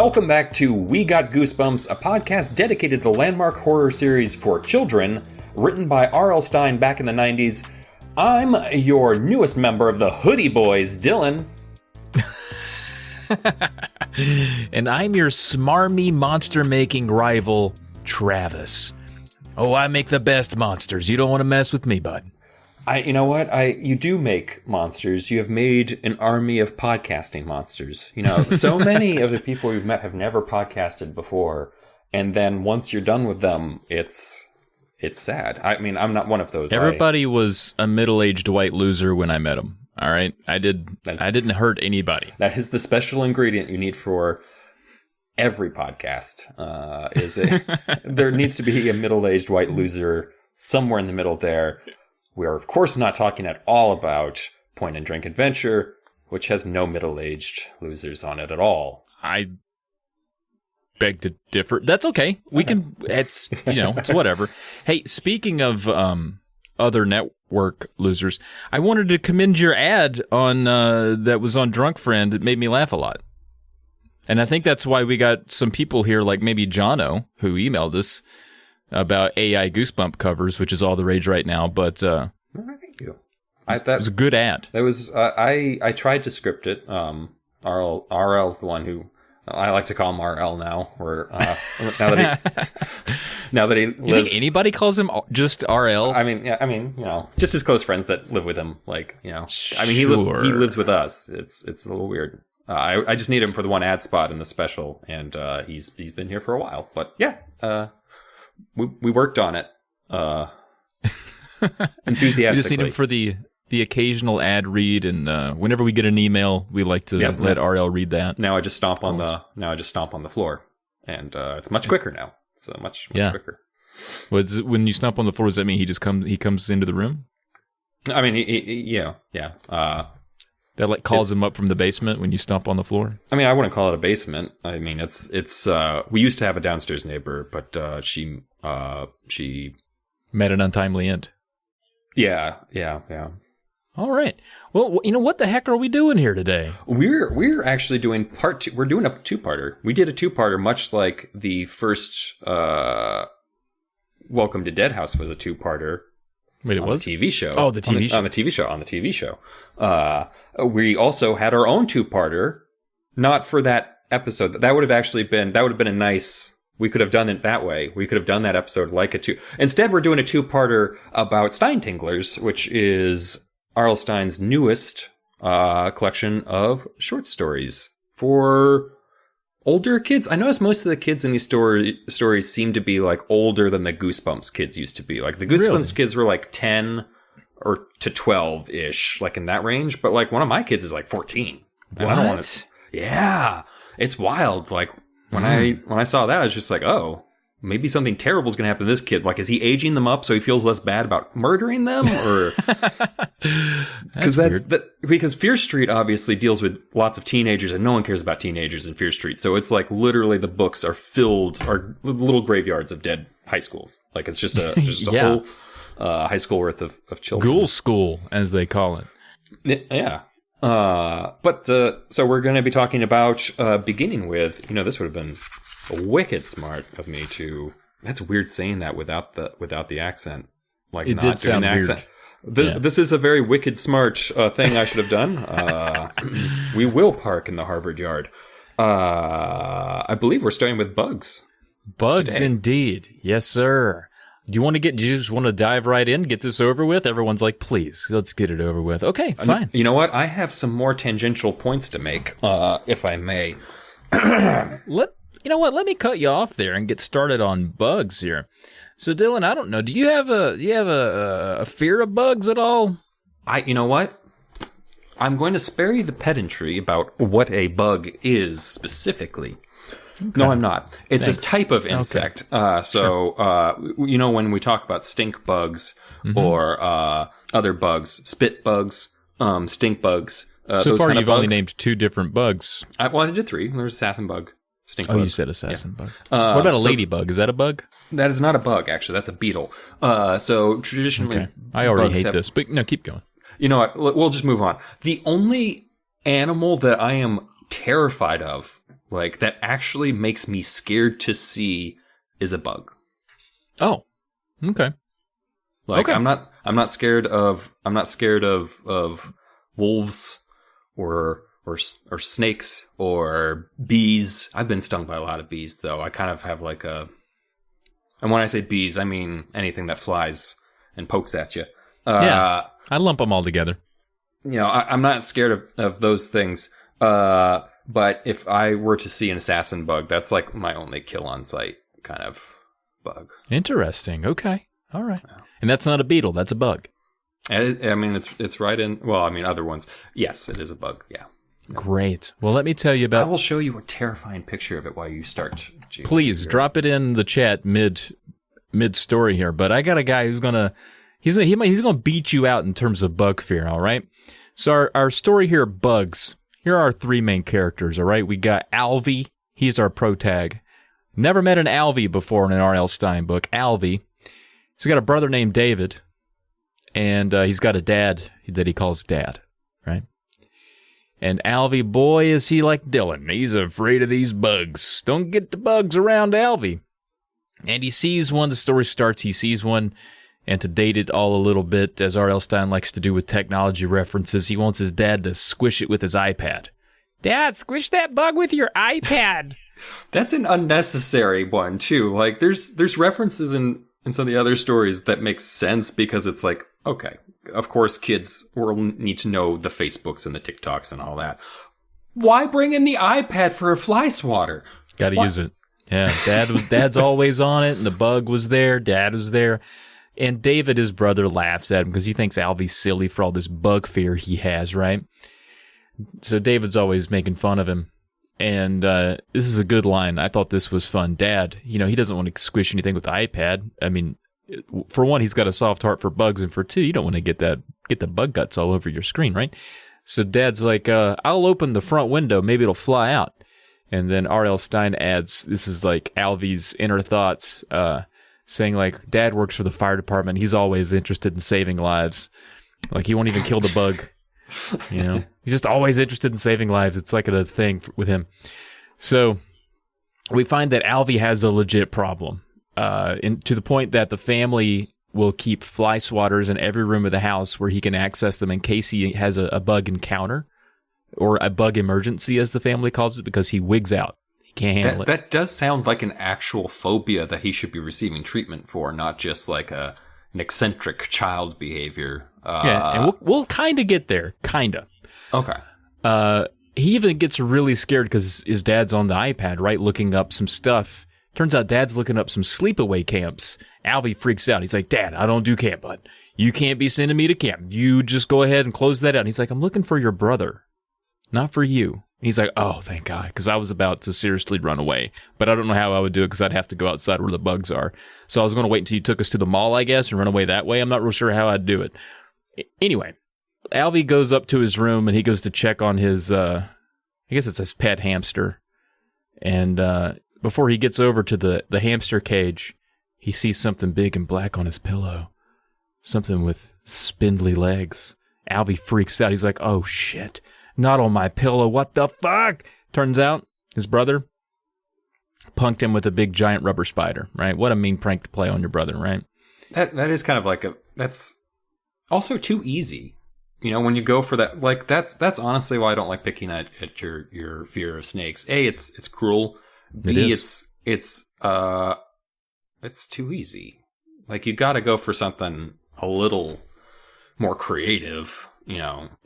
Welcome back to We Got Goosebumps, a podcast dedicated to the landmark horror series for children, written by R.L. Stine back in the 90s. I'm your newest member of the Hoodie Boys, Dylan. And I'm your smarmy monster-making rival, Travis. Oh, I make the best monsters. You don't want to mess with me, bud. You know what? You do make monsters. You have made an army of podcasting monsters. You know, so many of the people we've met have never podcasted before, and then once you're done with them, it's sad. I mean, I'm not one of those. Everybody was a middle-aged white loser when I met him. All right, I didn't hurt anybody. That is the special ingredient you need for every podcast. There needs to be a middle-aged white loser somewhere in the middle there. We are, of course, not talking at all about Point and Drink Adventure, which has no middle-aged losers on it at all. I beg to differ. That's okay. We can. It's it's whatever. Hey, speaking of other network losers, I wanted to commend your ad on that was on Drunk Friend. It made me laugh a lot, and I think that's why we got some people here, like maybe Jono, who emailed us about AI Goosebump covers, which is all the rage right now. But thank you. That was a good ad. That was I tried to script it. RL's the one who I like to call him RL now. Or now that he lives. You think anybody calls him just RL? I mean, just his close friends that live with him. Like, Sure. I mean, he lives with us. It's a little weird. I just need him for the one ad spot in the special, and he's been here for a while. But yeah. We worked on it enthusiastically. We just need him for the occasional ad read, and whenever we get an email, we like to let RL read that. Now I just stomp on the floor, and it's much quicker now. It's much quicker. When you stomp on the floor, does that mean he comes into the room? I mean, yeah. That calls him up from the basement when you stomp on the floor? I mean, I wouldn't call it a basement. I mean, it's we used to have a downstairs neighbor, but she met an untimely end. Yeah. All right. Well, what the heck are we doing here today? We're actually doing part two. We're doing a two-parter. We did a two-parter, much like the first Welcome to Dead House was a two-parter. Wait, it was? The TV show. Oh, the TV show. On the TV show. We also had our own two-parter, not for that episode. That would have been a nice... We could have done it that way. We could have done that episode like a two... Instead, we're doing a two-parter about Stinetinglers, which is R.L. Stine's newest collection of short stories for older kids. I noticed most of the kids in these stories seem to be like older than the Goosebumps kids used to be. Like the Goosebumps kids were like 10 or to 12-ish, like in that range. But like one of my kids is like 14. What? I don't want to... Yeah, it's wild. Like when I saw that, I was just like, oh, maybe something terrible is going to happen to this kid. Like, is he aging them up so he feels less bad about murdering them? Or because Fear Street obviously deals with lots of teenagers, and no one cares about teenagers in Fear Street. So it's like literally the books are little graveyards of dead high schools. Like it's just a whole high school worth of children. Ghoul school, as they call it. Yeah. So we're going to be talking about beginning with, this would have been wicked smart of me to... That's weird saying that without the accent. Like, it not did doing sound the accent. Weird. This is a very wicked smart thing I should have done. We will park in the Harvard Yard. I believe we're starting with bugs. Bugs, today. Indeed. Yes, sir. Do you just want to dive right in, get this over with? Everyone's like, please, let's get it over with. Okay, fine. You know what? I have some more tangential points to make, if I may. You know what? Let me cut you off there and get started on bugs here. So, Dylan, I don't know. Do you have a fear of bugs at all? You know what? I'm going to spare you the pedantry about what a bug is specifically. Okay. No, I'm not. It's a type of insect. Okay. When we talk about stink bugs or other bugs, spit bugs, stink bugs. So far, you've only named 2 different bugs. I did 3. There's assassin bug. Stink bug. You said assassin bug. What about a ladybug? Is that a bug? That is not a bug, actually. That's a beetle. So traditionally... Okay. I already hate this, but no, keep going. You know what? We'll just move on. The only animal that I am terrified of like that actually makes me scared to see is a bug. Oh, okay. Like I'm not scared of wolves or snakes or bees. I've been stung by a lot of bees though. I kind of have like and when I say bees, I mean anything that flies and pokes at you. Yeah, I lump them all together. I'm not scared of those things. But if I were to see an assassin bug, that's like my only kill on sight kind of bug. Interesting. Okay. All right. Yeah. And that's not a beetle. That's a bug. And it's right in. Well, I mean, other ones. Yes, it is a bug. Yeah. Great. Well, let me tell you about. I will show you a terrifying picture of it while you start. Please drop it in the chat mid story here. But I got a guy who's gonna beat you out in terms of bug fear. All right. So our story here, bugs. Here are our three main characters, all right? We got Alvy. He's our protag. Never met an Alvy before in an R.L. Stine book. Alvy. He's got a brother named David, and he's got a dad that he calls Dad, right? And Alvy, boy, is he like Dylan. He's afraid of these bugs. Don't get the bugs around Alvy. And he sees one, the story starts, he sees one, and to date it all a little bit, as R.L. Stine likes to do with technology references, he wants his dad to squish it with his iPad. Dad, squish that bug with your iPad. That's an unnecessary one, too. Like, there's references in some of the other stories that make sense because it's like, okay, of course kids will need to know the Facebooks and the TikToks and all that. Why bring in the iPad for a fly swatter? Gotta use it. Yeah, Dad's always on it, and the bug was there, Dad was there. And David, his brother, laughs at him because he thinks Alvy's silly for all this bug fear he has, right? So David's always making fun of him. And this is a good line. I thought this was fun. Dad, he doesn't want to squish anything with the iPad. I mean, for one, he's got a soft heart for bugs. And for two, you don't want to get the bug guts all over your screen, right? So Dad's like, I'll open the front window. Maybe it'll fly out. And then R.L. Stine adds, this is like Alvy's inner thoughts, saying like, Dad works for the fire department. He's always interested in saving lives. Like he won't even kill the bug. He's just always interested in saving lives. It's like a thing with him. So we find that Alvy has a legit problem, to the point that the family will keep fly swatters in every room of the house where he can access them in case he has a bug encounter or a bug emergency, as the family calls it, because he wigs out. Can't handle it. That does sound like an actual phobia that he should be receiving treatment for, not just like an eccentric child behavior. Yeah, and we'll kind of get there, kind of. Okay. He even gets really scared because his dad's on the iPad, right, looking up some stuff. Turns out Dad's looking up some sleepaway camps. Alvy freaks out. He's like, Dad, I don't do camp, bud. You can't be sending me to camp. You just go ahead and close that out. And he's like, I'm looking for your brother, not for you. He's like, oh, thank God, because I was about to seriously run away. But I don't know how I would do it because I'd have to go outside where the bugs are. So I was going to wait until you took us to the mall, I guess, and run away that way. I'm not real sure how I'd do it. Anyway, Alvy goes up to his room and he goes to check on his, I guess it's his pet hamster. And before he gets over to the hamster cage, he sees something big and black on his pillow. Something with spindly legs. Alvy freaks out. He's like, oh, shit. Not on my pillow. What the fuck? Turns out his brother punked him with a big giant rubber spider, right? What a mean prank to play on your brother, right? That is kind of like that's also too easy. When you go for that, like that's honestly why I don't like picking at your fear of snakes. A, it's cruel. B, it's too easy. Like you got to go for something a little more creative.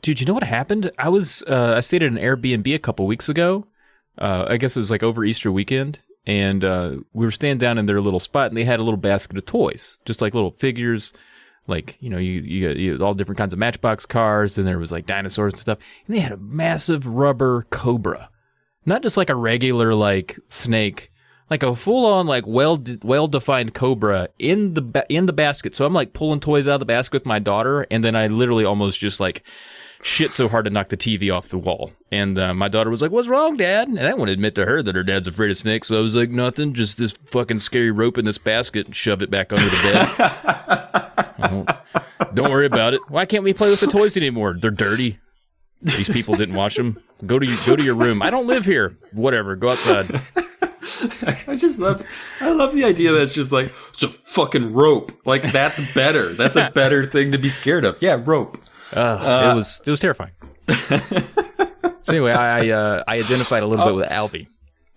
Dude, you know what happened? I stayed at an Airbnb a couple weeks ago. I guess it was like over Easter weekend, and we were staying down in their little spot, and they had a little basket of toys, just like little figures, like you all different kinds of Matchbox cars, and there was like dinosaurs and stuff, and they had a massive rubber cobra, not just like a regular like snake. Like a full-on, like well-defined cobra in the basket. So I'm like pulling toys out of the basket with my daughter, and then I literally almost just like shit so hard to knock the TV off the wall. And my daughter was like, "What's wrong, Dad?" And I didn't want to admit to her that her dad's afraid of snakes. So I was like, "Nothing, just this fucking scary rope in this basket," and shoved it back under the bed. Don't worry about it. Why can't we play with the toys anymore? They're dirty. These people didn't watch them. Go to your room. I don't live here. Whatever. Go outside. I love the idea that it's just like, it's a fucking rope. Like, that's better. That's a better thing to be scared of. Yeah, rope. It was terrifying. So anyway, I identified a little bit with Alvy.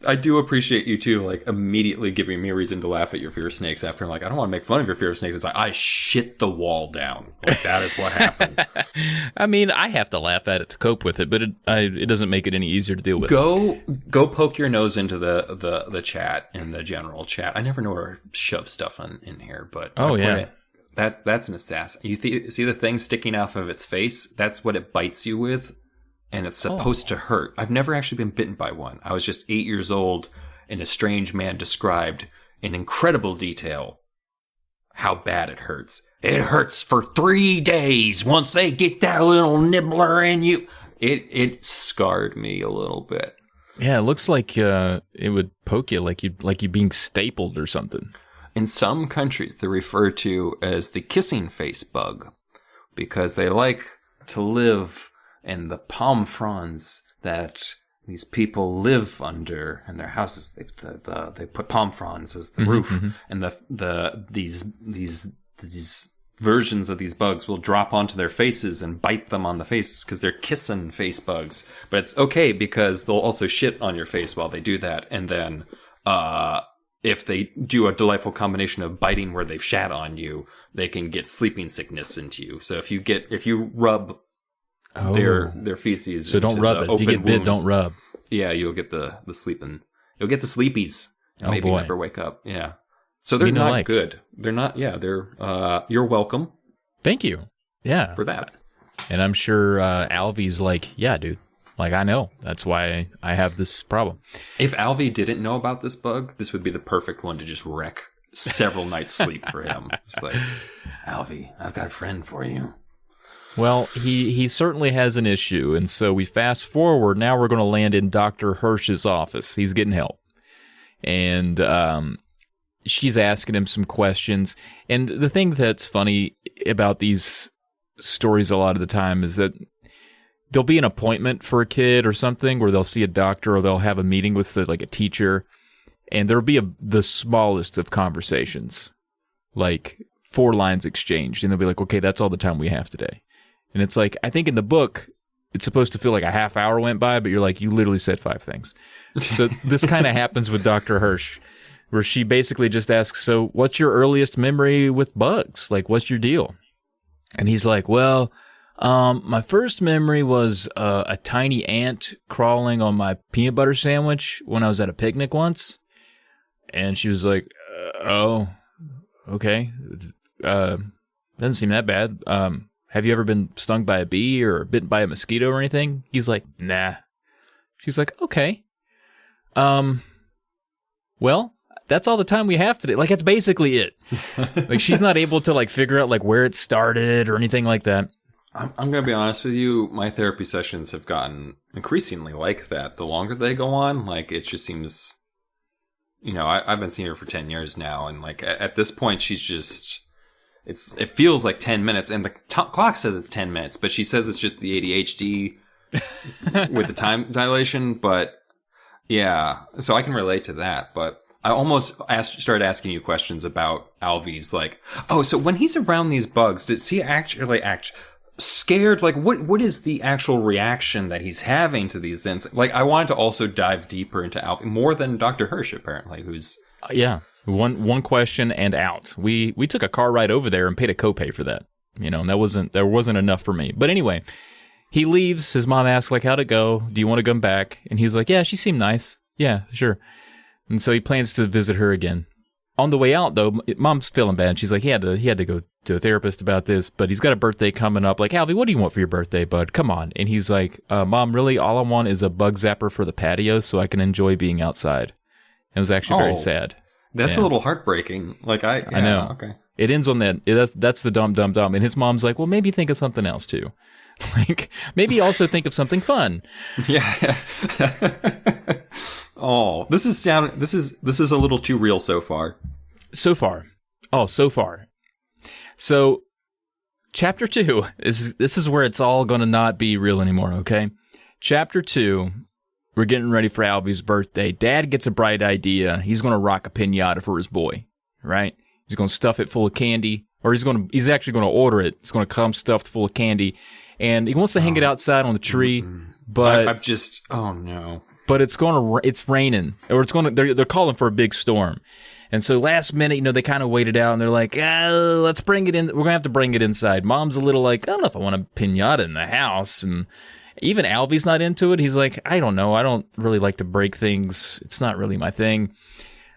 I do appreciate you too, like immediately giving me a reason to laugh at your fear of snakes after I'm like, I don't want to make fun of your fear of snakes. It's like, I shit the wall down. Like, that is what happened. I mean, I have to laugh at it to cope with it, but it doesn't make it any easier to deal with. Go poke your nose into the chat, in the general chat. I never know where to shove stuff in here, but that's an assassin. You see the thing sticking off of its face? That's what it bites you with. And it's supposed to hurt. I've never actually been bitten by one. I was just 8 years old, and a strange man described in incredible detail how bad it hurts. It hurts for 3 days once they get that little nibbler in you. It scarred me a little bit. Yeah, it looks like it would poke you like you being stapled or something. In some countries, they're referred to as the kissing face bug because they like to live in the palm fronds that these people live under in their houses. They put palm fronds as the roof, and these versions of these bugs will drop onto their faces and bite them on the face because they're kissing face bugs. But it's okay because they'll also shit on your face while they do that, and then if they do a delightful combination of biting where they've shat on you, they can get sleeping sickness into you. So if you rub their feces. So don't rub it. If you get bit, don't rub. Yeah, you'll get the sleeping. You'll get the sleepies. And maybe boy. Never wake up. Yeah. So they're not good. They're not. Yeah. They're. You're welcome. Thank you. Yeah. For that. And I'm sure Alvy's like, yeah, dude. Like, I know. That's why I have this problem. If Alvy didn't know about this bug, this would be the perfect one to just wreck several nights' sleep for him. It's like, Alvy, I've got a friend for you. Well, he certainly has an issue, and so we fast forward. Now we're going to land in Dr. Hirsch's office. He's getting help. And she's asking him some questions. And the thing that's funny about these stories a lot of the time is that there'll be an appointment for a kid or something where they'll see a doctor or they'll have a meeting with a teacher, and there'll be the smallest of conversations, like 4 lines exchanged, and they'll be like, okay, that's all the time we have today. And it's like, I think in the book, it's supposed to feel like a half hour went by, but you're like, you literally said 5 things. So this kind of happens with Dr. Hirsch, where she basically just asks, so what's your earliest memory with bugs? Like, what's your deal? And he's like, well, my first memory was a tiny ant crawling on my peanut butter sandwich when I was at a picnic once. And she was like, oh, okay. Doesn't seem that bad. Have you ever been stung by a bee or bitten by a mosquito or anything? He's like, nah. She's like, okay. Well, that's all the time we have today. Like, that's basically it. Like, she's not able to, figure out, where it started or anything like that. I'm going to be honest with you. My therapy sessions have gotten increasingly like that. The longer they go on, it just seems, I've been seeing her for 10 years now. And, at this point, she's just... It feels like 10 minutes, and the clock says it's 10 minutes, but she says it's just the ADHD with the time dilation. But yeah, so I can relate to that. But I almost started asking you questions about Alvy's, so when he's around these bugs, does he actually act scared? What is the actual reaction that he's having to these things? I wanted to also dive deeper into Alvy more than Dr. Hirsch, apparently, who's yeah. One question and out. We took a car ride over there and paid a copay for that. And there wasn't enough for me. But anyway, he leaves. His mom asks, how'd it go? Do you want to come back? And he's like, yeah, she seemed nice. Yeah, sure. And so he plans to visit her again. On the way out, though, mom's feeling bad. She's like, he had to go to a therapist about this, but he's got a birthday coming up. Like, Alvy, what do you want for your birthday, bud? Come on. And he's like, Mom, really, all I want is a bug zapper for the patio so I can enjoy being outside. It was actually very sad. That's a little heartbreaking. I know. Okay. It ends on that. That's the dumb. And his mom's like, well, maybe think of something else too. Maybe also think of something fun. Yeah. Oh, this is a little too real so far. So far. So Chapter 2 this is where it's all going to not be real anymore, okay? Chapter 2, we're getting ready for Albie's birthday. Dad gets a bright idea. He's going to rock a piñata for his boy, right? He's going to stuff it full of candy, or he's actually going to order it. It's going to come stuffed full of candy, and he wants to hang it outside on the tree, but I'm just, oh no. But it's raining, or they're calling for a big storm. And so last minute, they kind of waited out, and they're like, let's bring it in. We're going to have to bring it inside. Mom's a little like, I don't know if I want a piñata in the house. And even Albie's not into it. He's like, I don't know. I don't really like to break things. It's not really my thing.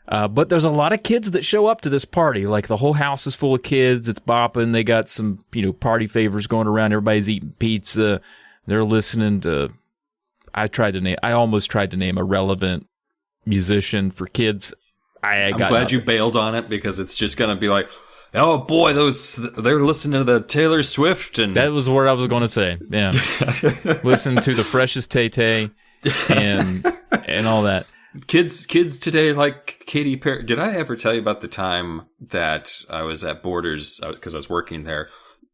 But there's a lot of kids that show up to this party. Like, the whole house is full of kids. It's bopping. They got some, party favors going around. Everybody's eating pizza. They're listening to, I almost tried to name a relevant musician for kids. I'm glad you bailed on it, because it's just going to be like, oh boy, they're listening to the Taylor Swift. And that was what I was going to say. Yeah. Listen to the freshest Tay-Tay and all that. Kids today like Katy Perry. Did I ever tell you about the time that I was at Borders, because I was working there?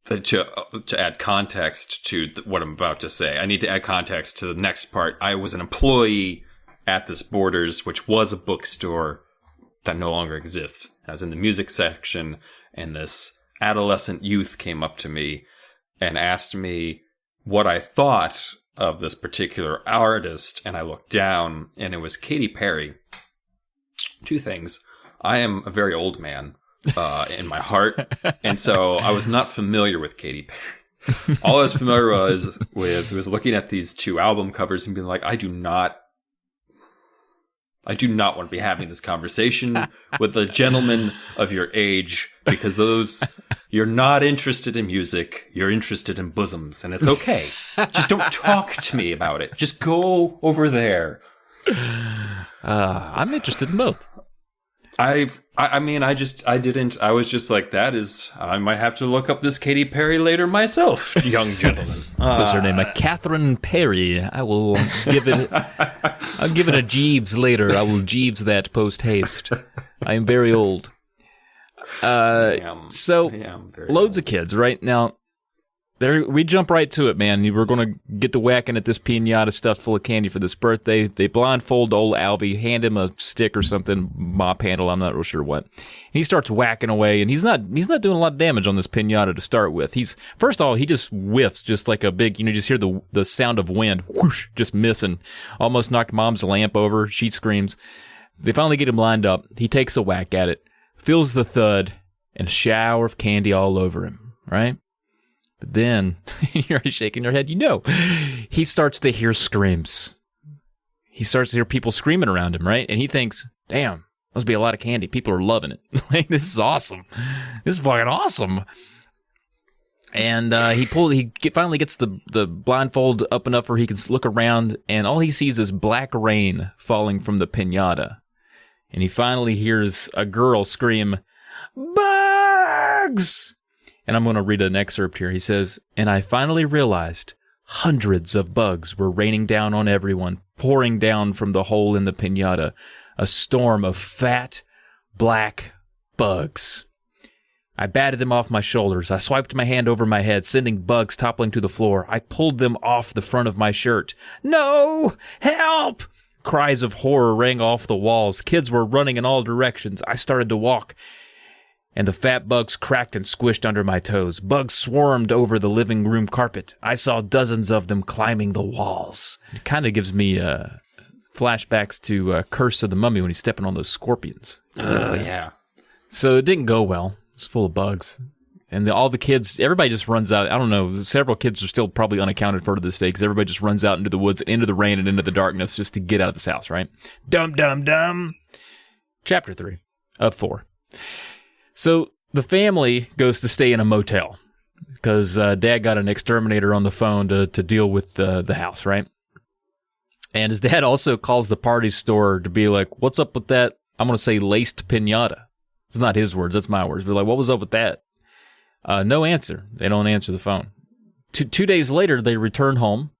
To add context to what I'm about to say, I need to add context to the next part. I was an employee at this Borders, which was a bookstore that no longer exists. I was in the music section, and this adolescent youth came up to me and asked me what I thought of this particular artist, and I looked down, and it was Katy Perry. Two things. I am a very old man in my heart, and so I was not familiar with Katy Perry. All I was familiar with was looking at these two album covers and being like, I do not want to be having this conversation with a gentleman of your age, because you're not interested in music. You're interested in bosoms, and it's okay. Just don't talk to me about it. Just go over there. I'm interested in both. I was just like, I might have to look up this Katy Perry later myself, young gentleman. What's her name? Catherine Perry. I will give it, I'll give it a Jeeves later. I will Jeeves that post haste. I am very old. Loads of kids right now. We jump right to it, man. We're going to get to whacking at this piñata stuffed full of candy for this birthday. They blindfold old Albie, hand him a stick or something, mop handle, I'm not real sure what. He starts whacking away, and he's not doing a lot of damage on this piñata to start with. First of all, he just whiffs, just like a big, just hear the sound of wind, whoosh, just missing. Almost knocked Mom's lamp over. She screams. They finally get him lined up. He takes a whack at it, feels the thud, and a shower of candy all over him, right? But then, you're shaking your head, he starts to hear screams. He starts to hear people screaming around him, right? And he thinks, damn, must be a lot of candy. People are loving it. Like, this is awesome. This is fucking awesome. And he finally gets the blindfold up enough where he can look around, and all he sees is black rain falling from the piñata. And he finally hears a girl scream, "Bugs!" And I'm going to read an excerpt here. He says, and I finally realized hundreds of bugs were raining down on everyone, pouring down from the hole in the piñata, a storm of fat, black bugs. I batted them off my shoulders. I swiped my hand over my head, sending bugs toppling to the floor. I pulled them off the front of my shirt. No! Help! Cries of horror rang off the walls. Kids were running in all directions. I started to walk, and the fat bugs cracked and squished under my toes. Bugs swarmed over the living room carpet. I saw dozens of them climbing the walls. It kind of gives me flashbacks to Curse of the Mummy when he's stepping on those scorpions. Yeah. So it didn't go well. It was full of bugs. And all the kids, everybody just runs out. I don't know, several kids are still probably unaccounted for to this day, because everybody just runs out into the woods, into the rain, and into the darkness just to get out of this house, right? Dum, dum, dum. Chapter 3 of 4. So the family goes to stay in a motel because Dad got an exterminator on the phone to deal with the house, right? And his dad also calls the party store to be like, what's up with that? I'm going to say laced piñata. It's not his words, that's my words. But like, what was up with that? No answer. They don't answer the phone. 2 days later, they return home.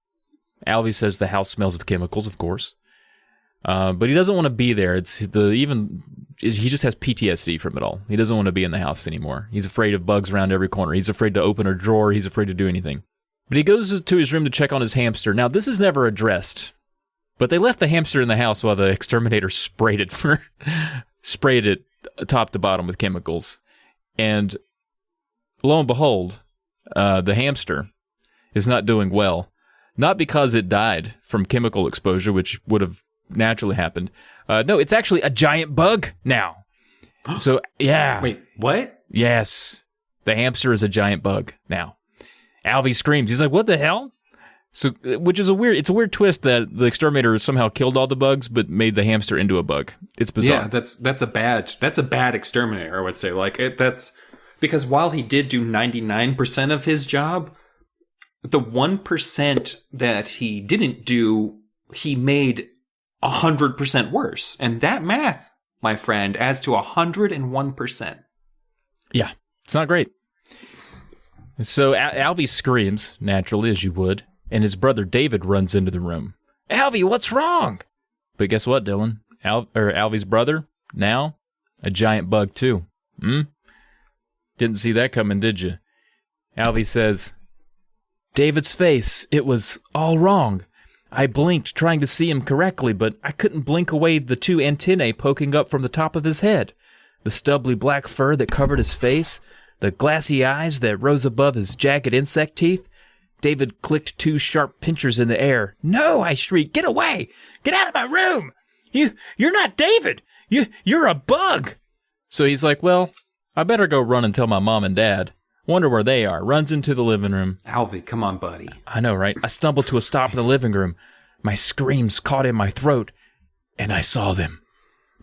Albie says the house smells of chemicals, of course. But he doesn't want to be there. It's even he just has PTSD from it all. He doesn't want to be in the house anymore. He's afraid of bugs around every corner. He's afraid to open a drawer. He's afraid to do anything. But he goes to his room to check on his hamster. Now, this is never addressed, but they left the hamster in the house while the exterminator sprayed it top to bottom with chemicals. And lo and behold, the hamster is not doing well. Not because it died from chemical exposure, which would have naturally happened. No, it's actually a giant bug now. So, yeah. Wait, what? Yes. The hamster is a giant bug now. Alvy screams. He's like, what the hell? So, which is it's a weird twist that the exterminator somehow killed all the bugs, but made the hamster into a bug. It's bizarre. Yeah, that's a bad exterminator, I would say. That's because while he did do 99% of his job, the 1% that he didn't do, he made 100% worse. And that math, my friend, adds to 101%. Yeah, it's not great. So Alvy screams, naturally, as you would, and his brother David runs into the room. Alvy, what's wrong? But guess what, Dylan? Alvy's brother, now, a giant bug too. Didn't see that coming, did you? Alvy says, David's face, it was all wrong. I blinked trying to see him correctly, but I couldn't blink away the two antennae poking up from the top of his head. The stubbly black fur that covered his face, the glassy eyes that rose above his jagged insect teeth. David clicked two sharp pinchers in the air. No, I shrieked, get away! Get out of my room! You're not David! You're a bug! So he's like, well, I better go run and tell my mom and dad. Wonder where they are. Runs into the living room. Alvy, come on, buddy. I know, right? I stumbled to a stop in the living room. My screams caught in my throat, and I saw them.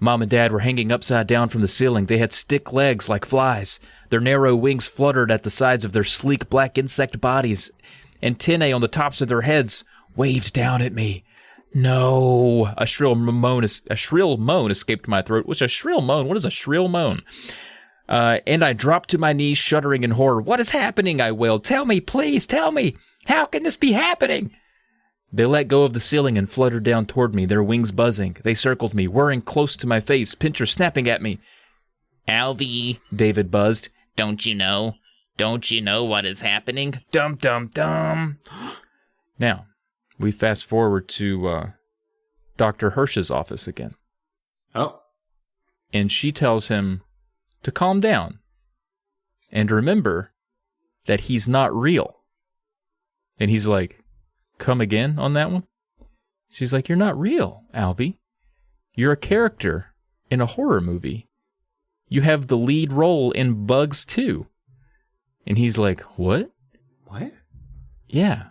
Mom and Dad were hanging upside down from the ceiling. They had stick legs like flies. Their narrow wings fluttered at the sides of their sleek black insect bodies. Antennae on the tops of their heads waved down at me. No! A shrill moan escaped my throat. What's a shrill moan? What is a shrill moan? And I dropped to my knees, shuddering in horror. What is happening? I wailed. Tell me, please, tell me. How can this be happening? They let go of the ceiling and fluttered down toward me, their wings buzzing. They circled me, whirring close to my face, pincher snapping at me. Alvy, David buzzed. Don't you know? Don't you know what is happening? Dum, dum, dum. Now, we fast forward to Dr. Hirsch's office again. Oh. And she tells him to calm down and remember that he's not real. And he's like, come again on that one? She's like, you're not real, Alvy. You're a character in a horror movie. You have the lead role in Bugs 2. And he's like, what? What? Yeah.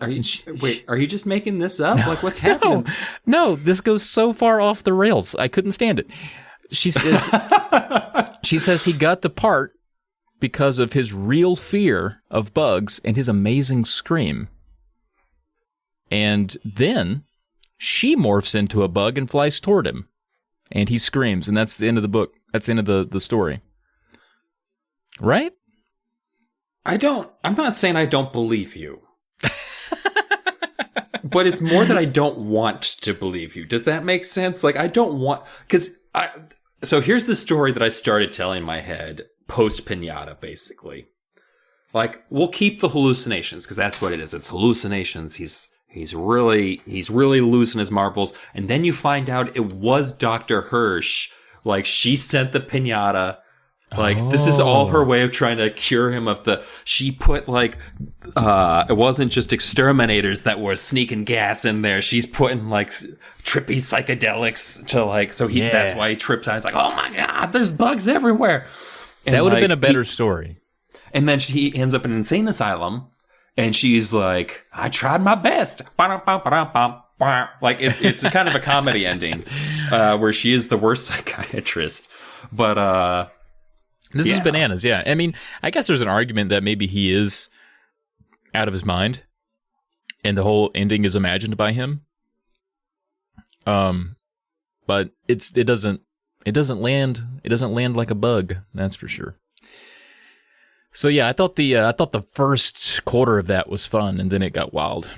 Are you just making this up? No, like, what's happening? No, this goes so far off the rails. I couldn't stand it. She says, he got the part because of his real fear of bugs and his amazing scream. And then she morphs into a bug and flies toward him. And he screams, and that's the end of the book. That's the end of the story. Right? I'm not saying I don't believe you. But it's more that I don't want to believe you. Does that make sense? Like, I don't want... So here's the story that I started telling in my head post-Pinata, basically. Like, we'll keep the hallucinations, because that's what it is. It's hallucinations. He's really losing his marbles. And then you find out it was Dr. Hirsch. Like, she sent the Pinata. Like, this is all her way of trying to cure him of she put, like, it wasn't just exterminators that were sneaking gas in there. She's putting, like, trippy psychedelics to, like, that's why he trips out. He's like, oh my God, there's bugs everywhere. And that would have been a better story. And then he ends up in an insane asylum, and she's like, I tried my best. Like, it's kind of a comedy ending, where she is the worst psychiatrist. But, this is bananas, yeah. I mean, I guess there's an argument that maybe he is out of his mind, and the whole ending is imagined by him. But it doesn't land like a bug, that's for sure. So yeah, I thought the first quarter of that was fun, and then it got wild.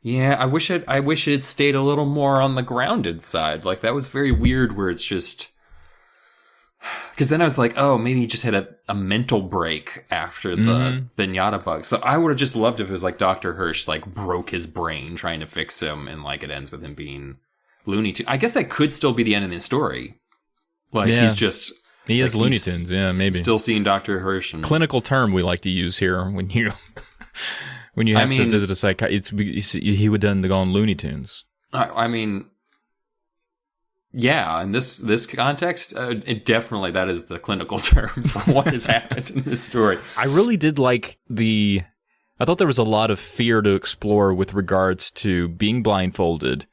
Yeah, I wish it had stayed a little more on the grounded side. Like, that was very weird, where it's just because then I was like, oh, maybe he just had a mental break after the pinata bug. So I would have just loved if it was like Dr. Hirsch like broke his brain trying to fix him, and like it ends with him being Looney Tunes. I guess that could still be the end of the story. Like he's just he is like, Looney Tunes. Yeah, maybe still seeing Dr. Hirsch. And, clinical term we like to use here when you have to visit a psychiatrist. He would then go on Looney Tunes. I mean. Yeah, in this context, it definitely that is the clinical term for what has happened in this story. I really did like I thought there was a lot of fear to explore with regards to being blindfolded,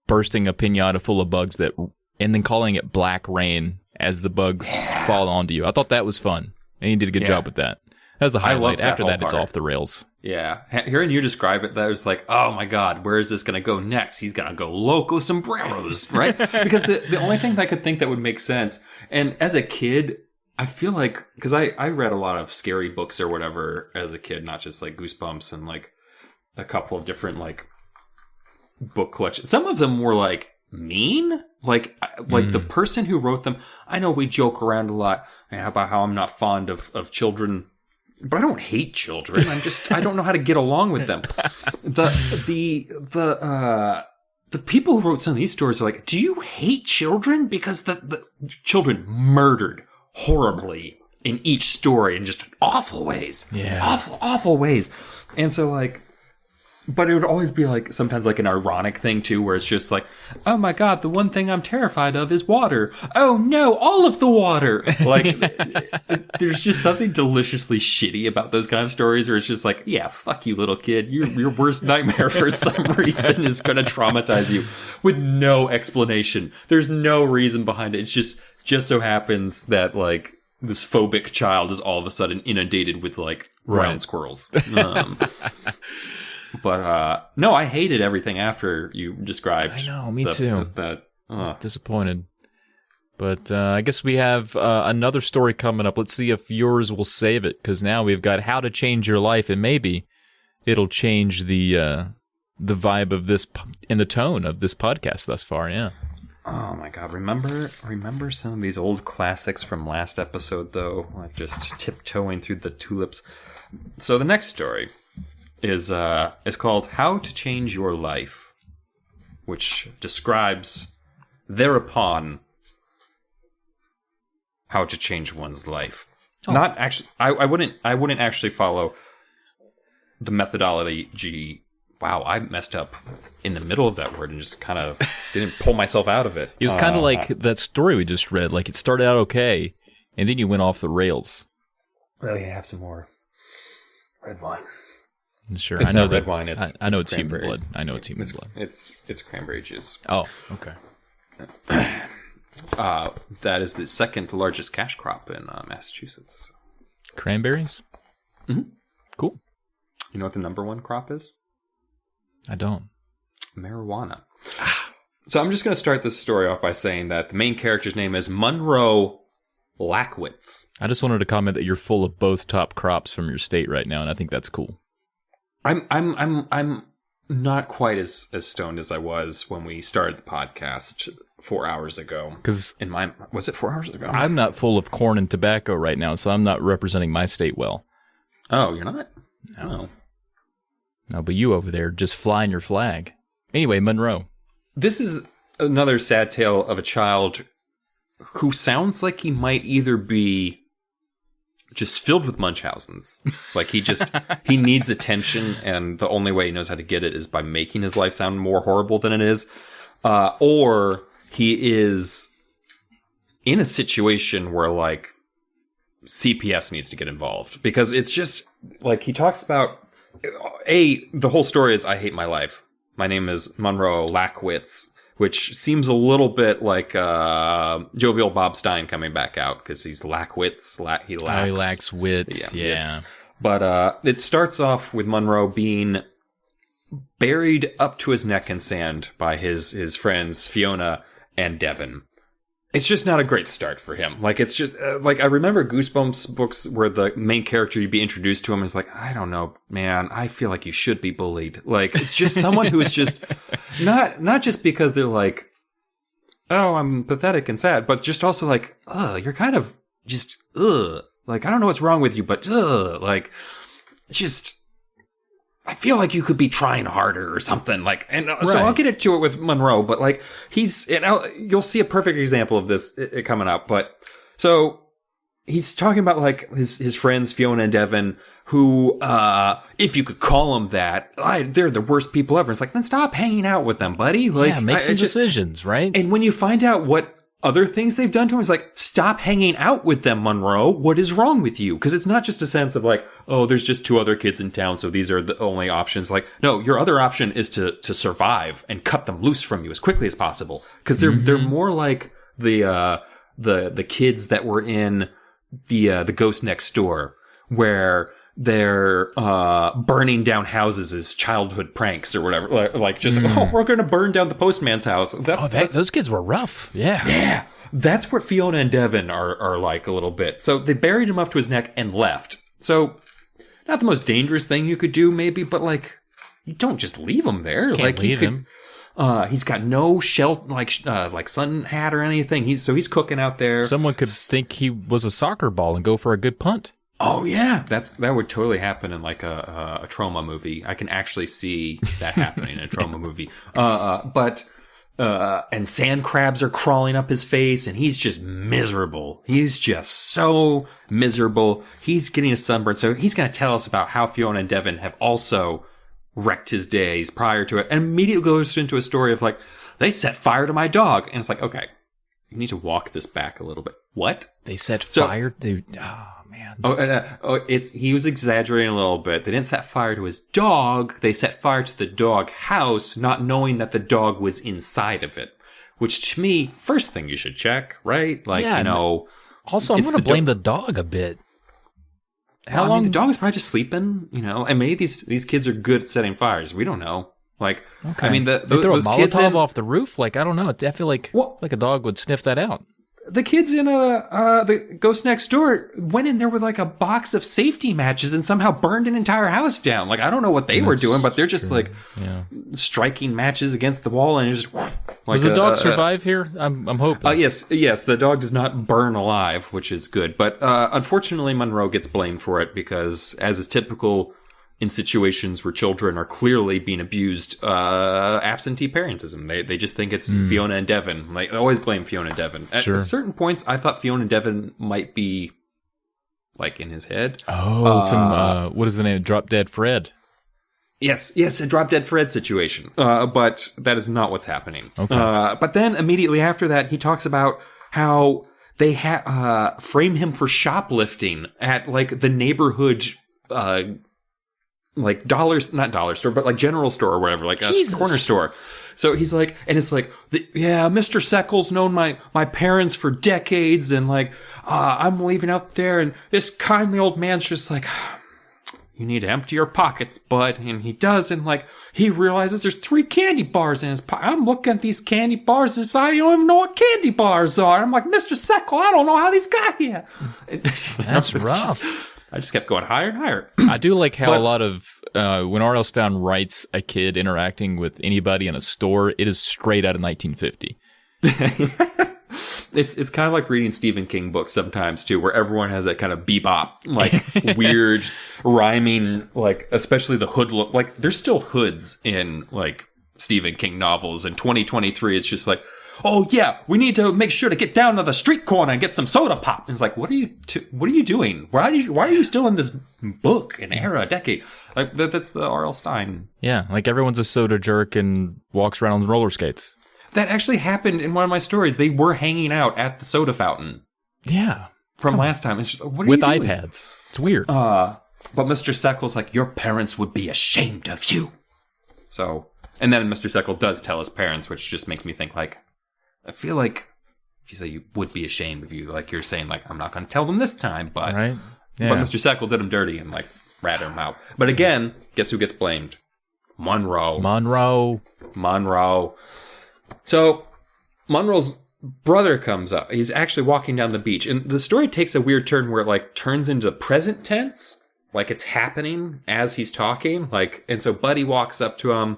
bursting a pinata full of bugs and then calling it black rain as the bugs fall onto you. I thought that was fun, and he did a good job with that. That was the highlight. After that, it's off the rails. Yeah. Hearing you describe it, that was like, oh my God, where is this going to go next? He's going to go loco sombreros, right? Because the only thing that I could think that would make sense, and as a kid, I feel like, because I read a lot of scary books or whatever as a kid, not just like Goosebumps and like a couple of different like book collections. Some of them were like mean, like the person who wrote them. I know we joke around a lot about how I'm not fond of children. But I don't hate children. I don't know how to get along with them. The people who wrote some of these stories are like, do you hate children? Because the children murdered horribly in each story in just awful ways. Yeah. Awful ways. And so like, but it would always be like sometimes like an ironic thing too, where it's just like, oh my God, the one thing I'm terrified of is water. Oh no, all of the water. Like there's just something deliciously shitty about those kind of stories where it's just like, yeah, fuck you, little kid. Your worst nightmare for some reason is going to traumatize you with no explanation. There's no reason behind it. It's just so happens that like this phobic child is all of a sudden inundated with like ground squirrels. But no, I hated everything after you described. I know, me too. Disappointed. But I guess we have another story coming up. Let's see if yours will save it, because now we've got how to change your life, and maybe it'll change the vibe of this and the tone of this podcast thus far. Yeah. Oh my God! Remember some of these old classics from last episode, though, like just tiptoeing through the tulips. So the next story is called How to Change Your Life, which describes thereupon how to change one's life. Oh. Not actually, I wouldn't actually follow the methodology. Wow, I messed up in the middle of that word and just kind of didn't pull myself out of it. It was kind of like that story we just read. Like it started out okay, and then you went off the rails. Well, you have some more red wine. Sure, it's I know not red wine. I know it's human blood. I know it's human blood. It's cranberry juice. Oh, okay. That is the second largest cash crop in Massachusetts. Cranberries? Mm-hmm. Cool. You know what the number one crop is? I don't. Marijuana. So I'm just going to start this story off by saying that the main character's name is Monroe Lackwitz. I just wanted to comment that you're full of both top crops from your state right now, and I think that's cool. I'm not quite as stoned as I was when we started the podcast 4 hours ago. Because was it 4 hours ago? I'm not full of corn and tobacco right now, so I'm not representing my state well. Oh, you're not? No. No, but you over there just flying your flag. Anyway, Monroe. This is another sad tale of a child who sounds like he might either be just filled with Munchausen's. Like he needs attention, and the only way he knows how to get it is by making his life sound more horrible than it is. Or he is in a situation where like CPS needs to get involved, because it's just like he talks about the whole story is I hate my life. My name is Monroe Lackwitz, which seems a little bit like jovial Bob Stein coming back out, because he's Lackwitz. He lacks wits. Yeah. But it starts off with Monroe being buried up to his neck in sand by his friends Fiona and Devin. It's just not a great start for him. Like, it's just like I remember Goosebumps books where the main character, you'd be introduced to him, is like, I don't know, man, I feel like you should be bullied. Like, it's just someone who is just not just because they're like oh, I'm pathetic and sad, but just also like, you're kind of just, like, I don't know what's wrong with you, but, like, just, I feel like you could be trying harder or something. Like, and so I'll get into it with Monroe, but like, you'll see a perfect example of this coming up. But so he's talking about like his friends, Fiona and Devin, who, if you could call them that, they're the worst people ever. It's like, then stop hanging out with them, buddy. Like, make some decisions, right? And when you find out what other things they've done to him, it's like, stop hanging out with them, Monroe. What is wrong with you? Because it's not just a sense of like, oh, there's just 2 other kids in town, so these are the only options. Like, no, your other option is to survive and cut them loose from you as quickly as possible. Because they're more like the kids that were in the Ghost Next Door, where they're burning down houses as childhood pranks or whatever. Like just, we're going to burn down the postman's house. Those kids were rough. Yeah. Yeah. That's what Fiona and Devin are like a little bit. So they buried him up to his neck and left. So not the most dangerous thing you could do, maybe, but like, you don't just leave him there. Can't leave him. He's got no like sun hat or anything. He's cooking out there. Someone could think he was a soccer ball and go for a good punt. Oh yeah, that would totally happen in like a trauma movie. I can actually see that happening in a trauma movie. And sand crabs are crawling up his face, and he's just miserable. He's just so miserable. He's getting a sunburn, so he's going to tell us about how Fiona and Devin have also wrecked his days prior to it, and immediately goes into a story of like, they set fire to my dog, and it's like, okay, you need to walk this back a little bit. What? They set fire to... Oh, man. He was exaggerating a little bit. They didn't set fire to his dog. They set fire to the dog house, not knowing that the dog was inside of it. Which, to me, first thing you should check, right? Like, Also, I'm going to blame the dog a bit. How long? I mean, the dog is probably just sleeping, and maybe these kids are good at setting fires. We don't know. Like, okay. I mean, they throw a Molotov off the roof? Like, I don't know. I feel like a dog would sniff that out. The kids in the Ghost Next Door went in there with like a box of safety matches and somehow burned an entire house down. Like, I don't know what they were doing, but they're just striking matches against the wall and just. Does the dog survive here? I'm hoping. Yes. The dog does not burn alive, which is good. But unfortunately, Monroe gets blamed for it because, as is typical in situations where children are clearly being abused, absentee parentism. They just think it's Fiona and Devin. Like, they always blame Fiona and Devin. At certain points, I thought Fiona and Devin might be, like, in his head. Oh, what is the name? Drop Dead Fred. Yes, a Drop Dead Fred situation. But that is not what's happening. Okay. But then, immediately after that, he talks about how they frame him for shoplifting at, like, the neighborhood... like not dollar store, but like general store or whatever, like a corner store. So he's like, and it's like, Mr. Seckle's known my parents for decades, and like, I'm leaving out there, and this kindly old man's just like, you need to empty your pockets, bud. And he does, and like, he realizes there's 3 candy bars in his pocket. I'm looking at these candy bars as if I don't even know what candy bars are. I'm like, Mr. Seckle, I don't know how these got here. That's rough. I just kept going higher and higher. I do like how a lot of, when R.L. Stine writes a kid interacting with anybody in a store, it is straight out of 1950. It's kind of like reading Stephen King books sometimes, too, where everyone has that kind of bebop, like, weird rhyming, like, especially the hood look. Like, there's still hoods in, like, Stephen King novels. In 2023, it's just like, oh yeah, we need to make sure to get down to the street corner and get some soda pop. And it's like, what are you doing? Why are you still in this book, an era, a decade? Like, that's the R.L. Stine. Yeah, like everyone's a soda jerk and walks around on roller skates. That actually happened in one of my stories. They were hanging out at the soda fountain. Yeah. From last time. It's just, what are with you doing? iPads. It's weird. But Mr. Seckle's like, your parents would be ashamed of you. So, and then Mr. Seckle does tell his parents, which just makes me think like, I feel like if you say you would be ashamed of you, like you're saying, like, I'm not going to tell them this time, but right? Yeah. But Mr. Seckle did him dirty and like ratted him out. But again, guess who gets blamed? Monroe. So Monroe's brother comes up. He's actually walking down the beach, and the story takes a weird turn where it like turns into present tense, like it's happening as he's talking. Like, and so Buddy walks up to him.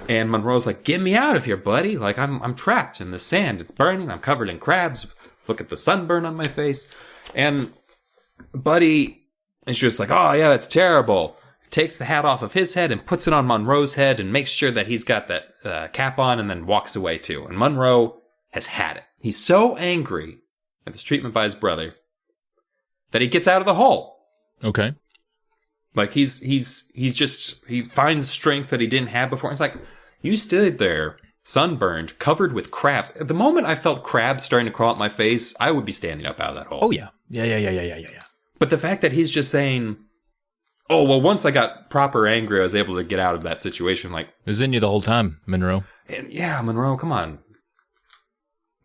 And Monroe's like, get me out of here, buddy. Like, I'm trapped in the sand. It's burning. I'm covered in crabs. Look at the sunburn on my face. And Buddy is just like, oh, yeah, that's terrible. Takes the hat off of his head and puts it on Monroe's head and makes sure that he's got that cap on and then walks away too. And Monroe has had it. He's so angry at this treatment by his brother that he gets out of the hole. Okay. Like he finds strength that he didn't have before. It's like, you stood there, sunburned, covered with crabs. At the moment I felt crabs starting to crawl out my face, I would be standing up out of that hole. Oh yeah. Yeah. But the fact that he's just saying, oh, well, once I got proper angry, I was able to get out of that situation. Like, it was in you the whole time, Monroe. And yeah, Monroe, come on.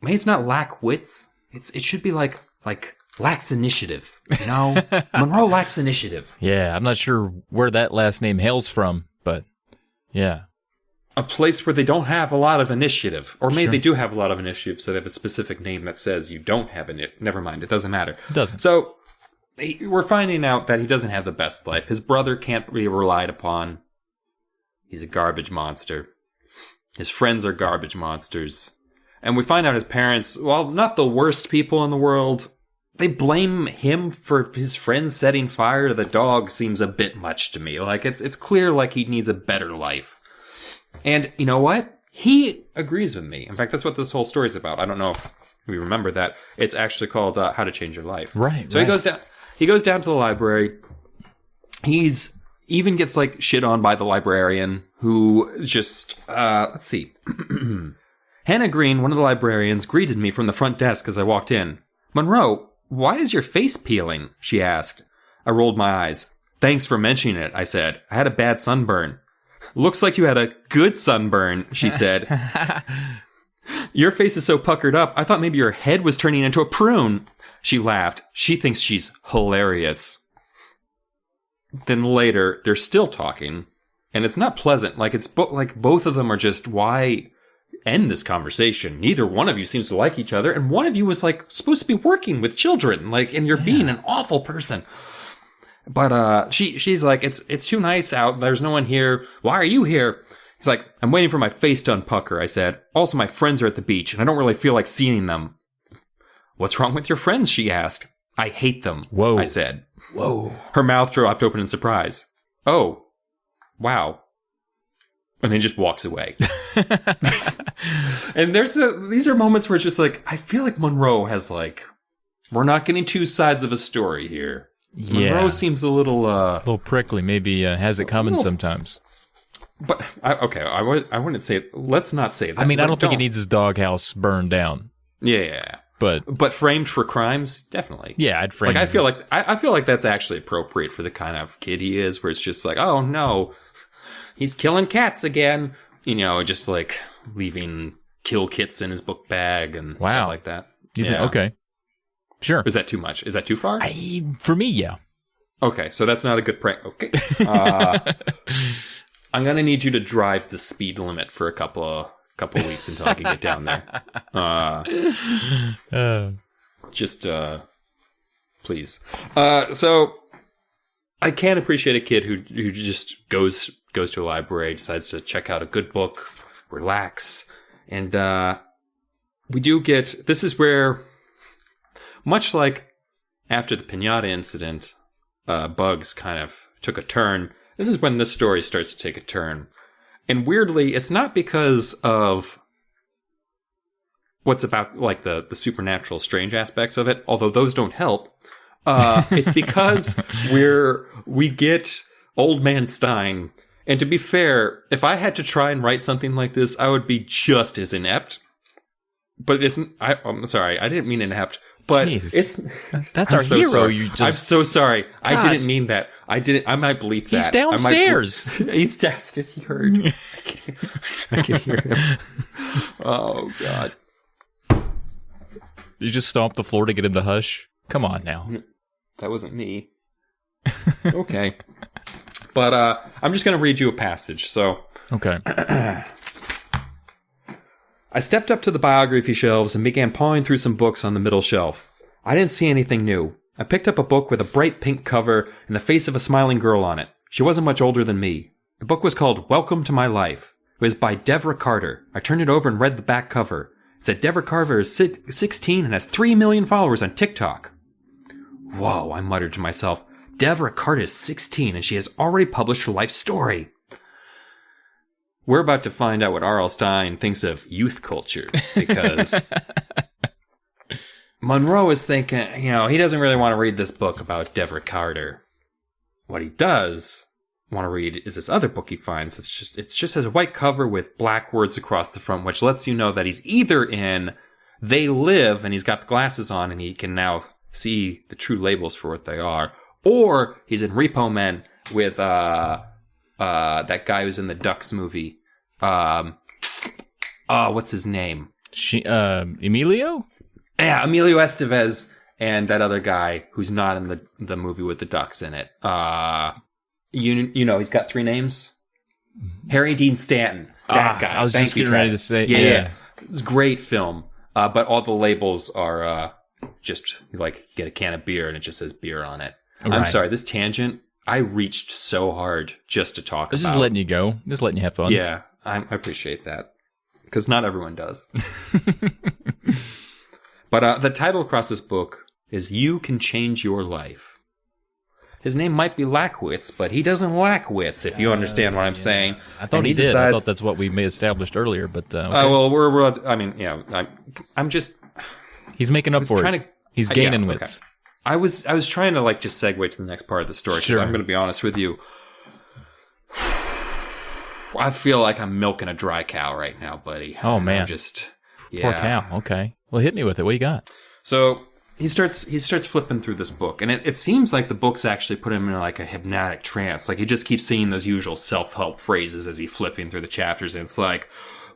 Maybe it's not lack wits. It should be like lacks initiative. You know, Monroe lacks initiative. Yeah, I'm not sure where that last name hails from, but yeah, a place where they don't have a lot of initiative, or maybe they do have a lot of initiative, so they have a specific name that says you don't have it. Never mind, it doesn't matter. It doesn't. So we're finding out that he doesn't have the best life. His brother can't be relied upon. He's a garbage monster. His friends are garbage monsters. And we find out his parents, while not the worst people in the world, they blame him for his friends setting fire to the dog. Seems a bit much to me. Like, it's clear like he needs a better life. And you know what? He agrees with me. In fact, that's what this whole story's about. I don't know if we remember that. It's actually called How to Change Your Life. Right. So right. He goes down to the library. He's even gets like shit on by the librarian, who just let's see. Hannah Green, one of the librarians, greeted me from the front desk as I walked in. Monroe, why is your face peeling? She asked. I rolled my eyes. Thanks for mentioning it, I said. I had a bad sunburn. Looks like you had a good sunburn, she said. Your face is so puckered up, I thought maybe your head was turning into a prune. She laughed. She thinks she's hilarious. Then later, they're still talking, and it's not pleasant. Like, it's like both of them are just, why end this conversation? Neither one of you seems to like each other, and one of you was like supposed to be working with children, like, and you're being an awful person. But she's like, it's too nice out. There's no one here. Why are you here? He's like, I'm waiting for my face to unpucker, I said. Also, my friends are at the beach, and I don't really feel like seeing them. What's wrong with your friends? She asked. I hate them, Whoa. I said. Whoa. Her mouth dropped open in surprise. Oh, wow. And then just walks away. And these are moments where it's just like, I feel like Monroe has like, we're not getting two sides of a story here. Yeah. Monroe seems a little prickly. Maybe has it coming sometimes. But I wouldn't say. Let's not say that. I mean, I don't think he needs his doghouse burned down. Yeah, but framed for crimes, definitely. Yeah, I'd frame. Like, I feel like that's actually appropriate for the kind of kid he is, where it's just like, oh no, he's killing cats again. You know, just like leaving kill kits in his book bag and stuff like that. Okay. Sure. Is that too much? Is that too far? For me, yeah. Okay, so that's not a good prank. Okay. I'm going to need you to drive the speed limit for a couple of weeks until I can get down there. Just please. So I can't appreciate a kid who just goes to a library, decides to check out a good book, relax, and we do get, this is where, much like after the Pinata incident, Bugs kind of took a turn. This is when this story starts to take a turn. And weirdly, it's not because of what's about, like, the supernatural strange aspects of it, although those don't help. It's because we get Old Man Stein. And to be fair, if I had to try and write something like this, I would be just as inept. But it isn't. I'm sorry, I didn't mean inept. But that's our so hero. Sorry. I'm so sorry. God. I didn't mean that. I might bleep that. He's downstairs. He's downstairs. He heard. I can hear him. Oh God. You just stomp the floor to get him to hush. Come on now. That wasn't me. Okay. But I'm just going to read you a passage. So. Okay. I stepped up to the biography shelves and began pawing through some books on the middle shelf. I didn't see anything new. I picked up a book with a bright pink cover and the face of a smiling girl on it. She wasn't much older than me. The book was called Welcome to My Life. It was by Deborah Carter. I turned it over and read the back cover. It said Deborah Carter is 16 and has 3 million followers on TikTok. Whoa, I muttered to myself. Deborah Carter is 16 and she has already published her life story. We're about to find out what R.L. Stine thinks of youth culture, because Monroe is thinking, he doesn't really want to read this book about Deborah Carter. What he does want to read is this other book he finds. It just has a white cover with black words across the front, which lets you know that he's either in They Live, and he's got the glasses on, and he can now see the true labels for what they are, or he's in Repo Man with that guy who's in the Ducks movie. What's his name? Emilio? Yeah, Emilio Estevez, and that other guy who's not in the movie with the Ducks in it. He's got 3 names. Harry Dean Stanton. That guy. I was just getting ready to say. Yeah. It's a great film. But all the labels are just like get a can of beer and it just says beer on it. Right. I'm sorry, this tangent, I reached so hard just to talk about. Just letting you go. Just letting you have fun. Yeah, I appreciate that. Because not everyone does. But the title across this book is You Can Change Your Life. His name might be Lackwitz, but he doesn't lack wits, if you understand what I'm saying. I thought he did. I thought that's what we may established earlier, but... okay. Well, I'm just... He's making up for it. He's gaining wits. Okay. I was trying to just segue to the next part of the story, because I'm going to be honest with you. I feel like I'm milking a dry cow right now, buddy. Oh, man. I'm just... Poor cow. Okay. Well, hit me with it. What you got? So... He starts flipping through this book, and it seems like the book's actually put him in a hypnotic trance. Like he just keeps seeing those usual self-help phrases as he's flipping through the chapters, and it's like,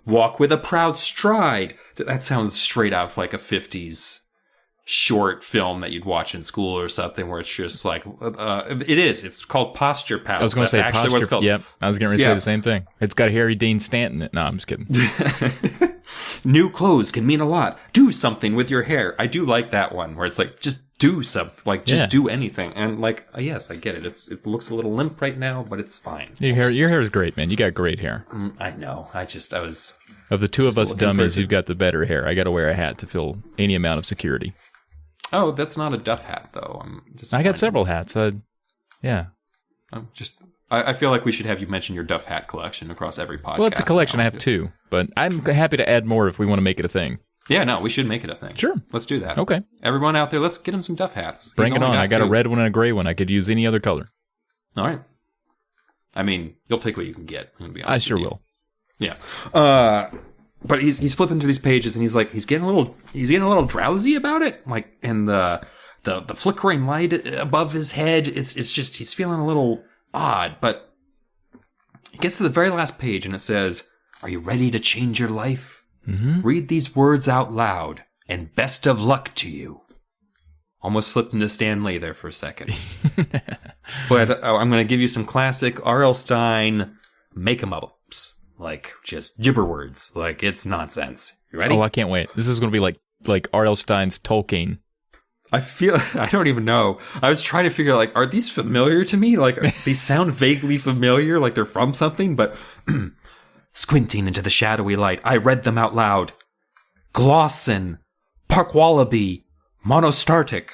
walk with a proud stride. That sounds straight out of a 50s short film that you'd watch in school or something, where it's just it's called Posture Pals. I was going to say actually posture. What it's called. Yep, I was going to say the same thing. It's got Harry Dean Stanton in it. No, I'm just kidding. New clothes can mean a lot. Do something with your hair. I do like that one where it's just do something, do anything. And yes, I get it. It looks a little limp right now, but it's fine. Your hair is great, man. You got great hair. I know. I was of the two of us dummies, you've got the better hair. I got to wear a hat to feel any amount of security. Oh, that's not a Duff hat though. I got several hats. Yeah. I feel like we should have you mention your Duff hat collection across every podcast. Well, it's a collection. I have 2, but I'm happy to add more if we want to make it a thing. Yeah, no, we should make it a thing. Sure. Let's do that. Okay. Everyone out there, let's get him some Duff hats. Bring it on. I got 2. A red one and a gray one. I could use any other color. All right. I mean, you'll take what you can get. I'm gonna be honest. I sure will. Yeah. But he's flipping through these pages, and he's getting a little drowsy about it. And the flickering light above his head, it's just he's feeling a little odd. But he gets to the very last page, and it says, "Are you ready to change your life? Mm-hmm. Read these words out loud, and best of luck to you." Almost slipped into Stan Lee there for a second. But I'm going to give you some classic R.L. Stine make-em-ups. Just gibber words. It's nonsense. You ready? Oh, I can't wait. This is going to be like R.L. Stine's Tolkien. I don't even know. I was trying to figure out, are these familiar to me? They sound vaguely familiar, like they're from something, but squinting into the shadowy light, I read them out loud. Glossin, Parkwallaby, Monostartic,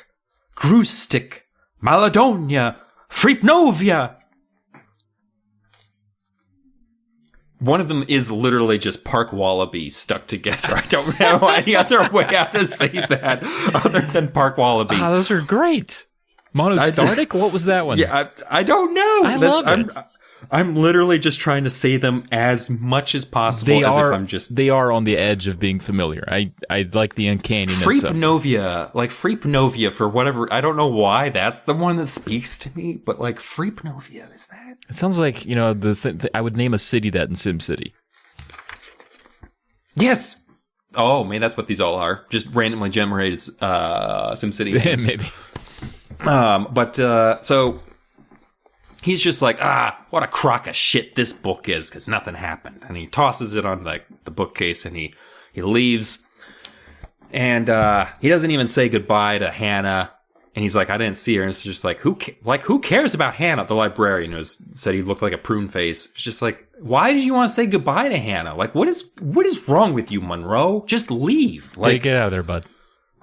Grustic, Maladonia, Freepnovia. One of them is literally just Park Wallaby stuck together. I don't know any other way how to say that other than Park Wallaby. Oh, those are great. Monostartic? What was that one? Yeah, I don't know. I love it. I'm literally just trying to say them as much as possible. They are on the edge of being familiar. I like the uncanniness. Freepnovia for whatever. I don't know why that's the one that speaks to me, but Freepnovia, is that? It sounds like, I would name a city that in SimCity. Yes. Oh, man, that's what these all are. Just randomly generated SimCity names. Maybe. So he's just what a crock of shit this book is, because nothing happened. And he tosses it on the bookcase, and he leaves. And he doesn't even say goodbye to Hannah And he's like, I didn't see her. And it's just like, who cares about Hannah? The librarian said he looked like a prune face. It's just like, why did you want to say goodbye to Hannah? Like, what is wrong with you, Monroe? Just leave. Like, get out of there, bud.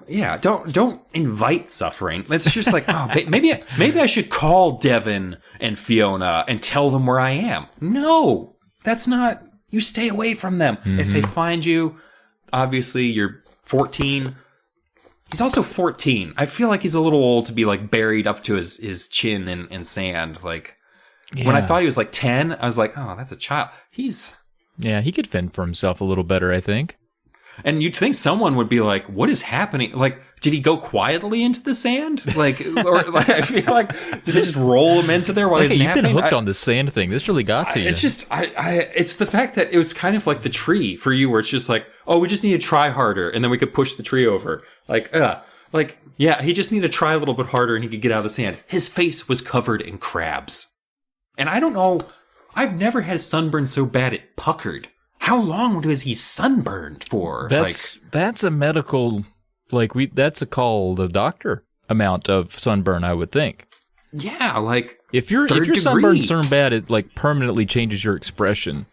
Yeah, don't invite suffering. It's just like, oh, maybe I should call Devin and Fiona and tell them where I am. No, that's not. You stay away from them. If they find you, obviously you're 14. He's also 14. I feel like he's a little old to be like buried up to his chin in sand. Like when I thought he was like 10, I was like, oh, that's a child. He could fend for himself a little better, I think. And you'd think someone would be like, what is happening? Like, did he go quietly into the sand? Like, or like, I feel like, did they just roll him into there while he's napping? You've been hooked on this sand thing. This really got to you. It's just, it's the fact that it was kind of like the tree for you, where it's just like, oh, we just need to try harder, and then we could push the tree over. Yeah, he just needed to try a little bit harder, and he could get out of the sand. His face was covered in crabs. And I don't know, I've never had sunburn so bad it puckered. How long was he sunburned for? That's a medical, that's called a doctor amount of sunburn, I would think. Yeah, like if your sunburn's so bad, it like permanently changes your expression.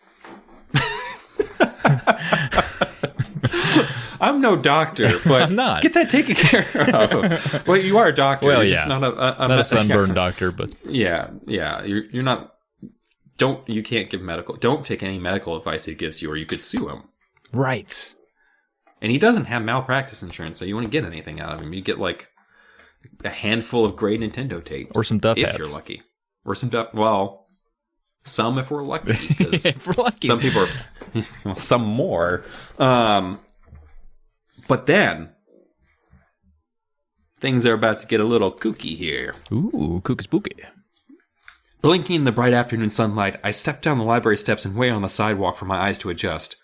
I'm no doctor, but I'm not. Get that taken care of. Well, you are a doctor. Well, you're yeah, just not a sunburn doctor, but yeah, you're not. You can't give don't take any medical advice he gives you, or you could sue him. Right. And he doesn't have malpractice insurance, so you wouldn't get anything out of him. You get like a handful of gray Nintendo tapes. Or some duff hats. If you're lucky. Or some duff, some if we're lucky. Because if we're lucky. Some people are, some more. But then, things are about to get a little kooky here. Ooh, kooky spooky. Blinking in the bright afternoon sunlight, I stepped down the library steps and waited on the sidewalk for my eyes to adjust.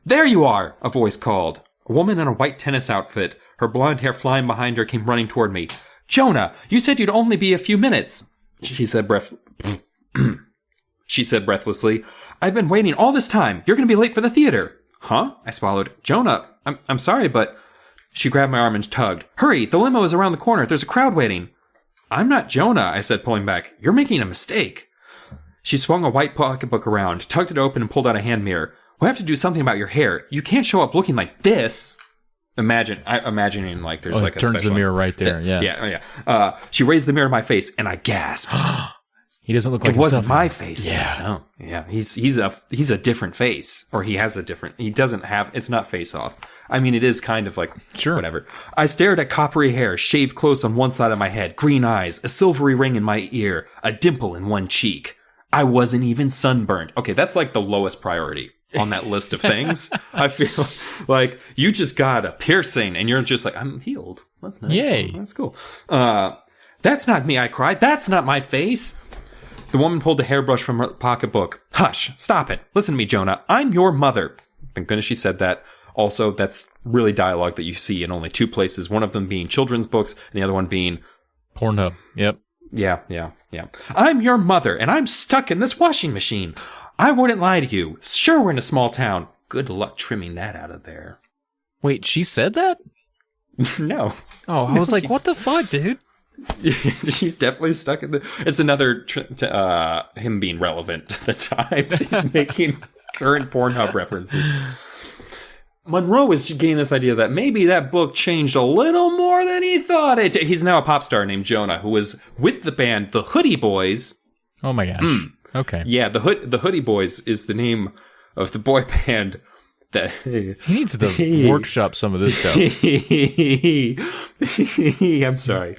There you are, a voice called. A woman in a white tennis outfit, her blonde hair flying behind her, came running toward me. Jonah, you said you'd only be a few minutes, she said breathlessly. I've been waiting all this time. You're going to be late for the theater. Huh? I swallowed. Jonah, I'm sorry, but... She grabbed my arm and tugged. Hurry, the limo is around the corner. There's a crowd waiting. I'm not Jonah, I said, pulling back. You're making a mistake. She swung a white pocketbook around, tugged it open, and pulled out a hand mirror. We'll have to do something about your hair. You can't show up looking like this. Imagining like there's like a turns special... the mirror right there, yeah. Yeah. She raised the mirror to my face, and I gasped. He doesn't look like it wasn't himself my face. Yeah. No. Yeah. He's a different face, or he doesn't have. It's not face off. I mean, it is kind of like sure. Whatever. I stared at coppery hair, shaved close on one side of my head, green eyes, a silvery ring in my ear, a dimple in one cheek. I wasn't even sunburned. Okay, that's like the lowest priority on that list of things. I feel like you just got a piercing, and you're just like, I'm healed. That's nice. Yay. That's cool. That's not me, I cried. That's not my face. The woman pulled a hairbrush from her pocketbook. Hush, stop it. Listen to me, Jonah. I'm your mother. Thank goodness she said that. Also, that's really dialogue that you see in only two places. One of them being children's books, and the other one being... Pornhub. Yep. Yeah. I'm your mother, and I'm stuck in this washing machine. I wouldn't lie to you. Sure, we're in a small town. Good luck trimming that out of there. Wait, she said that? No. Oh, I was like, what the fuck, dude? She's definitely stuck in the... It's another him being relevant to the times. He's making current Pornhub references. Monroe is getting this idea that maybe that book changed a little more than he thought it. He's now a pop star named Jonah, who was with the band The Hoodie Boys. Oh my gosh. Okay. Yeah, the Hoodie Boys is the name of the boy band that... He needs to workshop some of this stuff. I'm sorry.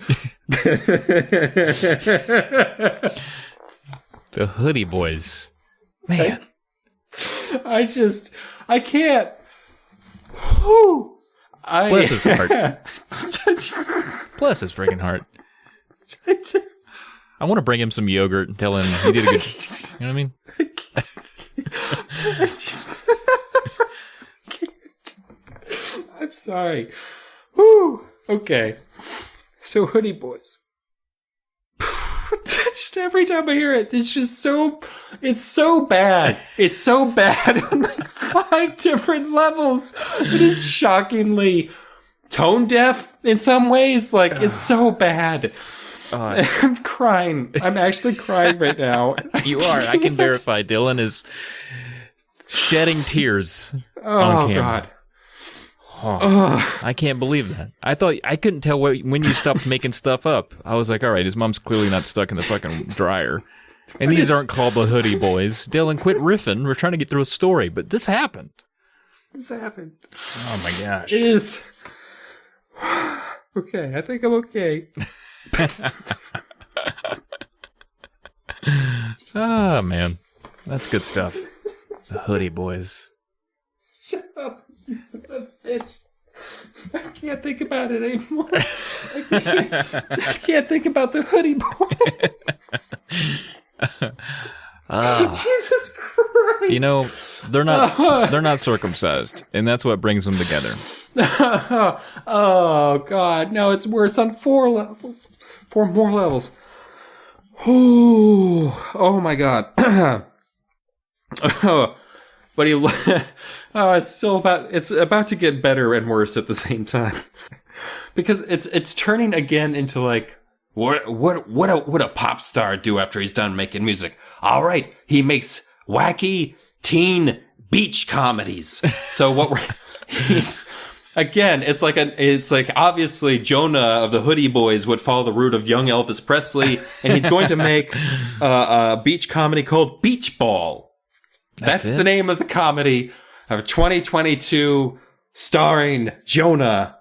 The Hoodie Boys. Man. I can't... Bless his heart. Bless his freaking heart. I want to bring him some yogurt and tell him he did a good... You know what I mean? I'm sorry. Whew. Okay. So Hoodie Boys. Just every time I hear it, it's so bad. It's so bad on like 5 different levels. It is shockingly tone deaf in some ways. Like, it's so bad. I'm crying. I'm actually crying right now. You are. I can verify. Dylan is shedding tears on camera. God. Oh, I can't believe that. I couldn't tell when you stopped making stuff up. I was like, all right, his mom's clearly not stuck in the fucking dryer. And these aren't called the Hoodie Boys. Dylan, quit riffing. We're trying to get through a story, but this happened. Oh my gosh. It is. Okay, I think I'm okay. Oh, man. That's good stuff. The Hoodie Boys. Shut up, you son of a bitch. I can't think about it anymore. I can't think about the Hoodie Boys. Jesus Christ. You know, they're not circumcised, and that's what brings them together. Oh, God. No, it's worse on 4 levels. 4 more levels. Ooh. Oh, my God. But it's about to get better and worse at the same time. Because it's turning again into like, what a pop star do after he's done making music? All right, he makes wacky teen beach comedies. So it's like obviously Jonah of the Hoodie Boys would follow the route of young Elvis Presley, and he's going to make a beach comedy called Beach Ball. That's the name of the comedy of 2022, starring Jonah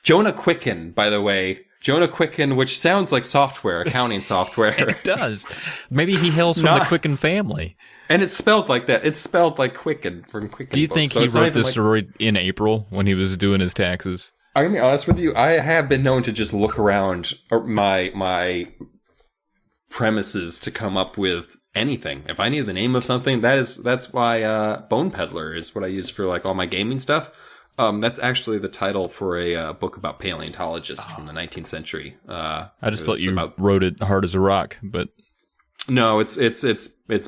Quicken, by the way. Jonah Quicken, which sounds like accounting software. It does. Maybe he hails from the Quicken family. And it's spelled like that. It's spelled like Quicken from Quicken. Do you think he wrote this story in April when he was doing his taxes? I'm going to be honest with you. I have been known to just look around my premises to come up with anything. If I need the name of something, that's why Bone Peddler is what I use for like all my gaming stuff. That's actually the title for a book about paleontologists from the 19th century. I just thought you wrote it hard as a rock, but no, it's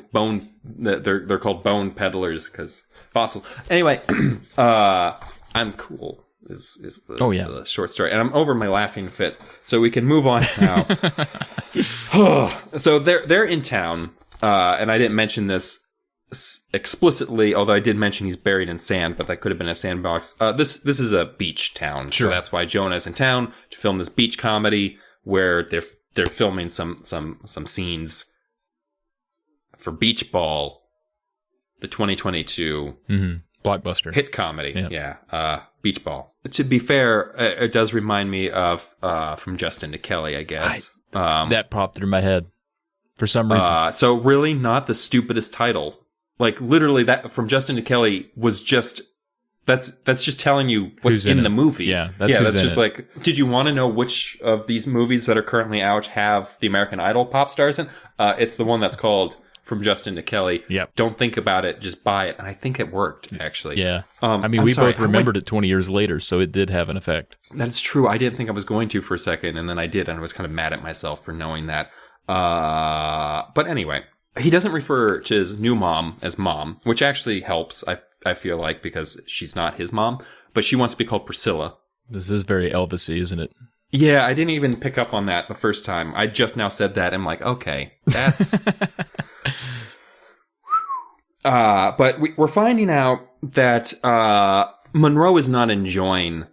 bone. They're called Bone Peddlers because fossils. Anyway, I'm cool. Is the short story, and I'm over my laughing fit, so we can move on now. So they're in town, and I didn't mention this explicitly, although I did mention he's buried in sand, but that could have been a sandbox. This is a beach town, sure. So that's why Jonah's in town to film this beach comedy where they're filming some scenes for Beach Ball, the 2022 blockbuster hit comedy. Yeah, Beach Ball. To be fair, it does remind me of From Justin to Kelly, I guess. That popped through my head for some reason. So really not the stupidest title. Like literally that From Justin to Kelly was just that's just telling you what's in the movie. Yeah, that's just like, did you want to know which of these movies that are currently out have the American Idol pop stars in? It's the one that's called From Justin to Kelly. Yep. Don't think about it, just buy it. And I think it worked, actually. Yeah. We both remembered it 20 years later, so it did have an effect. That's true. I didn't think I was going to for a second, and then I did, and I was kind of mad at myself for knowing that. But anyway, he doesn't refer to his new mom as mom, which actually helps, I feel like, because she's not his mom, but she wants to be called Priscilla. This is very Elvis-y, isn't it? Yeah, I didn't even pick up on that the first time. I just now said that. I'm like, okay, that's... But we're finding out that Monroe is not enjoying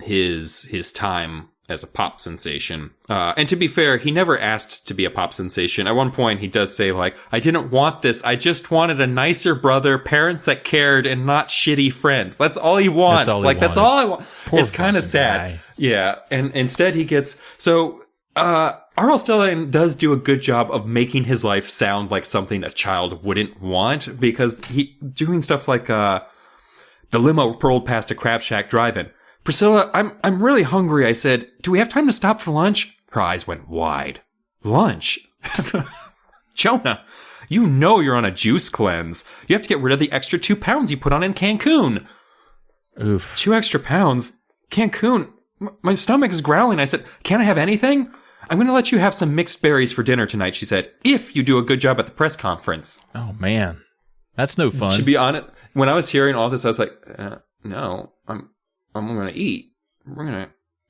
his time as a pop sensation. And to be fair, he never asked to be a pop sensation. At one point, he does say, like, I didn't want this. I just wanted a nicer brother, parents that cared, and not shitty friends. That's all he wants. That's all I want. It's kind of sad. Guy. Yeah. And instead he gets... So, R.L. Stine does do a good job of making his life sound like something a child wouldn't want, because he doing stuff like, the limo rolled past a Crab Shack drive-in. Priscilla, I'm really hungry. I said, do we have time to stop for lunch? Her eyes went wide. Lunch? Jonah, you know you're on a juice cleanse. You have to get rid of the extra 2 pounds you put on in Cancun. Oof. 2 extra pounds? Cancun? My stomach is growling. I said, can't I have anything? I'm going to let you have some mixed berries for dinner tonight, she said, if you do a good job at the press conference. Oh, man. That's no fun. To be honest, when I was hearing all this, I was like, no, I'm going to eat. you're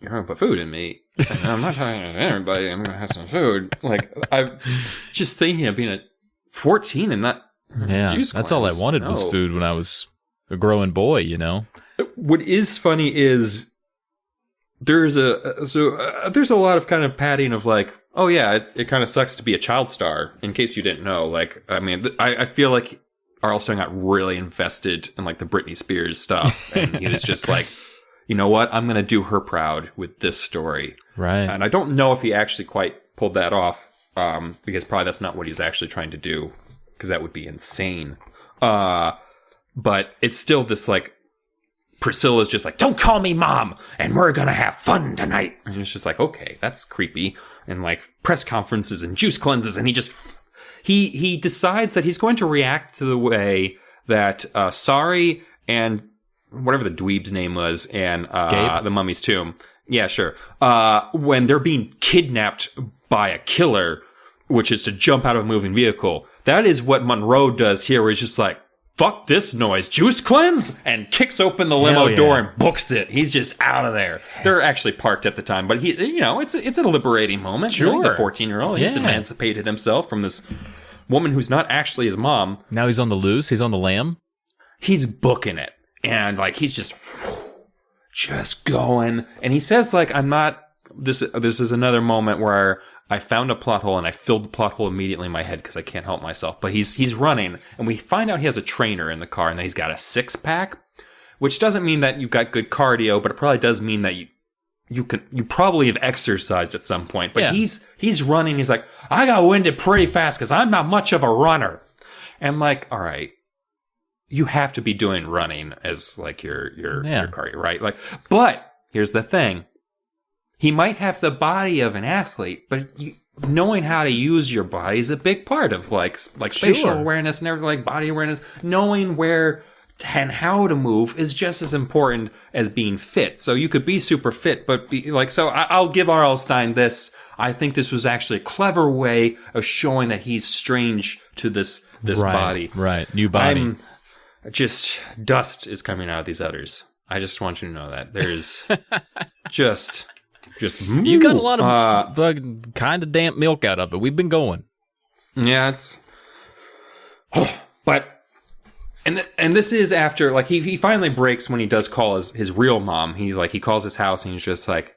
gonna put food in me. And I'm not talking to everybody. I'm gonna have some food. Like, I'm just thinking of being 14 and not juice that's all I cleanse. wanted was food when I was a growing boy, you know? What is funny is there's a lot of kind of padding of like, oh yeah, it kind of sucks to be a child star. In case you didn't know, like, I mean, I feel like R.L. Stine got really invested in like the Britney Spears stuff, and he was just like, you know what, I'm gonna do her proud with this story, right? And I don't know if he actually quite pulled that off, because probably that's not what he's actually trying to do, because that would be insane. But it's still this like, Priscilla's just like, don't call me mom, and we're gonna have fun tonight. And it's just like, okay, that's creepy. And like press conferences and juice cleanses, and he decides that he's going to react to the way that Sari and whatever the dweeb's name was, and the mummy's tomb. Yeah, sure. When they're being kidnapped by a killer, which is to jump out of a moving vehicle. That is what Monroe does here, where he's just like, fuck this noise, juice cleanse, and kicks open the limo door and books it. He's just out of there. They're actually parked at the time, but he, you know, it's a liberating moment. Sure. He's a 14-year-old. He's emancipated himself from this woman who's not actually his mom. Now he's on the loose. He's on the lam. He's booking it, and like he's just going. And he says like, I'm not. This is another moment where I found a plot hole and I filled the plot hole immediately in my head because I can't help myself. But he's running, and we find out he has a trainer in the car and that he's got a 6-pack, which doesn't mean that you've got good cardio, but it probably does mean that you probably have exercised at some point. But he's running. He's like, I got winded pretty fast because I'm not much of a runner. And like, all right, you have to be doing running as like your cardio, right? Like, but here's the thing. He might have the body of an athlete, but knowing how to use your body is a big part of like spatial awareness and everything, like body awareness. Knowing where and how to move is just as important as being fit. So you could be super fit, but be like, so I'll give R.L. Stine this. I think this was actually a clever way of showing that he's strange to this body. Right. New body. Just dust is coming out of these udders. I just want you to know that there's just you got a lot of kind of damp milk out of it. We've been going. Yeah, it's. But and this is after like he finally breaks when he does call his real mom. He calls his house and he's just like,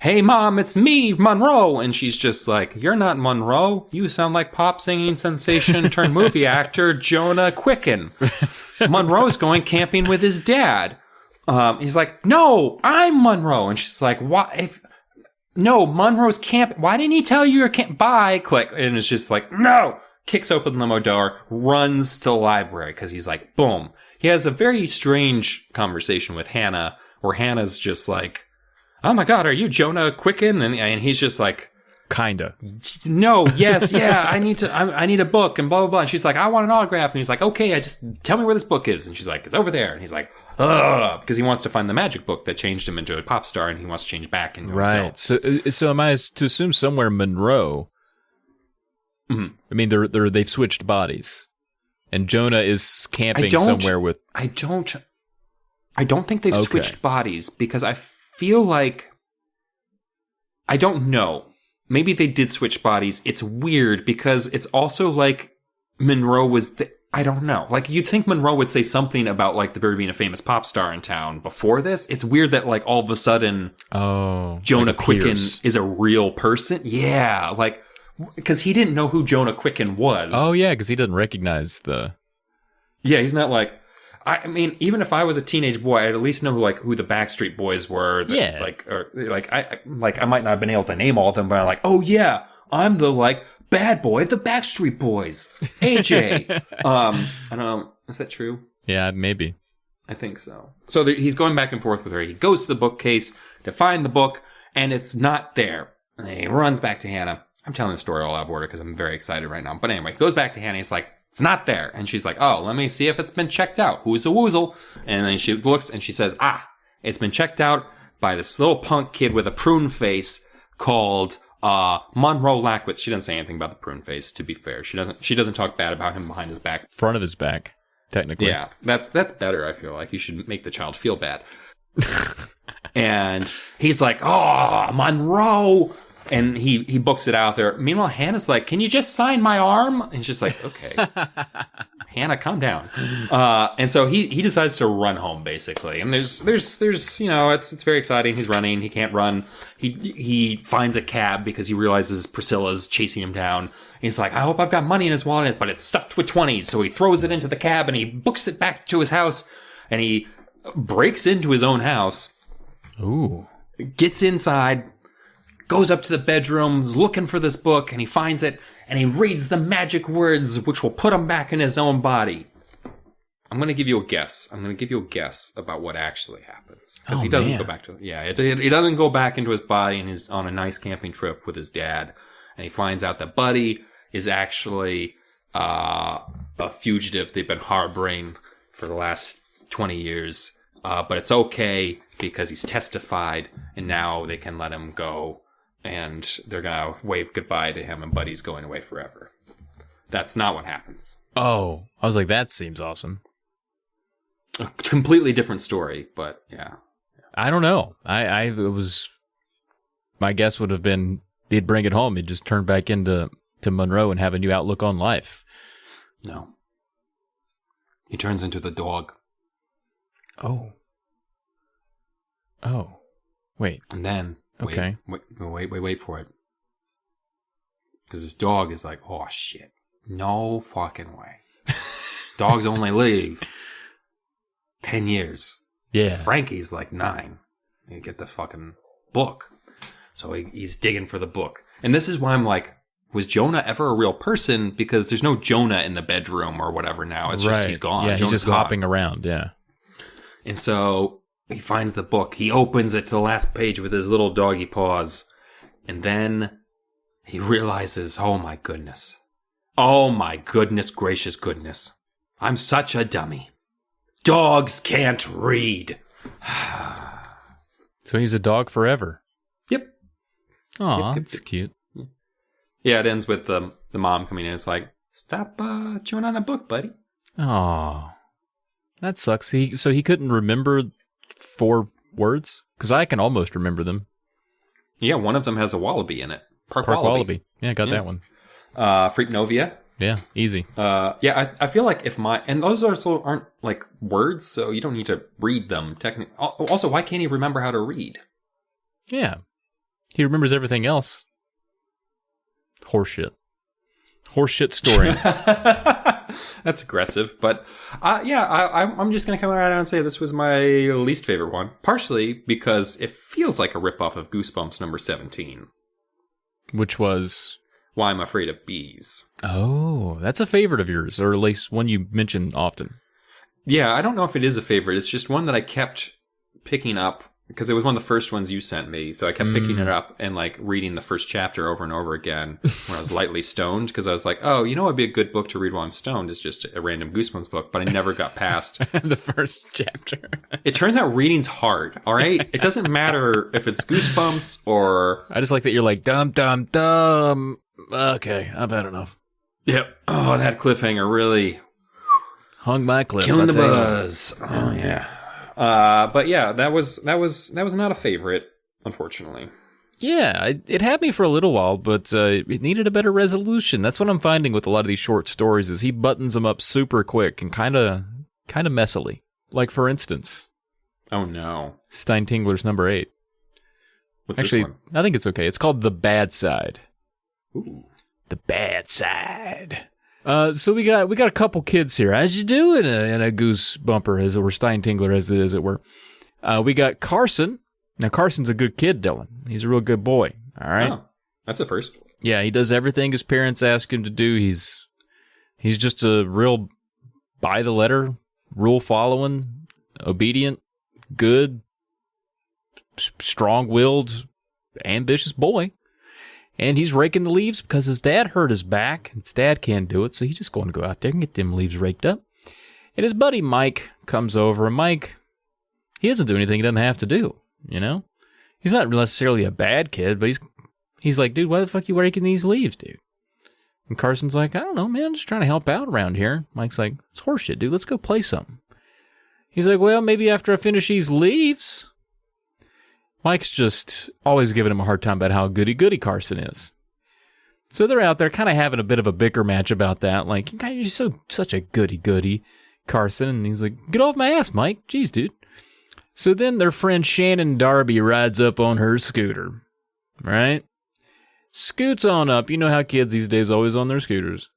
"Hey mom, it's me, Monroe," and she's just like, "You're not Monroe. You sound like pop singing sensation turned movie actor Jonah Quicken. Monroe's going camping with his dad." He's like, "No, I'm Monroe," and she's like, "Why? No, Monroe's camp. Why didn't he tell you you're camp? Bye." Click, and it's just like, no. Kicks open the limo door, runs to the library because he's like, boom. He has a very strange conversation with Hannah, where Hannah's just like, "Oh my God, are you Jonah Quicken?" And he's just like, kinda. "No, yes, yeah, I need a book," and blah, blah, blah. And she's like, "I want an autograph." And he's like, "Okay, just tell me where this book is." And she's like, "It's over there." And he's like, ugh, because he wants to find the magic book that changed him into a pop star, and he wants to change back into himself. So am I to assume somewhere Monroe? Mm-hmm. I mean, they've switched bodies, and Jonah is camping somewhere with. I don't think they've switched bodies because I feel like I don't know. Maybe they did switch bodies. It's weird because it's also like Monroe was I don't know. Like, you'd think Monroe would say something about, like, there being a famous pop star in town before this. It's weird that, like, all of a sudden, Jonah Quicken is a real person. Yeah, like, because he didn't know who Jonah Quicken was. Oh, yeah, because he doesn't recognize the... Yeah, he's not like... I mean, even if I was a teenage boy, I'd at least know, like, who the Backstreet Boys were. Yeah. I might not have been able to name all of them, but I'm like, oh, yeah, I'm the, like... bad boy, the Backstreet Boys, AJ. I don't know. Is that true? Yeah, maybe. I think so. So he's going back and forth with her. He goes to the bookcase to find the book, and it's not there. And he runs back to Hannah. I'm telling the story all out of order because I'm very excited right now. But anyway, he goes back to Hannah. He's like, it's not there. And she's like, oh, let me see if it's been checked out. Who's a woozle? And then she looks and she says, it's been checked out by this little punk kid with a prune face called... Monroe Lackwitz. She doesn't say anything about the prune face, to be fair. She doesn't talk bad about him behind his back. Front of his back, technically. Yeah, that's better, I feel like. You should make the child feel bad. And he's like, oh, Monroe. And he books it out there. Meanwhile, Hannah's like, can you just sign my arm? And he's just like, okay. Hannah, calm down. And so he decides to run home, basically. And there's it's very exciting. He's running. He can't run. He finds a cab because he realizes Priscilla's chasing him down. He's like, I hope I've got money in his wallet, but it's stuffed with 20s. So he throws it into the cab and he books it back to his house. And he breaks into his own house. Ooh. Gets inside, goes up to the bedroom, is looking for this book, and he finds it, and he reads the magic words which will put him back in his own body. I'm going to give you a guess. About what actually happens. Because he doesn't go back to... Yeah, he doesn't go back into his body, and he's on a nice camping trip with his dad. And he finds out that Buddy is actually a fugitive they've been harboring for the last 20 years. But it's okay because he's testified, and now they can let him go. And they're going to wave goodbye to him, and Buddy's going away forever. That's not what happens. Oh, I was like, that seems awesome. A completely different story, but yeah. I don't know. My guess would have been he'd bring it home. He'd just turn back into Monroe and have a new outlook on life. No. He turns into the dog. Oh. Wait. And then... Okay. Wait for it. Because this dog is like, oh, shit. No fucking way. Dogs only live 10 years. Yeah. Frankie's like 9. You get the fucking book. So he's digging for the book. And this is why I'm like, was Jonah ever a real person? Because there's no Jonah in the bedroom or whatever now. It's just he's gone. Yeah, Jonah's he's just hopping around, yeah. And so... he finds the book. He opens it to the last page with his little doggy paws. And then he realizes, oh my goodness. Oh my goodness, gracious goodness. I'm such a dummy. Dogs can't read. So he's a dog forever. Yep. Aw, that's cute. Yeah, it ends with the mom coming in. It's like, stop chewing on a book, buddy. Aw. That sucks. So he couldn't remember 4 words? Because I can almost remember them. Yeah, one of them has a wallaby in it. Park Wallaby. Yeah, got that one. Freak Novia. Yeah, easy. I feel like and those also aren't like words, so you don't need to read them technically. Also, why can't he remember how to read? Yeah. He remembers everything else. Horseshit story. That's aggressive, but I'm just gonna come right out and say this was my least favorite one, partially because it feels like a ripoff of Goosebumps number 17, which was Why I'm Afraid of Bees. Oh, that's a favorite of yours, or at least one you mention often. Yeah, I don't know if it is a favorite. It's just one that I kept picking up because it was one of the first ones you sent me, so I kept picking it up and like reading the first chapter over and over again when I was lightly stoned, because I was like, oh, you know what'd be a good book to read while I'm stoned is just a random Goosebumps book, but I never got past the first chapter. It turns out reading's hard, all right? It doesn't matter if it's Goosebumps or... I just like that you're like, dumb. Okay, I've had enough. Yep. Oh, that cliffhanger really... hung my cliff. Killing the buzz. Oh, yeah. But yeah, that was not a favorite, unfortunately. Yeah, it had me for a little while, but it needed a better resolution. That's what I'm finding with a lot of these short stories is he buttons them up super quick and kind of messily. Like for instance, oh no, Stinetinglers number 8. What's Actually, this one? I think it's okay. It's called The Bad Side. Ooh, The Bad Side. So we got a couple kids here, as you do in a goose bumper, as it were, Stinetingler, as it were. We got Carson. Now Carson's a good kid, Dylan. He's a real good boy. All right. Oh, that's a first. Yeah, he does everything his parents ask him to do. He's just a real by the letter, rule following, obedient, good, strong willed, ambitious boy. And he's raking the leaves because his dad hurt his back. His dad can't do it, so he's just going to go out there and get them leaves raked up. And his buddy Mike comes over, and Mike, he doesn't do anything he doesn't have to do, you know? He's not necessarily a bad kid, but he's like, dude, why the fuck are you raking these leaves, dude? And Carson's like, I don't know, man, I'm just trying to help out around here. Mike's like, it's horseshit, dude, let's go play something. He's like, well, maybe after I finish these leaves. Mike's just always giving him a hard time about how goody-goody Carson is. So they're out there kind of having a bit of a bicker match about that. Like, you're such a goody-goody, Carson. And he's like, get off my ass, Mike. Jeez, dude. So then their friend Shannon Darby rides up on her scooter, right? Scoots on up. You know how kids these days always on their scooters.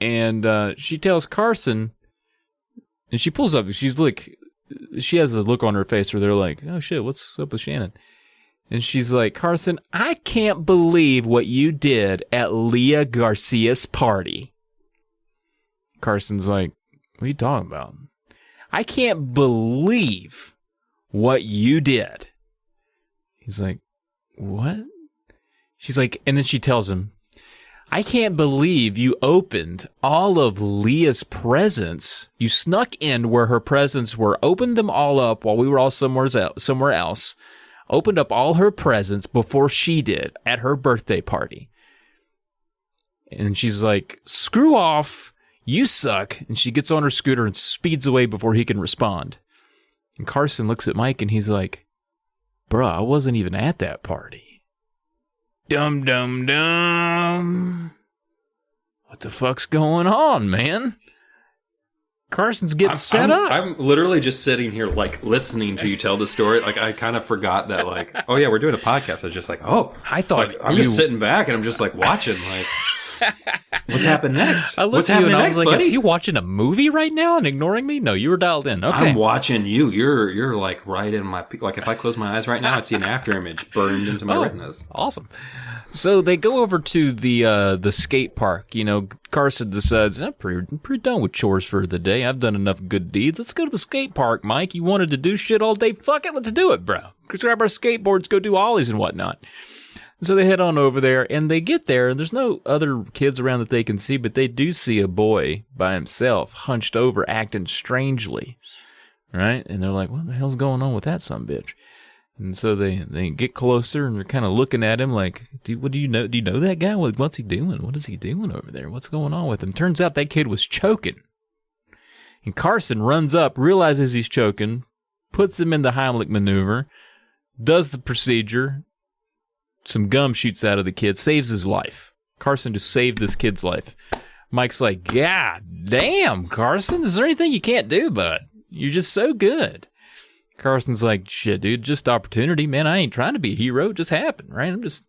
And she tells Carson, and she pulls up. She has a look on her face where they're like, oh, shit, what's up with Shannon? And she's like, Carson, I can't believe what you did at Leah Garcia's party. Carson's like, what are you talking about? I can't believe what you did. He's like, what? She's like, and then she tells him, I can't believe you opened all of Leah's presents. You snuck in where her presents were, opened them all up while we were all somewhere else. Opened up all her presents before she did at her birthday party. And she's like, screw off, you suck. And she gets on her scooter and speeds away before he can respond. And Carson looks at Mike and he's like, bruh, I wasn't even at that party. Dum, dum, dum. What the fuck's going on, man? Carson's getting set up. I'm literally just sitting here, like, listening to you tell the story. Like, I kind of forgot that, like, oh, yeah, we're doing a podcast. I was just like, oh. I thought like, I'm just sitting back, and I'm just, like, watching, like, what's happening next? What's happening next, like, buddy? Is he watching a movie right now and ignoring me? No, you were dialed in. Okay. I'm watching you. You're like, right in my... Like, if I close my eyes right now, I'd see an after image burned into my retinas. Awesome. So they go over to the skate park. You know, Carson decides, I'm pretty done with chores for the day. I've done enough good deeds. Let's go to the skate park, Mike. You wanted to do shit all day? Fuck it, let's do it, bro. Let's grab our skateboards, go do ollies and whatnot. So they head on over there, and they get there, and there's no other kids around that they can see, but they do see a boy by himself, hunched over, acting strangely, right? And they're like, what the hell's going on with that sumbitch? And so they get closer and they're kind of looking at him like, what do you know? Do you know that guy? What's he doing? What is he doing over there? What's going on with him? Turns out that kid was choking. And Carson runs up, realizes he's choking, puts him in the Heimlich maneuver, does the procedure. Some gum shoots out of the kid, saves his life. Carson just saved this kid's life. Mike's like, God damn, Carson, is there anything you can't do, bud? You're just so good. Carson's like, shit, dude, just opportunity, man. I ain't trying to be a hero. It just happened, right? I'm just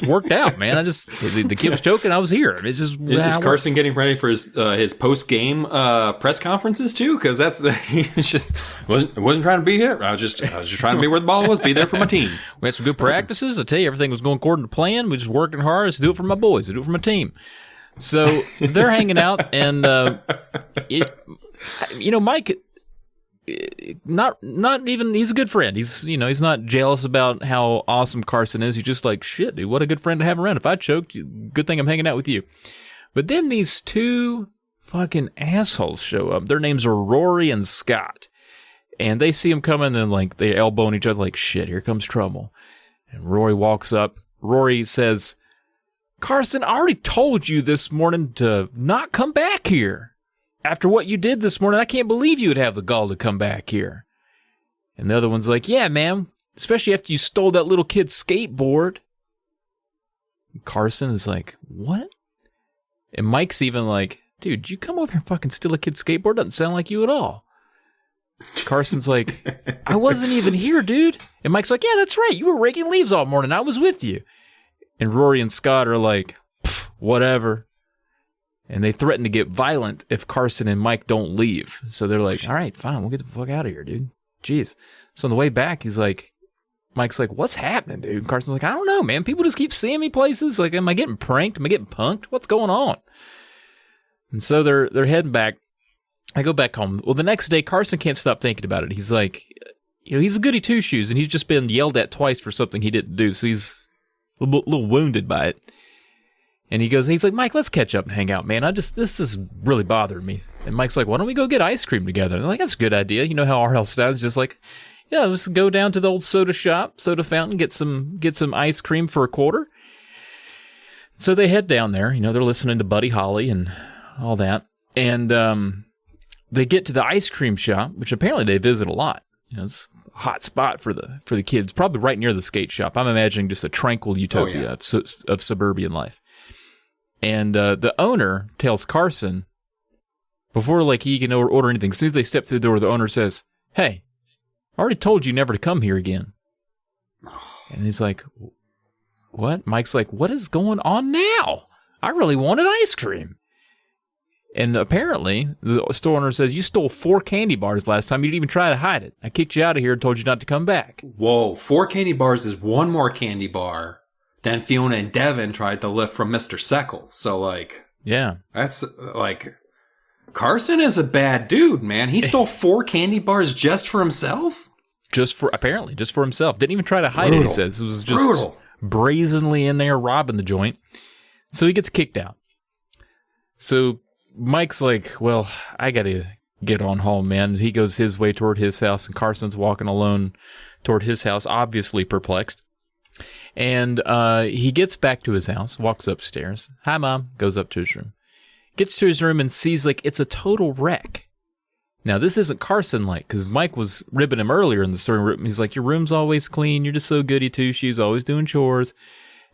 worked out, man. The kid was choking. I was here. It's just is Carson getting ready for his post game press conferences too? Because he just wasn't trying to be here. I was just trying to be where the ball was. Be there for my team. We had some good practices. I tell you, everything was going according to plan. We just working hard. Let's do it for my boys. Let's do it for my team. So they're hanging out, and Mike. Not even, he's a good friend. He's not jealous about how awesome Carson is. He's just like, shit, dude, what a good friend to have around. If I choked, good thing I'm hanging out with you. But then these two fucking assholes show up. Their names are Rory and Scott. And they see him coming and like they elbowing each other like, shit, here comes trouble. And Rory walks up. Rory says, Carson, I already told you this morning to not come back here. After what you did this morning, I can't believe you would have the gall to come back here. And the other one's like, yeah, man, especially after you stole that little kid's skateboard. And Carson is like, what? And Mike's even like, dude, you come over here and fucking steal a kid's skateboard? Doesn't sound like you at all. Carson's like, I wasn't even here, dude. And Mike's like, yeah, that's right. You were raking leaves all morning. I was with you. And Rory and Scott are like, whatever. And they threaten to get violent if Carson and Mike don't leave. So they're like, all right, fine, we'll get the fuck out of here, dude. Jeez. So on the way back, Mike's like, what's happening, dude? And Carson's like, I don't know, man. People just keep seeing me places. Like, am I getting pranked? Am I getting punked? What's going on? And so they're heading back. I go back home. Well, the next day, Carson can't stop thinking about it. He's like, he's a goody two-shoes, and he's just been yelled at twice for something he didn't do. So he's a little wounded by it. And he's like, Mike, let's catch up and hang out, man. This is really bothering me. And Mike's like, why don't we go get ice cream together? And they're like, that's a good idea. You know how R.L. Stein's just like, yeah, let's go down to the old soda fountain, get some ice cream for $0.25. So they head down there. They're listening to Buddy Holly and all that. And they get to the ice cream shop, which apparently they visit a lot. It's hot spot for the kids, probably right near the skate shop. I'm imagining just a tranquil utopia of suburban life. And the owner tells Carson, before like he can order anything, as soon as they step through the door, the owner says, "Hey, I already told you never to come here again." And he's like, "What?" Mike's like, "What is going on now? I really wanted ice cream." And apparently, the store owner says, "You stole 4 candy bars last time. You didn't even try to hide it. I kicked you out of here and told you not to come back." Whoa, 4 candy bars is 1 more candy bar than Fiona and Devin tried to lift from Mr. Seckle. So, like... Yeah. That's, like... Carson is a bad dude, man. He stole 4 candy bars just for himself? Just for himself. Didn't even try to hide it, he says. It was just brazenly in there robbing the joint. So he gets kicked out. So Mike's like, "Well, I got to get on home, man." He goes his way toward his house, and Carson's walking alone toward his house, obviously perplexed. And he gets back to his house, walks upstairs. "Hi, Mom." Goes up to his room. Gets to his room and sees like it's a total wreck. Now, this isn't Carson-like, because Mike was ribbing him earlier in the story. He's like, "Your room's always clean. You're just so goody two-shoes, always doing chores."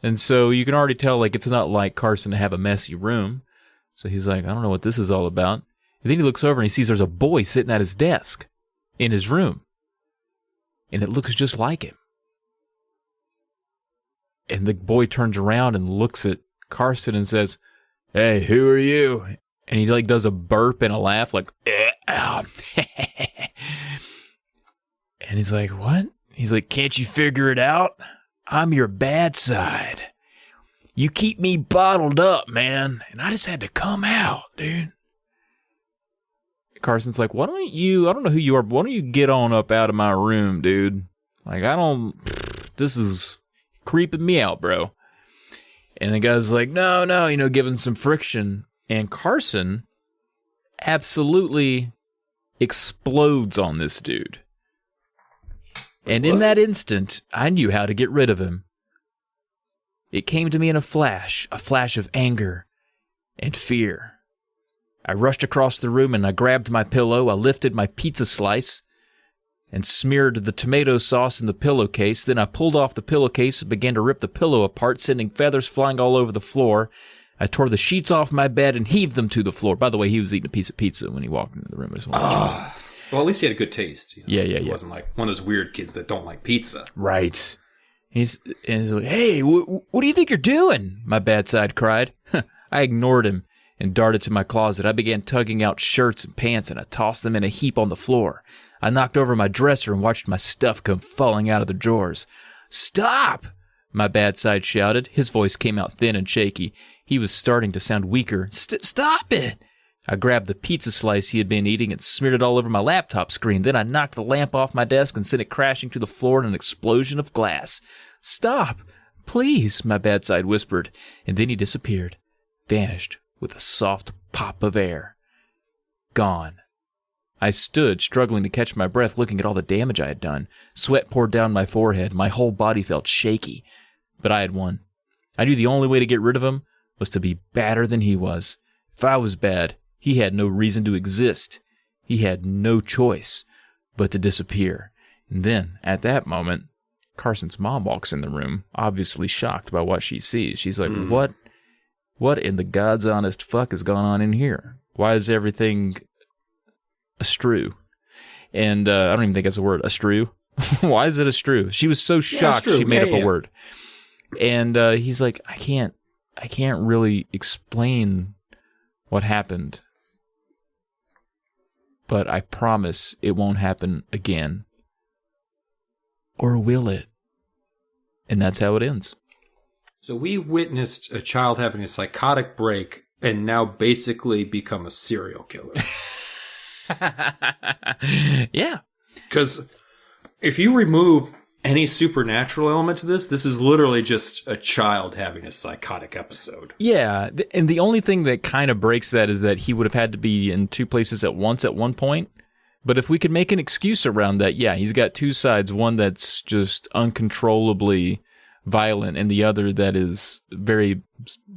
And so you can already tell, like, it's not like Carson to have a messy room. So he's like, "I don't know what this is all about." And then he looks over and he sees there's a boy sitting at his desk in his room. And it looks just like him. And the boy turns around and looks at Carson and says, "Hey, who are you?" And he like does a burp and a laugh like, "Ow." And he's like, "What?" He's like, "Can't you figure it out? I'm your bad side. You keep me bottled up, man. And I just had to come out, dude." Carson's like, I don't know who you are, but why don't you get on up out of my room, dude? Like, this is creeping me out, bro. And the guy's like, no, giving some friction. And Carson absolutely explodes on this dude. And in that instant, I knew how to get rid of him. It came to me in a flash of anger and fear. I rushed across the room and I grabbed my pillow. I lifted my pizza slice and smeared the tomato sauce in the pillowcase. Then I pulled off the pillowcase and began to rip the pillow apart, sending feathers flying all over the floor. I tore the sheets off my bed and heaved them to the floor. By the way, he was eating a piece of pizza when he walked into the room. Well, at least he had a good taste. Yeah. He wasn't like one of those weird kids that don't like pizza. Right. He's like, "Hey, what do you think you're doing?" my bad side cried. I ignored him and darted to my closet. I began tugging out shirts and pants, and I tossed them in a heap on the floor. I knocked over my dresser and watched my stuff come falling out of the drawers. "Stop!" my bad side shouted. His voice came out thin and shaky. He was starting to sound weaker. "Stop it!" I grabbed the pizza slice he had been eating and smeared it all over my laptop screen. Then I knocked the lamp off my desk and sent it crashing to the floor in an explosion of glass. "Stop, please," my bad side whispered, and then he disappeared, vanished with a soft pop of air. Gone. I stood, struggling to catch my breath, looking at all the damage I had done. Sweat poured down my forehead. My whole body felt shaky. But I had won. I knew the only way to get rid of him was to be badder than he was. If I was bad, he had no reason to exist. He had no choice but to disappear. And then, at that moment, Carson's mom walks in the room, obviously shocked by what she sees. She's like, What in the God's honest fuck has gone on in here? Why is everything astrew?" And I don't even think that's a word, astrew. Why is it astrew? She was so shocked she made up a word. And he's like, I can't really explain what happened, but I promise it won't happen again. Or will it? And that's how it ends. So we witnessed a child having a psychotic break and now basically become a serial killer. Yeah. Because if you remove any supernatural element to this is literally just a child having a psychotic episode. Yeah, and the only thing that kind of breaks that is that he would have had to be in 2 places at once at one point. But if we could make an excuse around that, yeah, he's got 2 sides, one that's just uncontrollably violent and the other that is very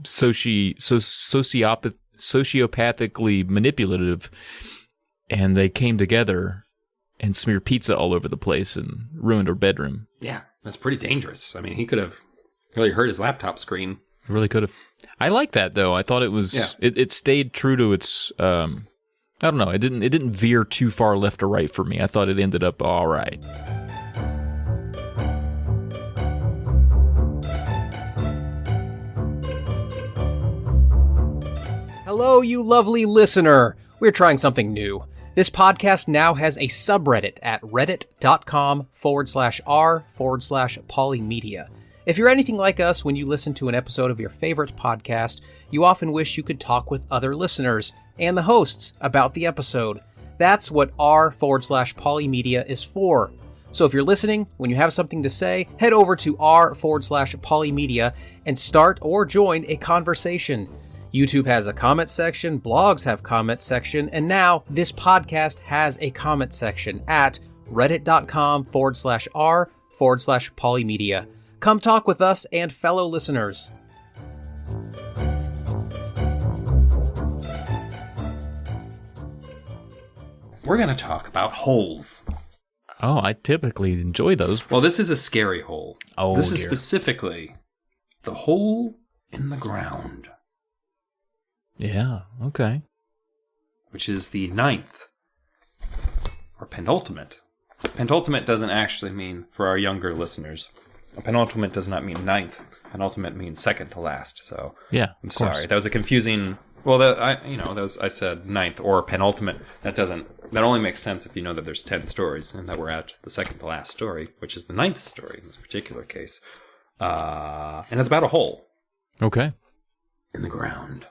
sociopathically manipulative. And they came together and smear pizza all over the place and ruined her bedroom. Yeah, that's pretty dangerous. I mean, he could have really hurt his laptop screen. It really could have. I like that though. I thought it was. Yeah. It stayed true to its. I don't know. It didn't veer too far left or right for me. I thought it ended up all right. Hello, you lovely listener. We're trying something new. This podcast now has a subreddit at reddit.com/r/polymedia. If you're anything like us, when you listen to an episode of your favorite podcast, you often wish you could talk with other listeners and the hosts about the episode. That's what r/polymedia is for. So if you're listening, when you have something to say, head over to r/polymedia and start or join a conversation. YouTube has a comment section, blogs have comment section, and now this podcast has a comment section at reddit.com/r/polymedia. Come talk with us and fellow listeners. We're going to talk about holes. Oh, I typically enjoy those. Well, this is a scary hole. Oh, this is specifically the hole in the ground. Yeah, okay. Which is the 9th, or penultimate. Penultimate doesn't actually mean, for our younger listeners, penultimate does not mean 9th. Penultimate means second to last. So yeah, I'm sorry, that was a confusing. Well, I said 9th or penultimate. That only makes sense if you know that there's 10 stories and that we're at the second to last story, which is the 9th story in this particular case, and it's about a hole. Okay. In the ground.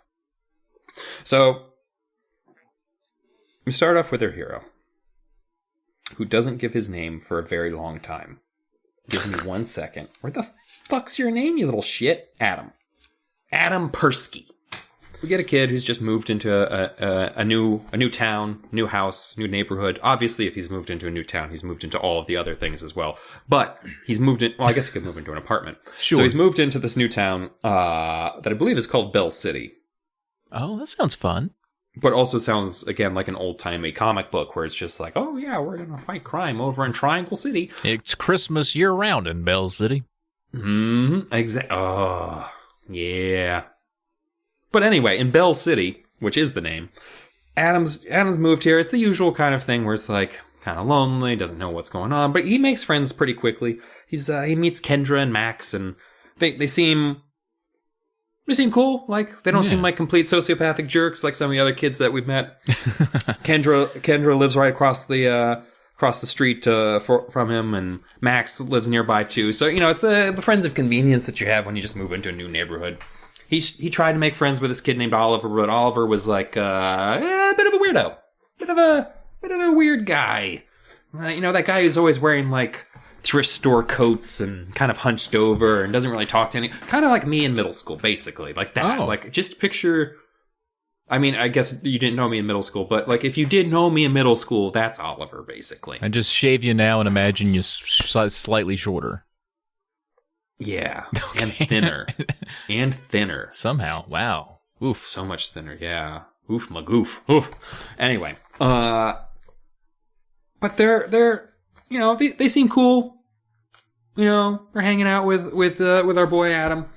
So, we start off with our hero, who doesn't give his name for a very long time. Give me 1 second. Where the fuck's your name, you little shit? Adam. Adam Persky. We get a kid who's just moved into a new town, new house, new neighborhood. Obviously, if he's moved into a new town, he's moved into all of the other things as well. But he's moved in. Well, I guess he could move into an apartment. Sure. So he's moved into this new town that I believe is called Bell City. Oh, that sounds fun. But also sounds, again, like an old-timey comic book where it's just like, oh, yeah, we're going to fight crime over in Triangle City. It's Christmas year-round in Bell City. Mm-hmm. Exactly. Oh, yeah. But anyway, in Bell City, which is the name, Adam's moved here. It's the usual kind of thing where it's like kind of lonely, doesn't know what's going on, but he makes friends pretty quickly. He meets Kendra and Max, and they seem cool. Like, they don't seem like complete sociopathic jerks like some of the other kids that we've met. Kendra lives right across the street from him, and Max lives nearby too. So, it's the friends of convenience that you have when you just move into a new neighborhood. He tried to make friends with this kid named Oliver, but Oliver was like a bit of a weirdo, bit of a weird guy. That guy who's always wearing like thrift store coats and kind of hunched over and doesn't really talk to any. Kind of like me in middle school, basically, like that. Oh. Like, just picture. I mean, I guess you didn't know me in middle school, but like if you did know me in middle school, that's Oliver, basically. I just shave you now and imagine you slightly shorter. Yeah, okay. and thinner. Somehow, wow. Oof. So much thinner, yeah. Oof, my goof. Oof. Anyway, but they're they seem cool. They're hanging out with our boy Adam,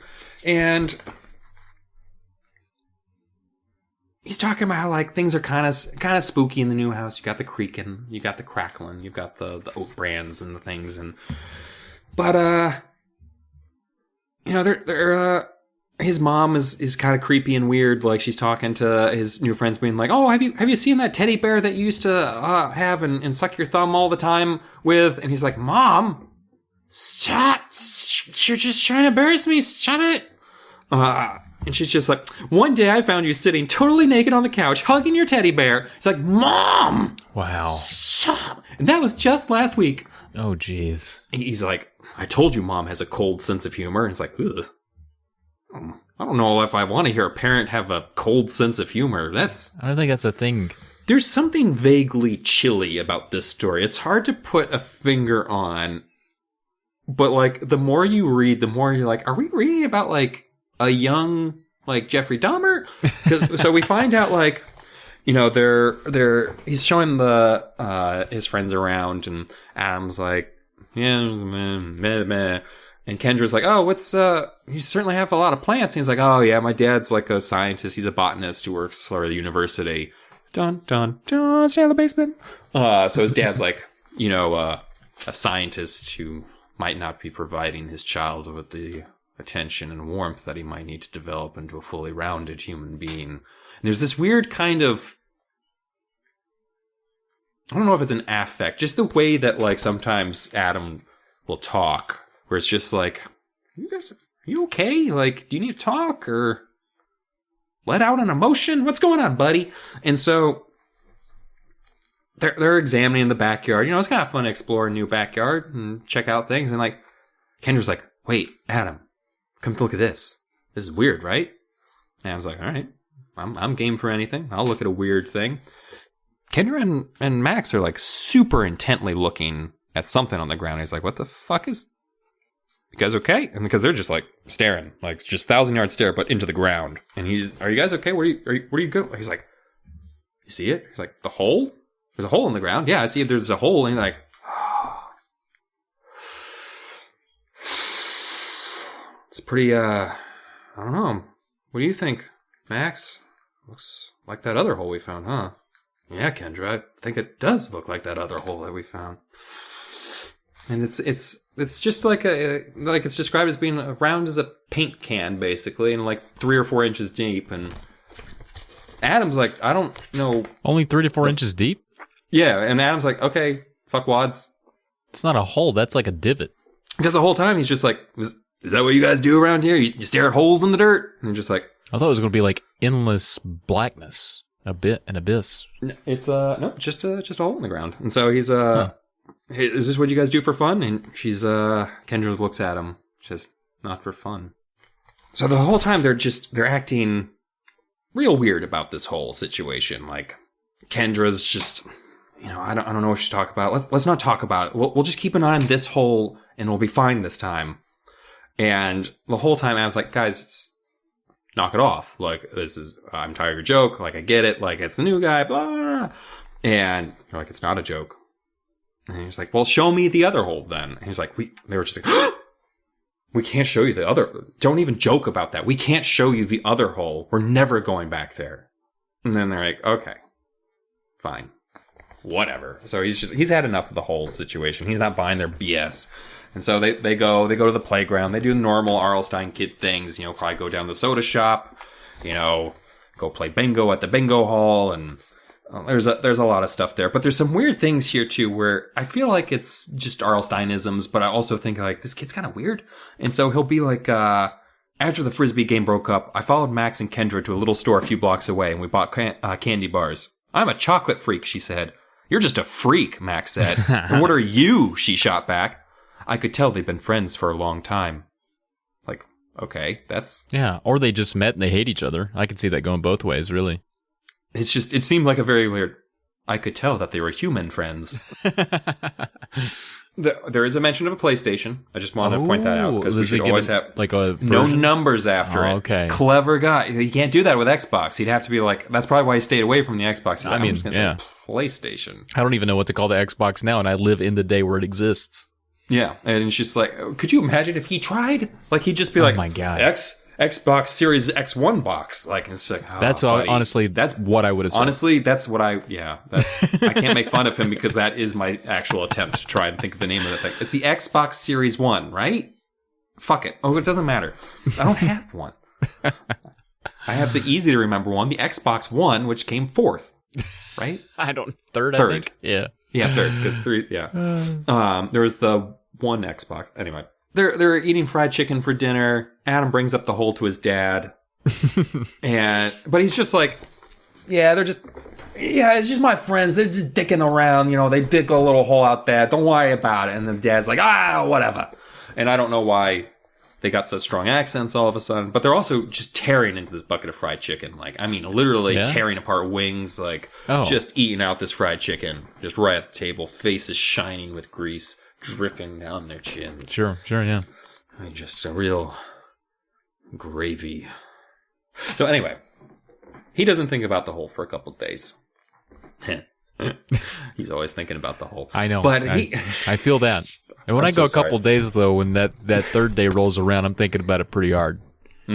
and he's talking about how like things are kind of spooky in the new house. You got the creaking, you got the crackling, you've got the oak brands and the things, but they're his mom is kind of creepy and weird. Like, she's talking to his new friends, being like, "Oh, have you seen that teddy bear that you used to have and suck your thumb all the time with?" And he's like, "Mom, stop! You're just trying to embarrass me. Stop it!" And she's just like, "One day I found you sitting totally naked on the couch, hugging your teddy bear." It's like, "Mom, wow, stop!" And that was just last week. Oh, jeez. He's like, "I told you, Mom has a cold sense of humor." And it's like, ugh. I don't know if I want to hear a parent have a cold sense of humor. I don't think that's a thing. There's something vaguely chilly about this story. It's hard to put a finger on, but like the more you read, the more you're like, are we reading about like a young like Jeffrey Dahmer? So we find out like he's showing his friends around, and Adam's like, yeah, meh, meh. And Kendra's like, oh, you certainly have a lot of plants. And he's like, oh yeah, my dad's like a scientist. He's a botanist who works for the university. Dun, dun, dun, stay in the basement. So his dad's like, a scientist who might not be providing his child with the attention and warmth that he might need to develop into a fully rounded human being. And there's this weird kind of, I don't know if it's an affect, just the way that like sometimes Adam will talk, where it's just like, are you okay? Like, do you need to talk or let out an emotion? What's going on, buddy? And so they're examining the backyard. It's kind of fun to explore a new backyard and check out things. And like, Kendra's like, wait, Adam, come look at this. This is weird, right? And Adam's like, all right, I'm game for anything. I'll look at a weird thing. Kendra and Max are like super intently looking at something on the ground. He's like, what the fuck is, you guys okay? And because they're just like staring, like just 1,000-yard stare, but into the ground. And are you guys okay? Where are you going? He's like, you see it? He's like, the hole? There's a hole in the ground. Yeah, I see it. There's a hole. And he's like, it's pretty, I don't know. What do you think, Max? Looks like that other hole we found, huh? Yeah, Kendra, I think it does look like that other hole that we found. And it's just like it's described as being round as a paint can, basically, and like 3 or 4 inches deep. And Adam's like, I don't know. Only 3 to 4 inches deep? Yeah, and Adam's like, okay, fuck wads. It's not a hole, that's like a divot. Because the whole time he's just like, is that what you guys do around here? You stare at holes in the dirt? And you're just like, I thought it was going to be like endless blackness, an abyss. It's no, just a hole in the ground. And so he's hey, is this what you guys do for fun? And Kendra looks at him, just not for fun. So the whole time they're acting real weird about this whole situation. Like Kendra's just, I don't know what she's talking about. Let's not talk about it. We'll just keep an eye on this hole and we'll be fine this time. And the whole time I was like, guys, knock it off. Like, I'm tired of your joke. Like, I get it. Like, it's the new guy, blah. And they're like, it's not a joke. And he's like, well, show me the other hole then. And he's like, they were just like, we can't show you the other. Don't even joke about that. We can't show you the other hole. We're never going back there. And then they're like, okay, fine, whatever. So he's had enough of the whole situation. He's not buying their BS. And so they go to the playground. They do the normal Arlstein kid things, probably go down to the soda shop, go play bingo at the bingo hall. And there's a lot of stuff there. But there's some weird things here too, where I feel like it's just Arlsteinisms, but I also think like this kid's kind of weird. And so he'll be like, after the Frisbee game broke up, I followed Max and Kendra to a little store a few blocks away and we bought candy bars. I'm a chocolate freak, she said. You're just a freak, Max said. And what are you? She shot back. I could tell they'd been friends for a long time. Like, okay, that's... Yeah, or they just met and they hate each other. I can see that going both ways, really. It seemed like a very weird... I could tell that they were human friends. There is a mention of a PlayStation. I just wanted to point that out, because we should always have like a no numbers after it. Okay. Clever guy. He can't do that with Xbox. He'd have to be like... That's probably why he stayed away from the Xbox. I'm just going to say PlayStation. I don't even know what to call the Xbox now, and I live in the day where it exists. Yeah, and it's just like, could you imagine if he tried? Like, he'd just be like, oh my God. Xbox Series X1 box. Like, it's like, oh, that's buddy. Honestly, that's what I would have said. Honestly, that's what I can't make fun of him because that is my actual attempt to try and think of the name of that thing. It's the Xbox Series 1, right? Fuck it. Oh, it doesn't matter. I don't have one. I have the easy to remember one, the Xbox One, which came fourth, right? Third, I think. Yeah. Yeah, third, because 3, yeah. There was the one Xbox. Anyway, they're eating fried chicken for dinner. Adam brings up the hole to his dad. But he's just like, it's just my friends. They're just dicking around. They dig a little hole out there. Don't worry about it. And the dad's like, whatever. And I don't know why they got such strong accents all of a sudden, but they're also just tearing into this bucket of fried chicken. Like, I mean, literally tearing apart wings, like just eating out this fried chicken, just right at the table, faces shining with grease, dripping down their chins. Sure, yeah. I mean, just a real gravy. So anyway, He doesn't think about the hole for a couple days. He's always thinking about the hole. I know. But I feel that. And when I'm I go so a couple sorry. days, though, when that third day rolls around, I'm thinking about it pretty hard. But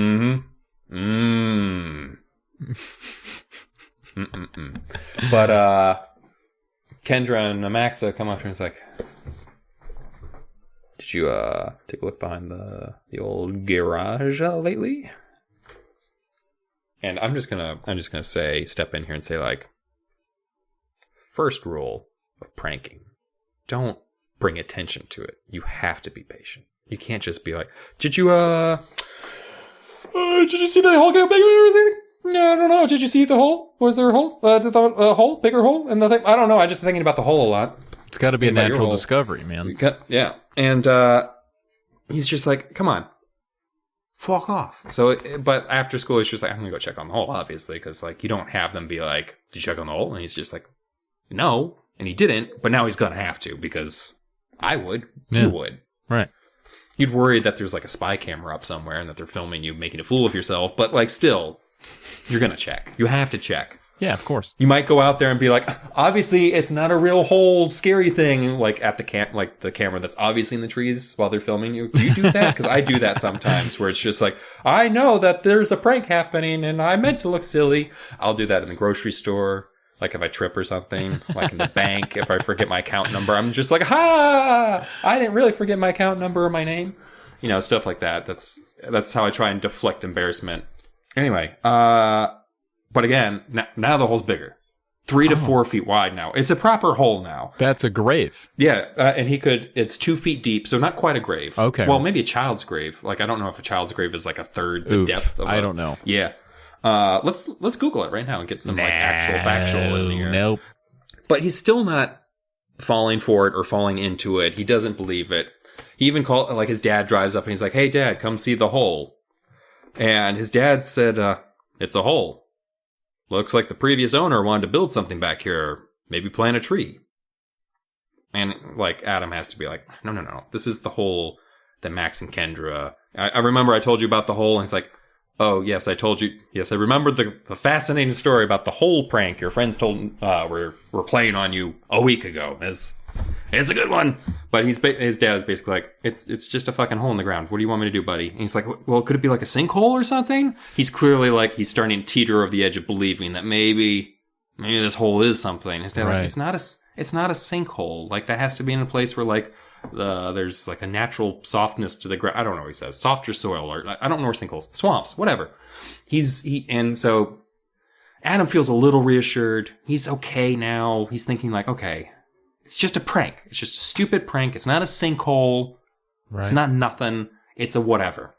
Kendra and Amaxa come up to her and it's like, did you take a look behind the old garage lately? And I'm just gonna say, step in here and say, like, first rule of pranking, don't bring attention to it. You have to be patient. You can't just be like, did you see the hole get bigger or anything? No, I don't know. Did you see the hole? Was there a hole? Did the hole, bigger hole? And the thing, I don't know. I just thinking about the hole a lot. It's got to be a About your natural hole. discovery, man. Yeah. And he's just like, come on, fuck off. So, but after school, he's just like, I'm going to go check on the hole, obviously, because, like, you don't have them be like, did you check on the hole? And he's just like, no. And he didn't, but now he's going to have to because I would. Yeah. You would. Right. You'd worry that there's, like, a spy camera up somewhere and that they're filming you making a fool of yourself, but, like, still, you're going to check. You have to check. Yeah, of course. You might go out there and be like, obviously it's not a real whole scary thing, like at the the camera that's obviously in the trees while they're filming you. Do you do that? Because I do that sometimes, where it's just like, I know that there's a prank happening and I meant to look silly. I'll do that in the grocery store, like if I trip or something, like in the bank, if I forget my account number, I'm just like, ha! I didn't really forget my account number or my name, stuff like that. That's how I try and deflect embarrassment. Anyway, but again, now the hole's bigger. 3 to 4 feet wide now. It's a proper hole now. That's a grave. Yeah, and it's 2 feet deep, so not quite a grave. Okay. Well, maybe a child's grave. Like, I don't know if a child's grave is like a third the depth of I don't know. Yeah. Let's Google it right now and get some like actual factual in here. Nope. But he's still not falling for it or falling into it. He doesn't believe it. He even called, like, his dad drives up and he's like, hey, Dad, come see the hole. And his dad said, it's a hole. Looks like the previous owner wanted to build something back here. Maybe plant a tree. And, like, Adam has to be like, no. This is the hole that Max and Kendra... I remember I told you about the hole, and it's like, oh, yes, I told you. Yes, I remember the fascinating story about the hole prank your friends told were playing on you a week ago. It's a good one. But his dad is basically like, it's just a fucking hole in the ground. What do you want me to do, buddy? And he's like, well, could it be like a sinkhole or something? He's clearly like, he's starting to teeter over the edge of believing that maybe this hole is something. His dad Right. like, it's not a sinkhole. Like, that has to be in a place where, like, there's like a natural softness to the ground. I don't know what he says. Softer soil, or I don't know where sinkholes, swamps, whatever. And so Adam feels a little reassured. He's okay now. He's thinking like, okay, it's just a prank. It's just a stupid prank. It's not a sinkhole. Right. It's not nothing. It's a whatever.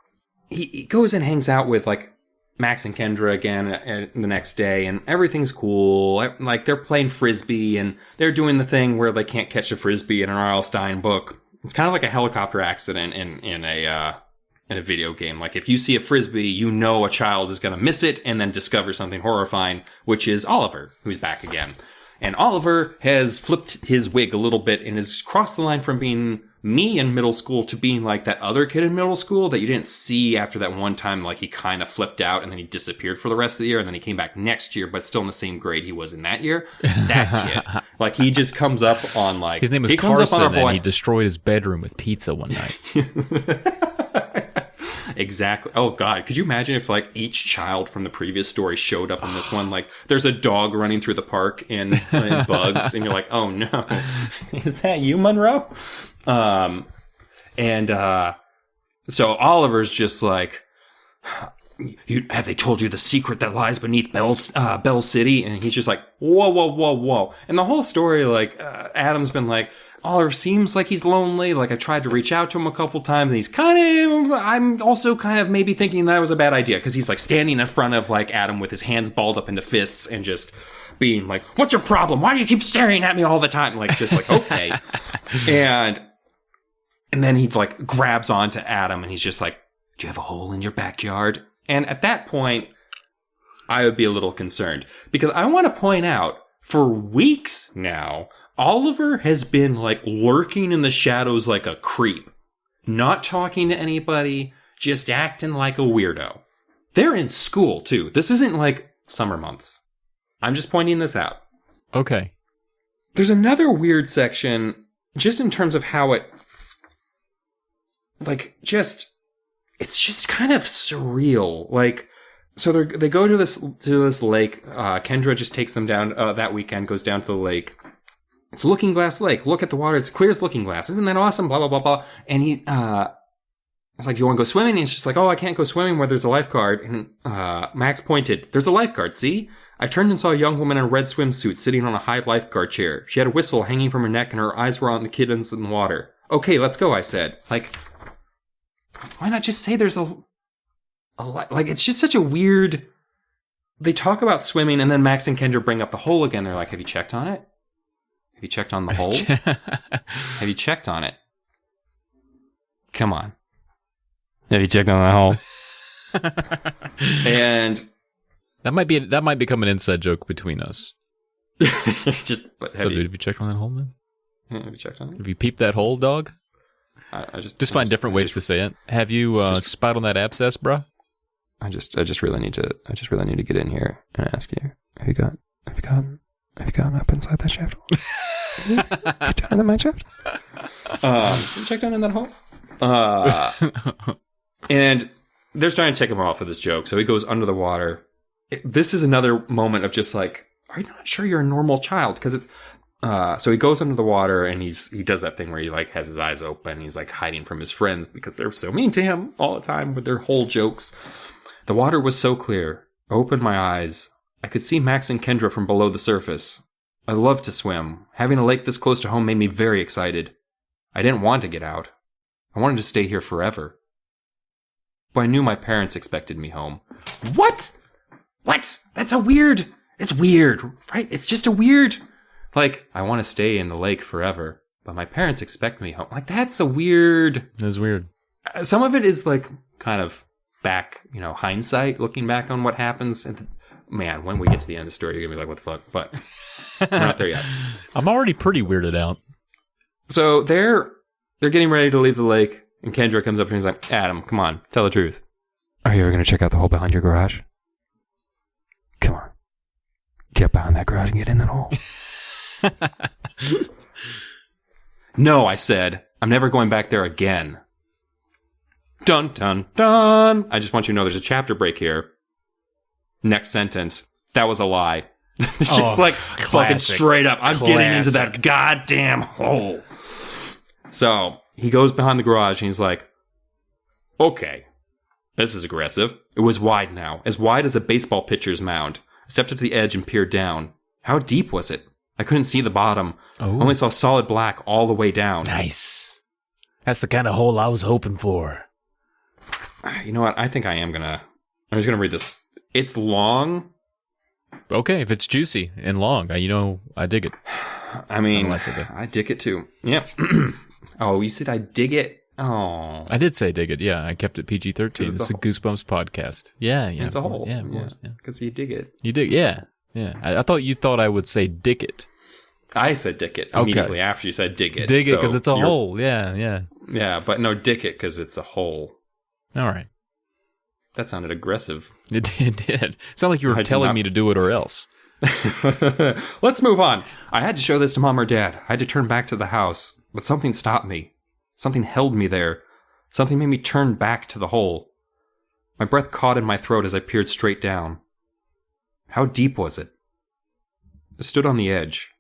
He goes and hangs out with like Max and Kendra again the next day, and everything's cool. Like, they're playing frisbee, and they're doing the thing where they can't catch a frisbee in an R.L. Stine book. It's kind of like a helicopter accident in a video game. Like, if you see a frisbee, you know a child is going to miss it and then discover something horrifying, which is Oliver, who's back again. And Oliver has flipped his wig a little bit and has crossed the line from being me in middle school to being like that other kid in middle school that you didn't see after that one time, like he kind of flipped out and then he disappeared for the rest of the year, and then he came back next year, but still in the same grade he was in that year. That kid. Like, he just comes up on like... His name is Carson, and he destroyed his bedroom with pizza one night. Exactly. Oh, God. Could you imagine if, like, each child from the previous story showed up in this one? Like, there's a dog running through the park in Bugs, and you're like, oh, no. Is that you, Monroe? So Oliver's just like, have they told you the secret that lies beneath Bell City? And he's just like, whoa. And the whole story, like, Adam's been like, Oliver seems like he's lonely. Like, I tried to reach out to him a couple times, and he's I'm also kind of maybe thinking that was a bad idea, because he's like standing in front of like Adam with his hands balled up into fists and just being like, what's your problem? Why do you keep staring at me all the time? Like, just like, okay. And then he like grabs onto Adam and he's just like, do you have a hole in your backyard? And at that point, I would be a little concerned, because I want to point out, for weeks now, Oliver has been like lurking in the shadows like a creep, not talking to anybody, just acting like a weirdo. They're in school too. This isn't like summer months. I'm just pointing this out. Okay. There's another weird section, just in terms of how it, it's just kind of surreal. Like, so they go to this lake. Kendra just takes them down that weekend, goes down to the lake. It's Looking Glass Lake. Look at the water. It's clear as looking glass. Isn't that awesome? Blah, blah, blah, blah. And it's like, you want to go swimming? And he's just like, oh, I can't go swimming where there's a lifeguard. And Max pointed, there's a lifeguard, see? I turned and saw a young woman in a red swimsuit sitting on a high lifeguard chair. She had a whistle hanging from her neck and her eyes were on the kittens in the water. Okay, let's go, I said. Like, why not just say there's like, it's just such a weird... They talk about swimming, and then Max and Kendra bring up the hole again. They're like, have you checked on it? Have you checked on the hole? Have you checked on it? Come on. Have you checked on that hole? And... That might become an inside joke between us. Have you checked on that hole, man? Yeah, have you checked on it? Have you peeped that hole, dog? I find different ways to say it. Have you spat on that abscess, bruh? I just really need to get in here and ask you. Have you gone up inside that shaft? Get down in my shaft. You checked down in that hole. And they're starting to take him off with this joke. So he goes under the water. This is another moment of just like, are you not sure you're a normal child? Because it's so he goes under the water and he does that thing where he like has his eyes open. He's like hiding from his friends because they're so mean to him all the time with their whole jokes. The water was so clear. I opened my eyes. I could see Max and Kendra from below the surface. I love to swim. Having a lake this close to home made me very excited. I didn't want to get out. I wanted to stay here forever. But I knew my parents expected me home. What? That's it's weird, right? It's just a weird, like, I want to stay in the lake forever, but my parents expect me home. Like, that's a weird. That's weird. Some of it is like kind of back, hindsight, looking back on what happens. And man, when we get to the end of the story, you're going to be like, what the fuck? But we're not there yet. I'm already pretty weirded out. So they're getting ready to leave the lake, and Kendra comes up and he's like, Adam, come on, tell the truth. Are you ever going to check out the hole behind your garage? Come on. Get behind that garage and get in that hole. No, I said. I'm never going back there again. Dun, dun, dun. I just want you to know there's a chapter break here. Next sentence. That was a lie. It's just fucking straight up. I'm getting into that goddamn hole. So he goes behind the garage and he's like, okay. This is aggressive. It was wide now, as wide as a baseball pitcher's mound. I stepped up to the edge and peered down. How deep was it? I couldn't see the bottom. Oh. I only saw solid black all the way down. Nice. That's the kind of hole I was hoping for. You know what? I think I'm just gonna read this. It's long. Okay, if it's juicy and long, I dig it. I mean, I dig it too. Yeah. Oh, you said I dig it? Oh, I did say dig it. Yeah, I kept it PG-13. It's a Goosebumps podcast. Yeah. It's a hole. Yeah, of course. Because you dig it. You dig. Yeah. I thought you thought I would say dick it. I said dick it immediately after you said dig it. Dig it because it's a hole. Yeah. Yeah, but no, dick it because it's a hole. All right. That sounded aggressive. It did. It sounded like you were telling me to do it or else. Let's move on. I had to show this to Mom or Dad. I had to turn back to the house, but something stopped me. Something held me there. Something made me turn back to the hole. My breath caught in my throat as I peered straight down. How deep was it? I stood on the edge.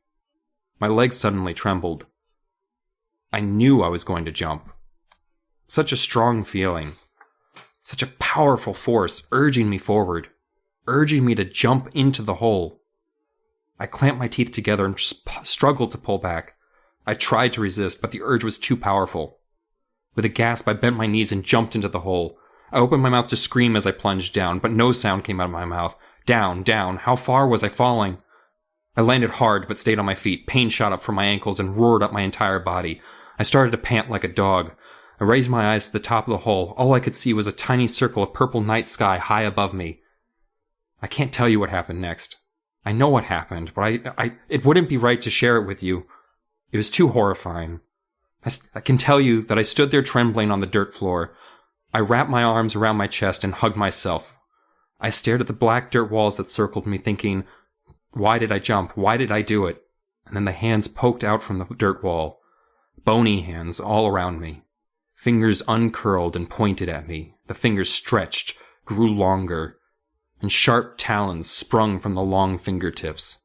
My legs suddenly trembled. I knew I was going to jump. Such a strong feeling. Such a powerful force urging me forward. Urging me to jump into the hole. I clamped my teeth together and struggled to pull back. I tried to resist, but the urge was too powerful. With a gasp, I bent my knees and jumped into the hole. I opened my mouth to scream as I plunged down, but no sound came out of my mouth. Down, down. How far was I falling? I landed hard, but stayed on my feet. Pain shot up from my ankles and roared up my entire body. I started to pant like a dog. I raised my eyes to the top of the hole. All I could see was a tiny circle of purple night sky high above me. I can't tell you what happened next. I know what happened, but it wouldn't be right to share it with you. It was too horrifying. I can tell you that I stood there trembling on the dirt floor. I wrapped my arms around my chest and hugged myself. I stared at the black dirt walls that circled me, thinking, why did I jump? Why did I do it? And then the hands poked out from the dirt wall. Bony hands all around me. Fingers uncurled and pointed at me. The fingers stretched, grew longer, and sharp talons sprung from the long fingertips.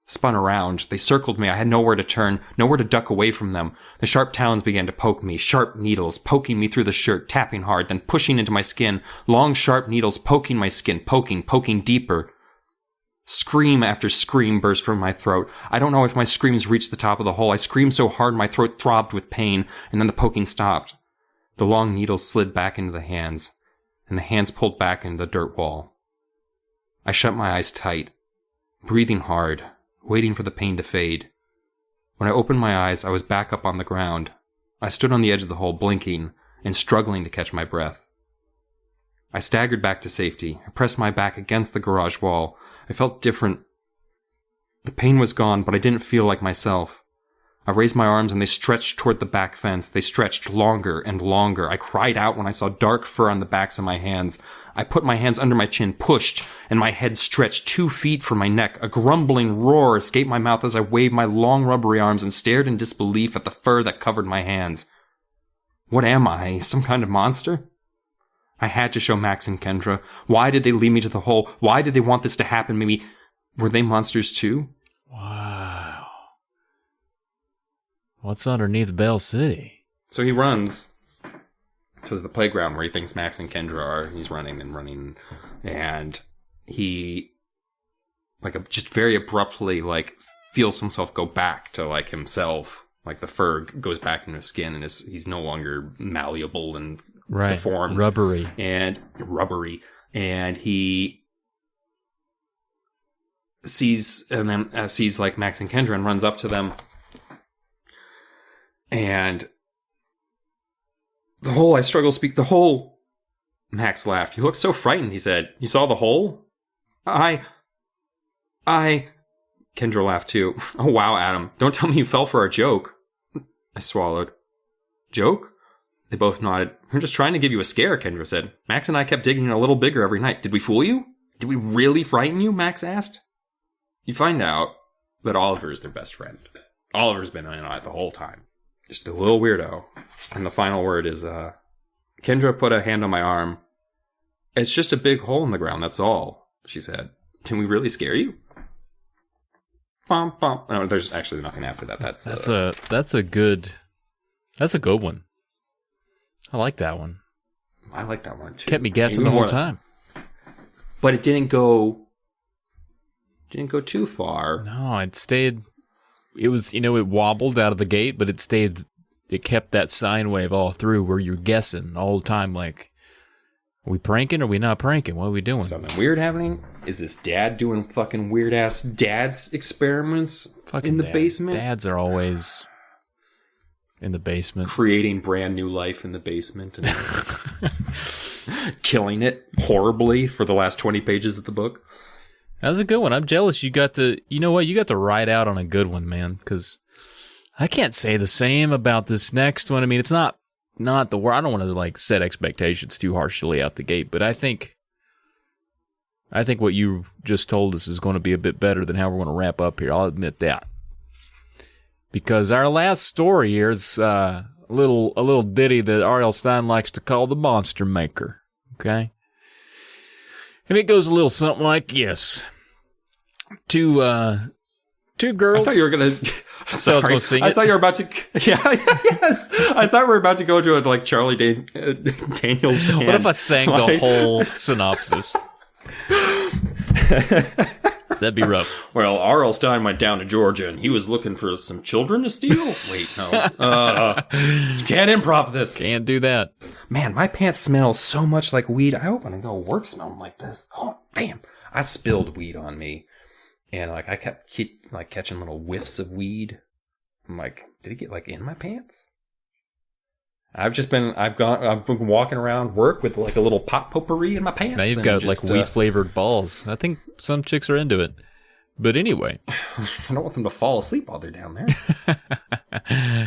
Spun around. They circled me. I had nowhere to turn, nowhere to duck away from them. The sharp talons began to poke me, sharp needles poking me through the shirt, tapping hard, then pushing into my skin. Long, sharp needles poking my skin, poking deeper. Scream after scream burst from my throat. I don't know if my screams reached the top of the hole. I screamed so hard my throat throbbed with pain, and then the poking stopped. The long needles slid back into the hands, and the hands pulled back into the dirt wall. I shut my eyes tight, breathing hard, waiting for the pain to fade. When I opened my eyes, I was back up on the ground. I stood on the edge of the hole, blinking and struggling to catch my breath. I staggered back to safety. I pressed my back against the garage wall. I felt different. The pain was gone, but I didn't feel like myself. I raised my arms and they stretched toward the back fence. They stretched longer and longer. I cried out when I saw dark fur on the backs of my hands. I put my hands under my chin, pushed, and my head stretched 2 feet from my neck. A grumbling roar escaped my mouth as I waved my long rubbery arms and stared in disbelief at the fur that covered my hands. What am I? Some kind of monster? I had to show Max and Kendra. Why did they lead me to the hole? Why did they want this to happen? Maybe were they monsters too? Wow. What's underneath Bell City? So he runs to the playground where he thinks Max and Kendra are. He's running and running, and he just very abruptly feels himself go back to himself. Like the fur goes back into his skin, and he's no longer malleable and deformed, rubbery, and he sees Max and Kendra and runs up to them, and the hole. Max laughed. "You look so frightened," he said. "You saw the hole?" I. Kendra laughed too. "Oh wow, Adam! Don't tell me you fell for our joke." I swallowed. "Joke?" They both nodded. "We're just trying to give you a scare," Kendra said. "Max and I kept digging in a little bigger every night. Did we fool you? Did we really frighten you?" Max asked. You find out that Oliver is their best friend. Oliver's been in on it the whole time. Just a little weirdo. And the final word is, Kendra put a hand on my arm. "It's just a big hole in the ground, that's all," she said. "Can we really scare you?" Bum, bum. No, there's actually nothing after that. That's a good one. I like that one. I like that one too. Kept me guessing the whole time. But it didn't go too far. No, it stayed. It was, it wobbled out of the gate, but it stayed. It kept that sine wave all through, where you're guessing all the time, like, are we pranking or are we not pranking? What are we doing? Something weird happening? Is this dad doing fucking weird ass dad's experiments in the basement? Dads are always in the basement, creating brand new life in the basement and killing it horribly for the last 20 pages of the book. That was a good one. I'm jealous you got to, you got to ride out on a good one, man, because I can't say the same about this next one. I mean, it's not the word. I don't want to set expectations too harshly out the gate, but I think what you just told us is going to be a bit better than how we're going to wrap up here. I'll admit that. Because our last story here is a little ditty that R.L. Stine likes to call the Monster Maker. Okay? And it goes a little something like this. Two girls. I thought you were going to... Sorry. I thought you were about to... Yeah, yes. I thought we were about to go to a Charlie Daniels band. What if I sang the whole synopsis? That'd be rough. Well, R.L. Stine went down to Georgia and he was looking for some children to steal. Wait, no. You can't improv this. Can't do that. Man, my pants smell so much like weed. I hope when I go to work smelling like this. Oh, damn. I spilled weed on me. And I kept catching little whiffs of weed. I'm like, did it get in my pants? I've been walking around work with a little pot potpourri in my pants. Now you've got weed flavored balls. I think some chicks are into it. But anyway, I don't want them to fall asleep while they're down there.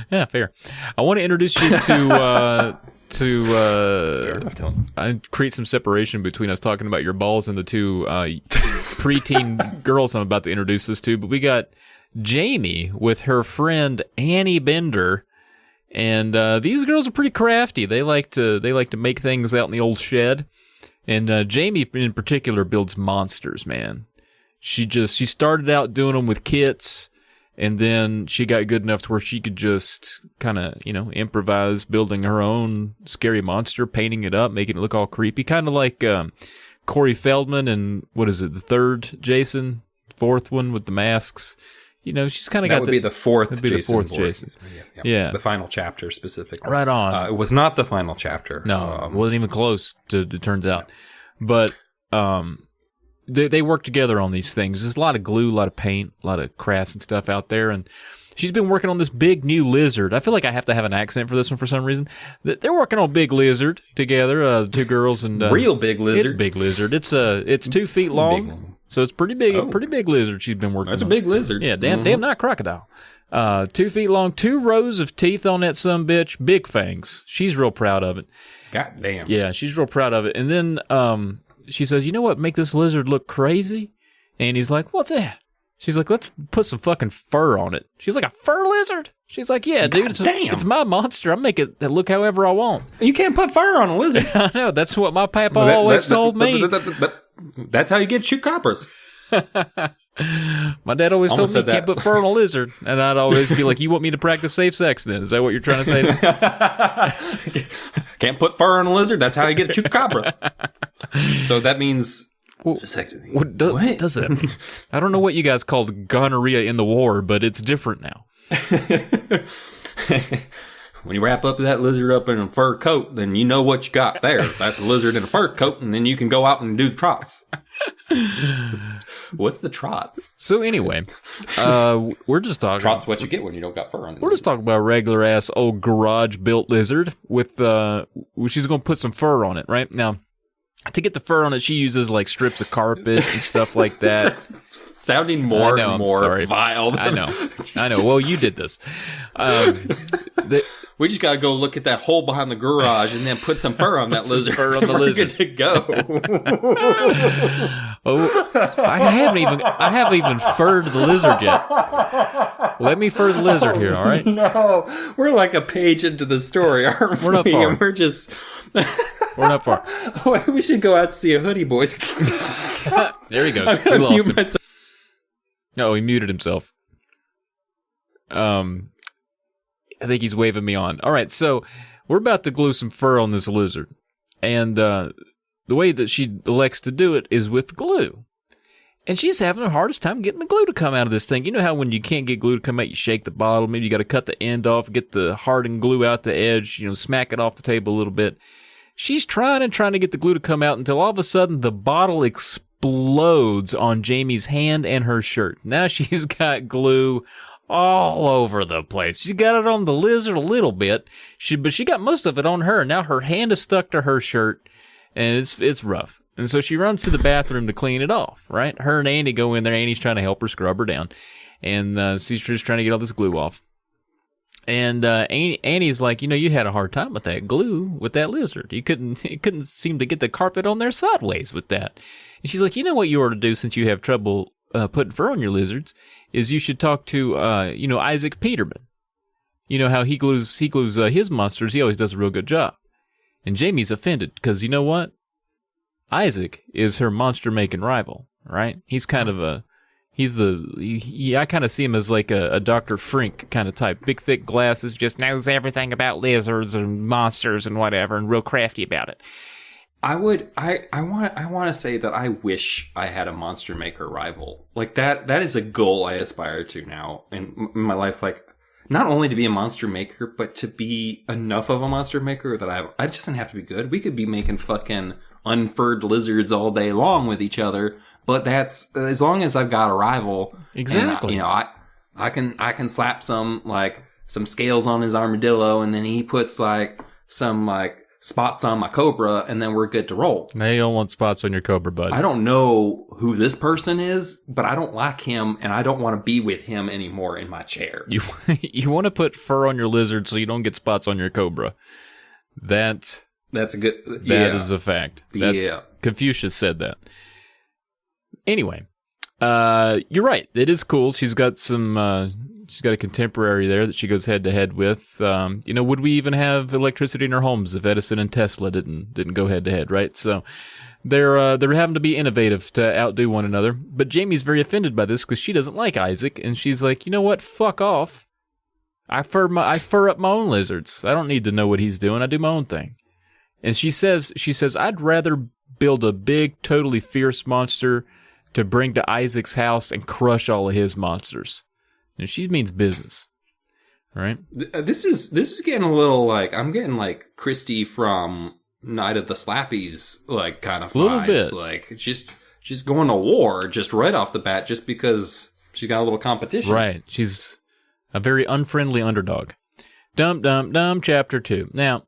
Yeah, fair. I want to introduce you to Fair enough, Dylan. create some separation between us talking about your balls and the two preteen girls I'm about to introduce us to. But we got Jamie with her friend Annie Bender, and these girls are pretty crafty. They like to make things out in the old shed, and Jamie in particular builds monsters. Man, she started out doing them with kits. And then she got good enough to where she could just kind of, improvise building her own scary monster, painting it up, making it look all creepy. Kind of like Corey Feldman and, what is it, the third Jason? Fourth one with the masks. She's kind of got that would be the fourth Jason. The fourth Jason. Yes, yeah. The final chapter specifically. Right on. It was not the final chapter. No, it wasn't even close, it turns out. But they work together on these things. There's a lot of glue, a lot of paint, a lot of crafts and stuff out there. And she's been working on this big new lizard. I feel like I have to have an accent for this one for some reason. They're working on Big Lizard together, the two girls. And real big lizard. It's Big Lizard. It's 2 feet long. So it's pretty big, pretty big lizard she's been working on. That's a big lizard. Yeah, damn not crocodile. 2 feet long, 2 rows of teeth on that sumbitch, big fangs. She's real proud of it. God damn. Yeah, she's real proud of it. And then she says, "You know what make this lizard look crazy?" And he's like, "What's that?" She's like, "Let's put some fucking fur on it." She's like, "A fur lizard?" She's like, "Yeah, dude, it's my monster. I make it look however I want." You can't put fur on a lizard. I know. That's what my papa always told me. That's how you get chupacabras. My dad always told me you can't put fur on a lizard. And I'd always be like, "You want me to practice safe sex then? Is that what you're trying to say?" Can't put fur on a lizard. That's how you get a chupacabra. So that means... What does that? I don't know what you guys called gonorrhea in the war, but it's different now. When you wrap up that lizard up in a fur coat, then you know what you got there. That's a lizard in a fur coat, and then you can go out and do the trots. What's the trots? So anyway, we're just talking... Trots what you get when you don't got fur on. We're just talking about a regular-ass old garage-built lizard with... she's going to put some fur on it, right? Now... To get the fur on it, she uses like strips of carpet and stuff like that. That's sounding more and more vile. I know. Well, you did this. We just got to go look at that hole behind the garage and then put some fur on that lizard. Fur on the lizard. Good to go. I haven't even furred the lizard yet. Let me fur the lizard here, all right? No, we're like a page into the story, aren't we? We're not far. And we're just... We're not far. We should go out to see a hoodie, boys. There he goes. We lost him. Oh, he muted himself. I think he's waving me on. All right, so we're about to glue some fur on this lizard. And the way that she elects to do it is with glue. And she's having the hardest time getting the glue to come out of this thing. You know how when you can't get glue to come out, you shake the bottle. Maybe you got to cut the end off, get the hardened glue out the edge, smack it off the table a little bit. She's trying to get the glue to come out until all of a sudden the bottle explodes on Jamie's hand and her shirt. Now she's got glue all over the place. She's got it on the lizard a little bit, but she got most of it on her. Now her hand is stuck to her shirt, and it's rough. And so she runs to the bathroom to clean it off, right? Her and Andy go in there. Andy's trying to help her scrub her down, and she's just trying to get all this glue off. And Annie's like, you had a hard time with that glue with that lizard. You couldn't seem to get the carpet on there sideways with that. And she's like, what you ought to do since you have trouble putting fur on your lizards is you should talk to Isaac Peterman. You know how he glues his monsters. He always does a real good job. And Jamie's offended because you know what? Isaac is her monster making rival, right? He's kind of a I kind of see him as like a Dr. Frink kind of type. Big, thick glasses, just knows everything about lizards and monsters and whatever, and real crafty about it. I want to say that I wish I had a monster maker rival. Like that is a goal I aspire to now in my life. Like not only to be a monster maker, but to be enough of a monster maker that I just doesn't have to be good. We could be making fucking unfurred lizards all day long with each other. But that's as long as I've got a rival. Exactly. And, I can slap some scales on his armadillo, and then he puts some spots on my cobra, and then we're good to roll. Now you don't want spots on your cobra, bud. I don't know who this person is, but I don't like him, and I don't want to be with him anymore in my chair. You want to put fur on your lizard so you don't get spots on your cobra. That's a good. That is a fact. Yeah. Confucius said that. Anyway, you're right. It is cool. She's got some. She's got a contemporary there that she goes head to head with. Would we even have electricity in our homes if Edison and Tesla didn't go head to head, right? So they're having to be innovative to outdo one another. But Jamie's very offended by this because she doesn't like Isaac, and she's like, you know what? Fuck off. I fur up my own lizards. I don't need to know what he's doing. I do my own thing. And she says, I'd rather build a big, totally fierce monster to bring to Isaac's house and crush all of his monsters. And she means business, right? This is getting a little like, I'm getting like Christy from Night of the Slappies, like kind of vibes. A little bit. Like she's going to war just right off the bat just because she's got a little competition. Right. She's a very unfriendly underdog. Dum dum dum. Chapter 2. Now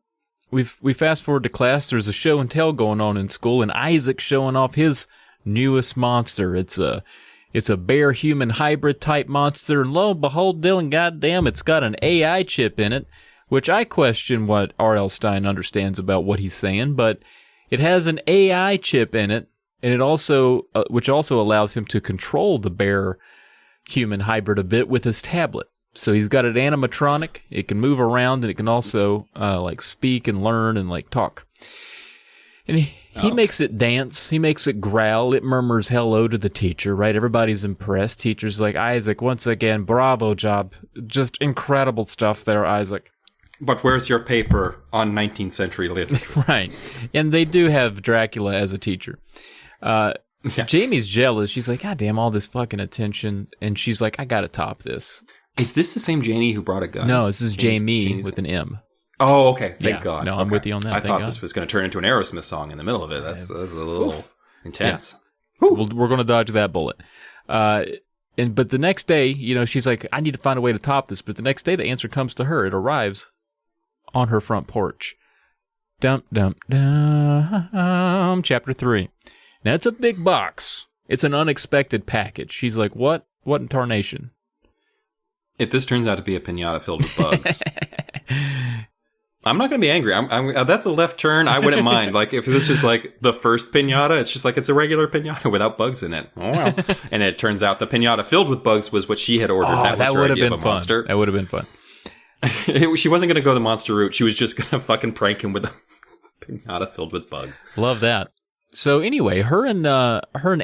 we fast forward to class. There's a show and tell going on in school, and Isaac's showing off his newest monster. It's a bear-human hybrid type monster, and lo and behold, Dylan, goddamn, it's got an AI chip in it, which I question what R.L. Stine understands about what he's saying, but it has an AI chip in it, and it also, which also allows him to control the bear-human hybrid a bit with his tablet. So he's got an animatronic, it can move around, and it can also, speak and learn and, talk. And he makes it dance. He makes it growl. It murmurs hello to the teacher, right? Everybody's impressed. Teacher's like, Isaac, once again, bravo job. Just incredible stuff there, Isaac. But where's your paper on 19th century literature? Right. And they do have Dracula as a teacher. Yeah. Jamie's jealous. She's like, God damn, all this fucking attention. And she's like, I gotta top this. Is this the same Janie who brought a gun? No, this is Jamie with an M. Oh, okay. Thank God. No, I'm with you on that. I thought this was going to turn into an Aerosmith song in the middle of it. That's a little intense. Yeah. We're going to dodge that bullet. But the next day, she's like, I need to find a way to top this. But the next day, the answer comes to her. It arrives on her front porch. Dum, dum, dum. Chapter 3. Now, it's a big box. It's an unexpected package. She's like, what? What in tarnation? If this turns out to be a piñata filled with bugs... I'm not going to be angry. That's a left turn. I wouldn't mind. Like, if this was like the first piñata, it's just like it's a regular piñata without bugs in it. Oh, well. And it turns out the piñata filled with bugs was what she had ordered. Oh, that would have been fun. Monster. That would have been fun. She wasn't going to go the monster route. She was just going to fucking prank him with a piñata filled with bugs. Love that. So anyway, her and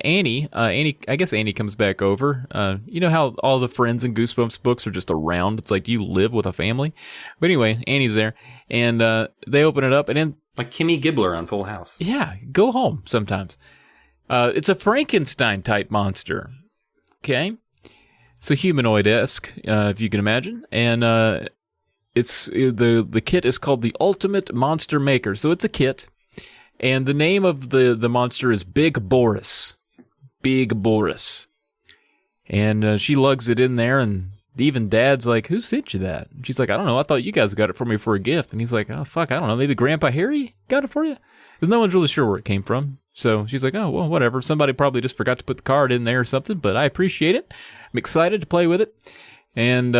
Annie, I guess Annie comes back over. You know how all the friends in Goosebumps books are just around? It's like you live with a family. But anyway, Annie's there, and they open it up, and then... Like Kimmy Gibbler on Full House. Yeah, go home sometimes. It's a Frankenstein-type monster. Okay? So humanoid-esque, if you can imagine. And it's the kit is called the Ultimate Monster Maker. So it's a kit. And the name of the monster is Big Boris. Big Boris. And she lugs it in there, and even Dad's like, who sent you that? And she's like, I don't know. I thought you guys got it for me for a gift. And he's like, oh, fuck, I don't know. Maybe Grandpa Harry got it for you? Because no one's really sure where it came from. So she's like, oh, well, whatever. Somebody probably just forgot to put the card in there or something, but I appreciate it. I'm excited to play with it. And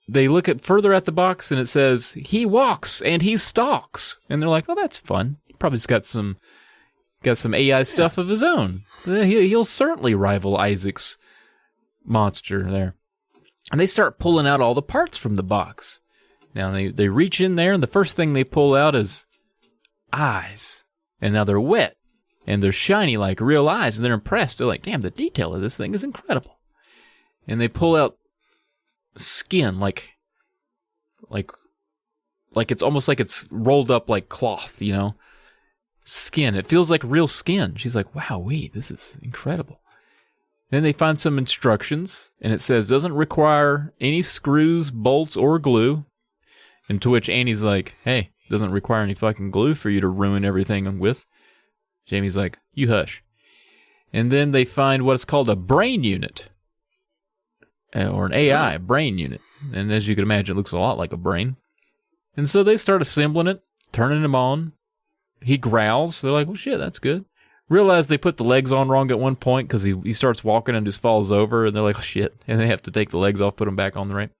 they look further at the box, and it says, he walks and he stalks. And they're like, oh, that's fun. Probably got some AI stuff of his own. He'll certainly rival Isaac's monster there. And they start pulling out all the parts from the box. Now they reach in there, and the first thing they pull out is eyes. And now they're wet, and they're shiny like real eyes, and they're impressed. They're like, damn, the detail of this thing is incredible. And they pull out skin, like it's almost like it's rolled up like cloth, Skin. It feels like real skin. She's like, wow, this is incredible. Then they find some instructions, and it says, doesn't require any screws, bolts, or glue. And to which Annie's like, hey, doesn't require any fucking glue for you to ruin everything with. Jamie's like, you hush. And then they find what's called a brain unit. Or an AI brain unit. And as you can imagine, it looks a lot like a brain. And so they start assembling it, turning him on. He growls. They're like, well, shit, that's good. Realize they put the legs on wrong at one point because he starts walking and just falls over. And they're like, oh, shit. And they have to take the legs off, put them back on the right.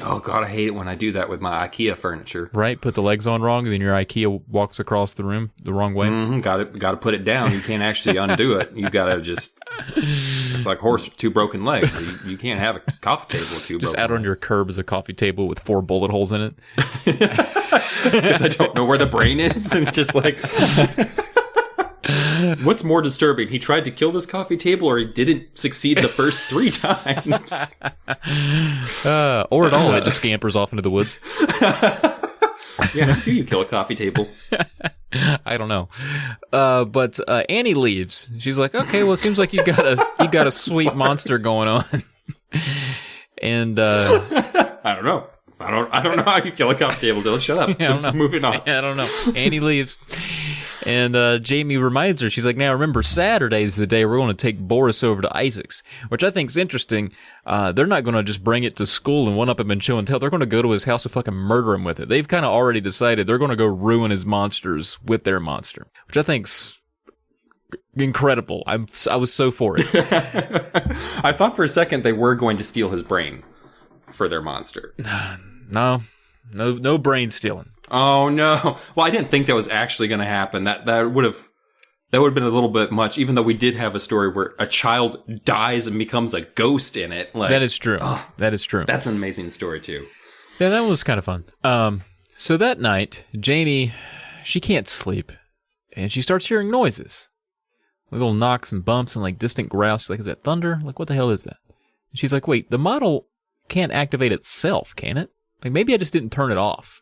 Oh, God, I hate it when I do that with my IKEA furniture. Right? Put the legs on wrong, and then your IKEA walks across the room the wrong way. Got to put it down. You can't actually undo it. You got to just... It's like horse with 2 broken legs. You can't have a coffee table with 2 broken legs. Just out on your curb is a coffee table with 4 bullet holes in it. Because I don't know where the brain is. And just like... What's more disturbing? He tried to kill this coffee table, or he didn't succeed the first 3 times? Or at all, it just scampers off into the woods. Yeah, how do you kill a coffee table? I don't know. But Annie leaves. She's like, okay, well, it seems like you got a sweet monster going on. And I don't know. I don't know how you kill a coffee table, Dylan. Shut up. I don't know. Moving on. I don't know. Annie leaves. And Jamie reminds her, she's like, now remember, Saturday's the day we're going to take Boris over to Isaac's, which I think is interesting. They're not going to just bring it to school and one up him and show and tell. They're going to go to his house and fucking murder him with it. They've kind of already decided they're going to go ruin his monsters with their monster, which I think's incredible. I was so for it. I thought for a second they were going to steal his brain for their monster. No brain stealing. Oh no! Well, I didn't think that was actually going to happen. That would have been a little bit much. Even though we did have a story where a child dies and becomes a ghost in it. Like, that is true. That is true. That's an amazing story too. Yeah, that was kind of fun. So that night, Jamie, she can't sleep, and she starts hearing noises, little knocks and bumps and like distant growls. She's like, is that thunder? Like, what the hell is that? And she's like, wait, the model can't activate itself, can it? Like, maybe I just didn't turn it off.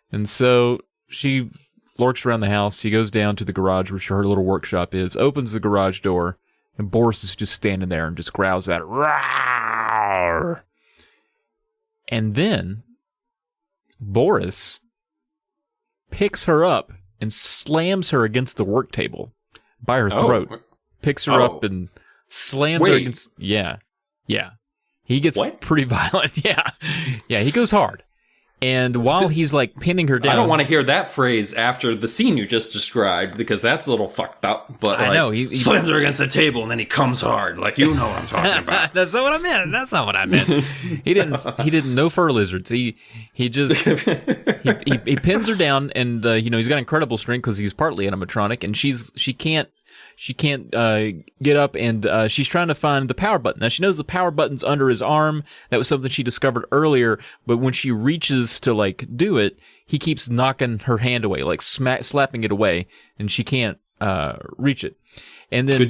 And so she lurks around the house. She goes down to the garage where her little workshop is, opens the garage door, and Boris is just standing there and just growls at her. Rawr! And then Boris picks her up and slams her against the work table by her throat. Picks her up and slams her against... Yeah. He gets pretty violent. Yeah, he goes hard. And while he's like pinning her down, I don't want to hear that phrase after the scene you just described, because that's a little fucked up. But I know he slams her against the table and then he comes hard, like, you know what I'm talking about. That's not what I meant. That's not what I meant. He didn't know fur lizards. He just he pins her down, and he's got incredible strength because he's partly animatronic, and she can't get up, and she's trying to find the power button. Now, she knows the power button's under his arm. That was something she discovered earlier, but when she reaches to, like, do it, he keeps knocking her hand away, like slapping it away, and she can't reach it. And then Good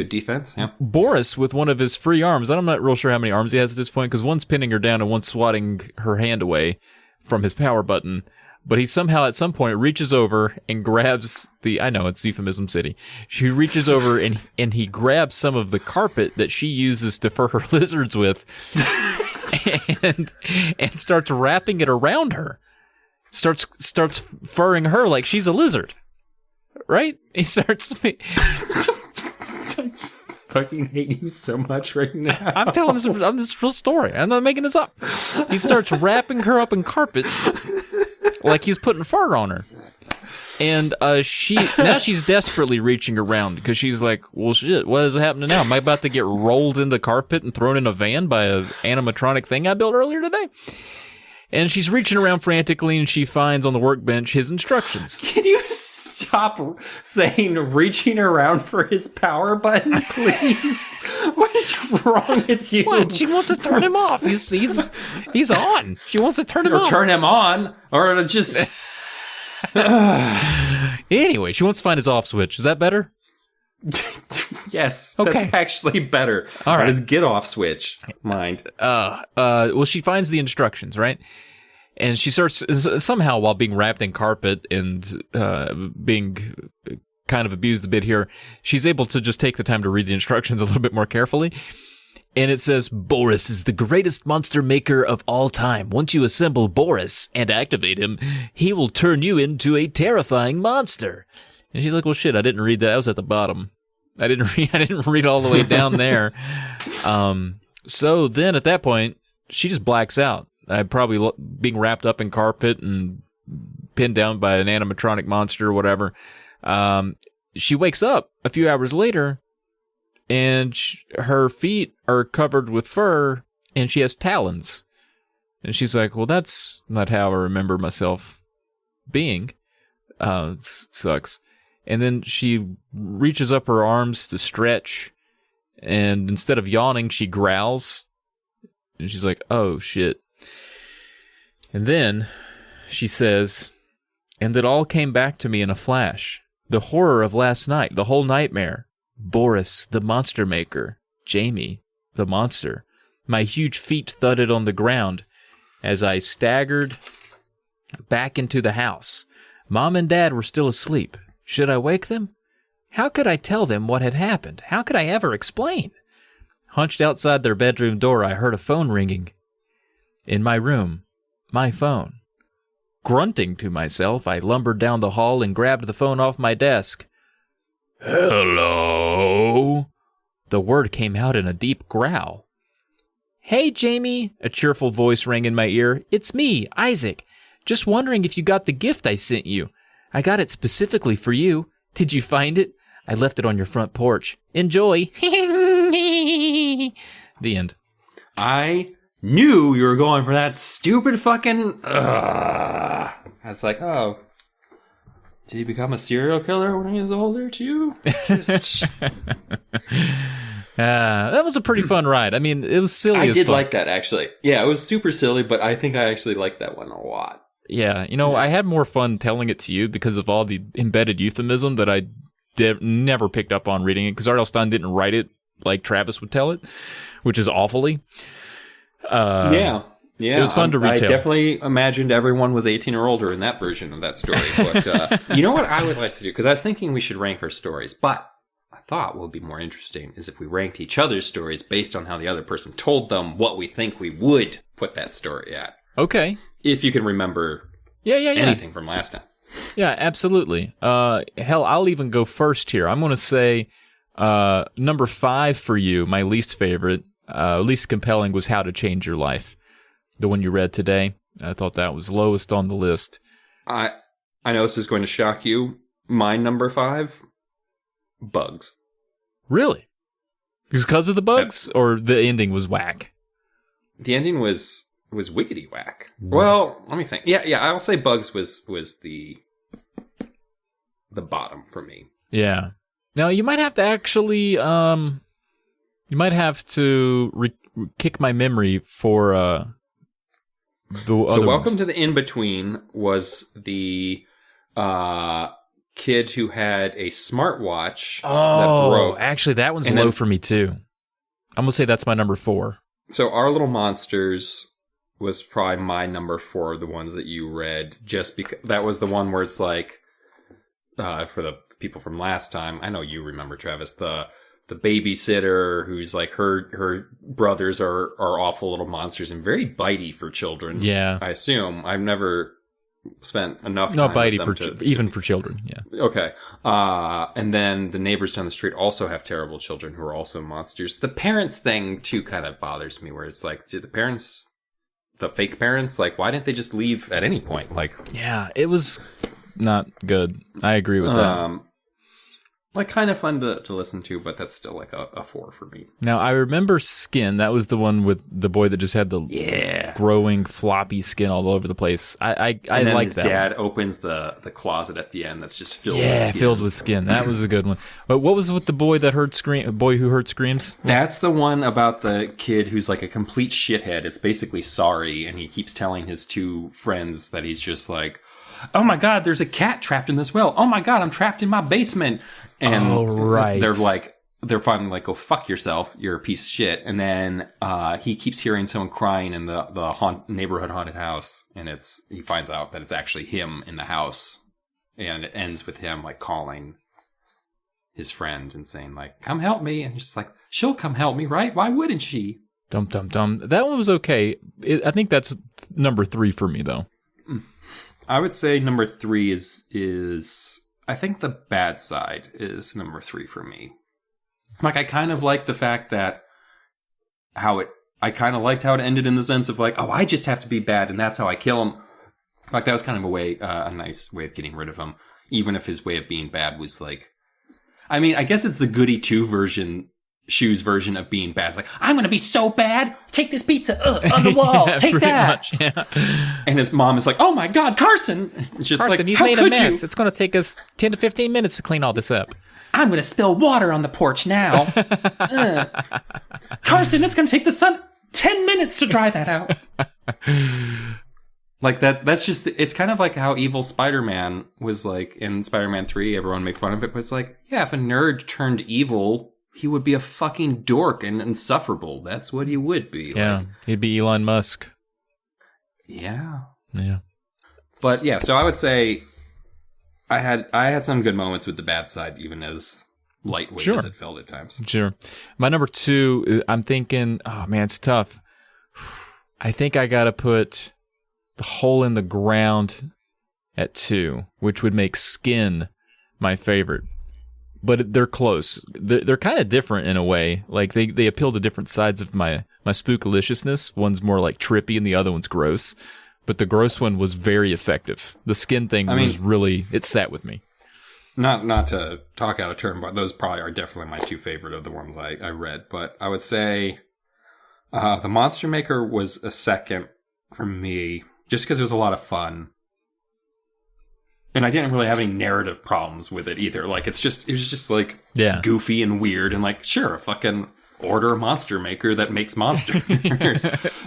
defense, yeah. Boris, with one of his free arms, I'm not real sure how many arms he has at this point, because one's pinning her down and one's swatting her hand away from his power button. But he somehow, at some point, reaches over and grabs I know, it's Euphemism City. She reaches over and he grabs some of the carpet that she uses to fur her lizards with and starts wrapping it around her. Starts furring her like she's a lizard. Right? He starts... I fucking hate you so much right now. I'm telling this real story. I'm not making this up. He starts wrapping her up in carpet like he's putting fur on her. And she's desperately reaching around because she's like, well, shit, what is happening now? Am I about to get rolled into carpet and thrown in a van by an animatronic thing I built earlier today? And she's reaching around frantically, and she finds on the workbench his instructions. Can you stop saying reaching around for his power button, please? What is wrong with you? What? She wants to turn him off. He's on. She wants to turn him off. Or turn him on, or just... Anyway, she wants to find his off switch. Is that better? Yes, okay. That's actually better. All right. His get off switch, mind. Well, she finds the instructions, right? And she starts somehow, while being wrapped in carpet and being kind of abused a bit here, she's able to just take the time to read the instructions a little bit more carefully. And it says, Boris is the greatest monster maker of all time. Once you assemble Boris and activate him, he will turn you into a terrifying monster. And she's like, well, shit, I didn't read that. That was at the bottom. I didn't read all the way down there. So then at that point, she just blacks out. Probably being wrapped up in carpet and pinned down by an animatronic monster or whatever. She wakes up a few hours later, and her feet are covered with fur, and she has talons And she's like, well, that's not how I remember myself being. It sucks. And then she reaches up her arms to stretch, and instead of yawning, she growls. And she's like, oh, shit. And then she says, and it all came back to me in a flash. The horror of last night, the whole nightmare. Boris, the monster maker. Jamie, the monster. My huge feet thudded on the ground as I staggered back into the house. Mom and Dad were still asleep. Should I wake them? How could I tell them what had happened? How could I ever explain? Hunched outside their bedroom door, I heard a phone ringing. In my room, my phone. Grunting to myself, I lumbered down the hall and grabbed the phone off my desk. Hello? The word came out in a deep growl. Hey, Jamie, a cheerful voice rang in my ear. It's me, Isaac. Just wondering if you got the gift I sent you. I got it specifically for you. Did you find it? I left it on your front porch. Enjoy. The end. I knew you were going for that stupid fucking... I was like, oh, did he become a serial killer when he was older too? That was a pretty fun ride. I mean, it was silly I as did fuck. like that, actually. Yeah, it was super silly, but I think I actually liked that one a lot. Yeah, I had more fun telling it to you because of all the embedded euphemism that I never picked up on reading it, because R.L. Stine didn't write it like Travis would tell it, which is awfully. Yeah. It was fun to retell. I definitely imagined everyone was 18 or older in that version of that story. But you know what I would like to do? Because I was thinking we should rank our stories, but I thought what would be more interesting is if we ranked each other's stories based on how the other person told them what we think we would put that story at. Okay. If you can remember anything from last time. Yeah, absolutely. Hell, I'll even go first here. I'm going to say number 5 for you, my least favorite, least compelling, was How to Change Your Life. The one you read today. I thought that was lowest on the list. I know this is going to shock you. My number 5, bugs. Really? Because of the bugs? Or the ending was whack? The ending was wickety whack. Well, let me think. Yeah, I'll say bugs was the bottom for me. Yeah. Now, you might have to actually, kick my memory for, So Welcome to the In-Between was the kid who had a smartwatch that broke. Actually, that one's low for me, too. I'm going to say that's my number 4. So Our Little Monsters was probably my number 4, the ones that you read, just because that was the one where it's like, for the people from last time, I know you remember, Travis, the babysitter who's like her brothers are awful little monsters and very bitey for children. Yeah. I assume. I've never spent enough time bitey with them even for children, yeah. Okay. And then the neighbors down the street also have terrible children who are also monsters. The parents thing too kind of bothers me, where it's like, did the fake parents, like, why didn't they just leave at any point? Like, yeah, it was not good. I agree with that. Like, kind of fun to listen to, but that's still like a 4 for me. Now, I remember Skin. That was the one with the boy that just had the growing floppy skin all over the place. I like that. And then his dad opens the closet at the end that's just filled with skins. Filled with skin. That was a good one. But what was with the boy that heard boy who heard screams? That's the one about the kid who's like a complete shithead. It's basically Sorry, and he keeps telling his 2 friends that he's just like, oh my God, there's a cat trapped in this well. Oh my God, I'm trapped in my basement. And they're finally like, go fuck yourself. You're a piece of shit. And then he keeps hearing someone crying in the neighborhood haunted house. And he finds out that it's actually him in the house. And it ends with him like calling his friend and saying like, come help me. And he's just like, she'll come help me, right? Why wouldn't she? Dum, dum, dum. That one was okay. I think that's number 3 for me, though. I would say number 3 is I think The Bad Side is number 3 for me. Like, I kind of like the fact that I kind of liked how it ended in the sense of like, oh, I just have to be bad and that's how I kill him. Like, that was kind of a nice way of getting rid of him, even if his way of being bad was like, I mean, I guess it's the Goody 2 version Shu's version of being bad. It's like, I'm going to be so bad. Take this pizza on the wall. Take that. Much, yeah. And his mom is like, oh my God, Carson. It's just Carson, like, you've how made a could mess. you? It's going to take us 10 to 15 minutes to clean all this up. I'm going to spill water on the porch now. Carson, it's going to take the sun 10 minutes to dry that out. Like that's just, it's kind of like how evil Spider-Man was like in Spider-Man 3. Everyone make fun of it, but it's like, yeah, if a nerd turned evil, he would be a fucking dork and insufferable. That's what he would be. Yeah, like, he'd be Elon Musk. Yeah. Yeah. But yeah, so I would say I had some good moments with the bad side, even as lightweight as it felt at times. Sure. My number 2, I'm thinking, oh man, it's tough. I think I got to put The Hole in the Ground at 2, which would make Skin my favorite. But they're close. They're kind of different in a way. Like they appeal to different sides of my spookaliciousness. One's more like trippy and the other one's gross. But the gross one was very effective. The Skin thing was really, it sat with me. Not to talk out of turn, but those probably are definitely my 2 favorite of the ones I read. But I would say The Monster Maker was a second for me, just because it was a lot of fun. And I didn't really have any narrative problems with it either. Like, it was just like goofy and weird and like, sure, fucking order a monster maker that makes monsters.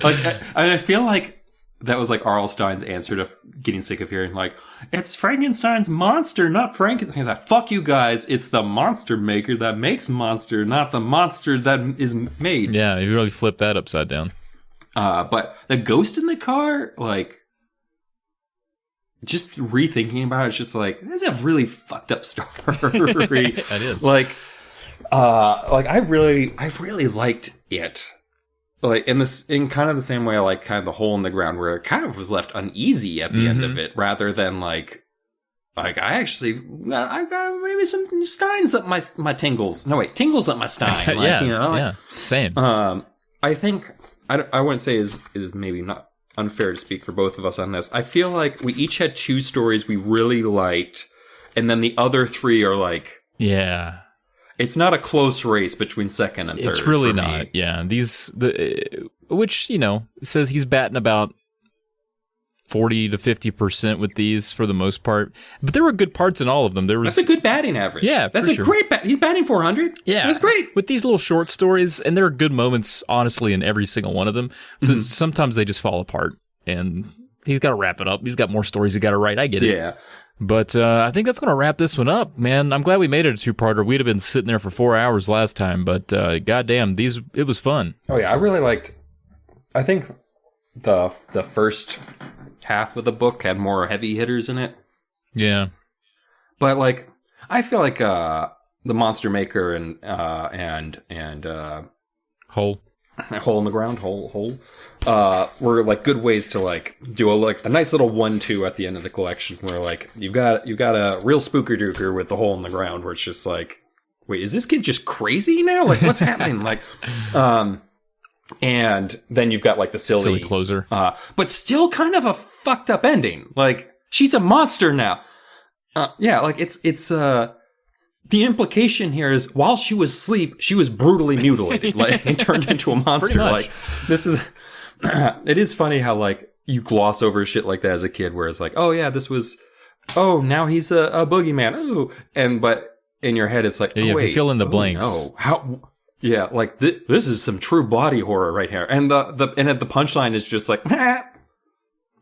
Like, I feel like that was like R.L. Stein's answer to getting sick of hearing like, it's Frankenstein's monster, not Frankenstein. He's like, fuck you guys. It's the monster maker that makes monster, not the monster that is made. Yeah, you really flipped that upside down. But the ghost in the car, like, just rethinking about it, it's just like, this is a really fucked up story. It is. Like I really liked it. Like in kind of the same way I like kind of The Hole in the Ground, where it kind of was left uneasy at the end of it, rather than like I got maybe some steins up my tingles. No wait, tingles up my stein. Like, yeah, you know, yeah, same. I think I wouldn't say is maybe not unfair to speak for both of us on this. I feel like we each had 2 stories we really liked, and then the other 3 are like, yeah, it's not a close race between second and third. It's really for not. me. Yeah, which says he's batting about 40 to 50% with these for the most part, but there were good parts in all of them. That's a good batting average. Yeah, that's a great bat. He's batting 400. Yeah, that's great with these little short stories, and there are good moments, honestly, in every single one of them. Sometimes they just fall apart, and he's got to wrap it up. He's got more stories he got to write. I get it. Yeah, but I think that's going to wrap this one up, man. I'm glad we made it a 2-parter. We'd have been sitting there for 4 hours last time, but goddamn, it was fun. Oh yeah, I really liked. I think the first half of the book had more heavy hitters in it. Yeah. But like I feel like the Monster Maker and Hole in the Ground were like good ways to like do a nice little 1-2 at the end of the collection where like you got a real spooker dooker with The Hole in the Ground where it's just like, wait, is this kid just crazy now? Like what's happening? Like and then you've got like the silly closer, but still kind of a fucked up ending. Like she's a monster now. Yeah, like it's the implication here is while she was asleep, she was brutally mutilated, like and turned into a monster. Like this is, it is funny how like you gloss over shit like that as a kid, where it's like, oh yeah, now he's a boogeyman. Oh, but in your head it's like, yeah, wait, fill in the blanks. No, how? Yeah, like this is some true body horror right here, and the punchline is just like,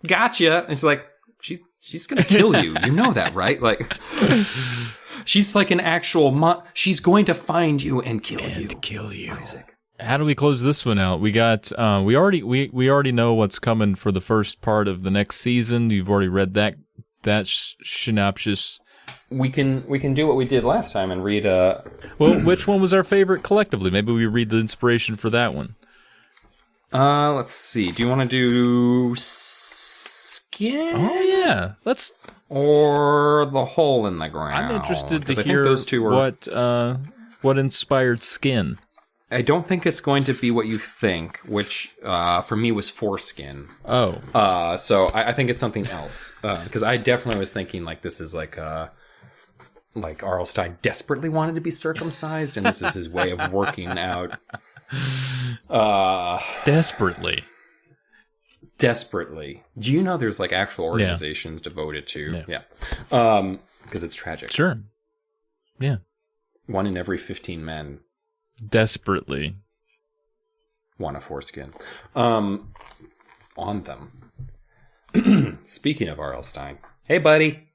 gotcha. And it's like she's gonna kill you, you know that, right? Like she's like an actual she's going to find you and kill you, Isaac. How do we close this one out? We got we already know what's coming for the first part of the next season. You've already read that synopsis. We can do what we did last time and read well, which one was our favorite collectively? Maybe we read the inspiration for that one. Let's see. Do you want to do Skin? Oh yeah, let's. Or The Hole in the Ground. I'm interested to I hear think those two were... what inspired Skin. I don't think it's going to be what you think, which for me was Foreskin. Oh. So I think it's something else. Because I definitely was thinking like this is like like Arlstein desperately wanted to be circumcised, and this is his way of working out. Desperately. Do you know there's like actual organizations devoted to? Yeah. Because it's tragic. Sure. Yeah. 1 in every 15 men desperately want a foreskin on them. Speaking of Arlstein, hey buddy.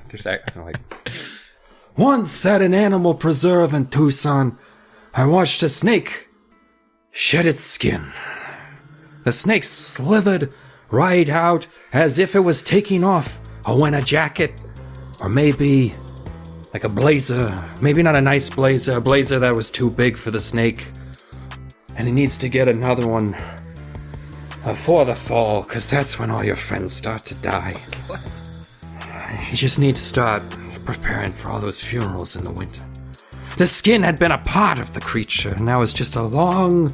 There's like once at an animal preserve in Tucson, I watched a snake shed its skin. The snake slithered right out as if it was taking off a winter jacket, or maybe like a blazer. Maybe not a nice blazer, a blazer that was too big for the snake. And he needs to get another one for the fall, because that's when all your friends start to die. What? You just need to start preparing for all those funerals in the winter. The skin had been a part of the creature, and now it's just a long,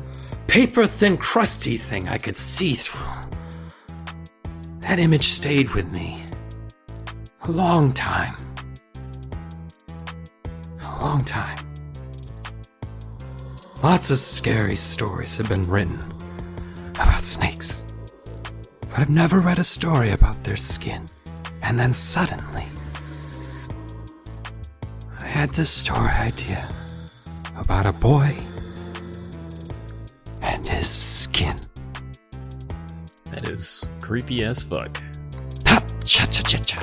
paper-thin, crusty thing I could see through. That image stayed with me a long time. A long time. Lots of scary stories have been written about snakes, but I've never read a story about their skin. And then suddenly, I had this story idea about a boy and his skin. That is creepy as fuck. Ha! Cha-cha-cha-cha.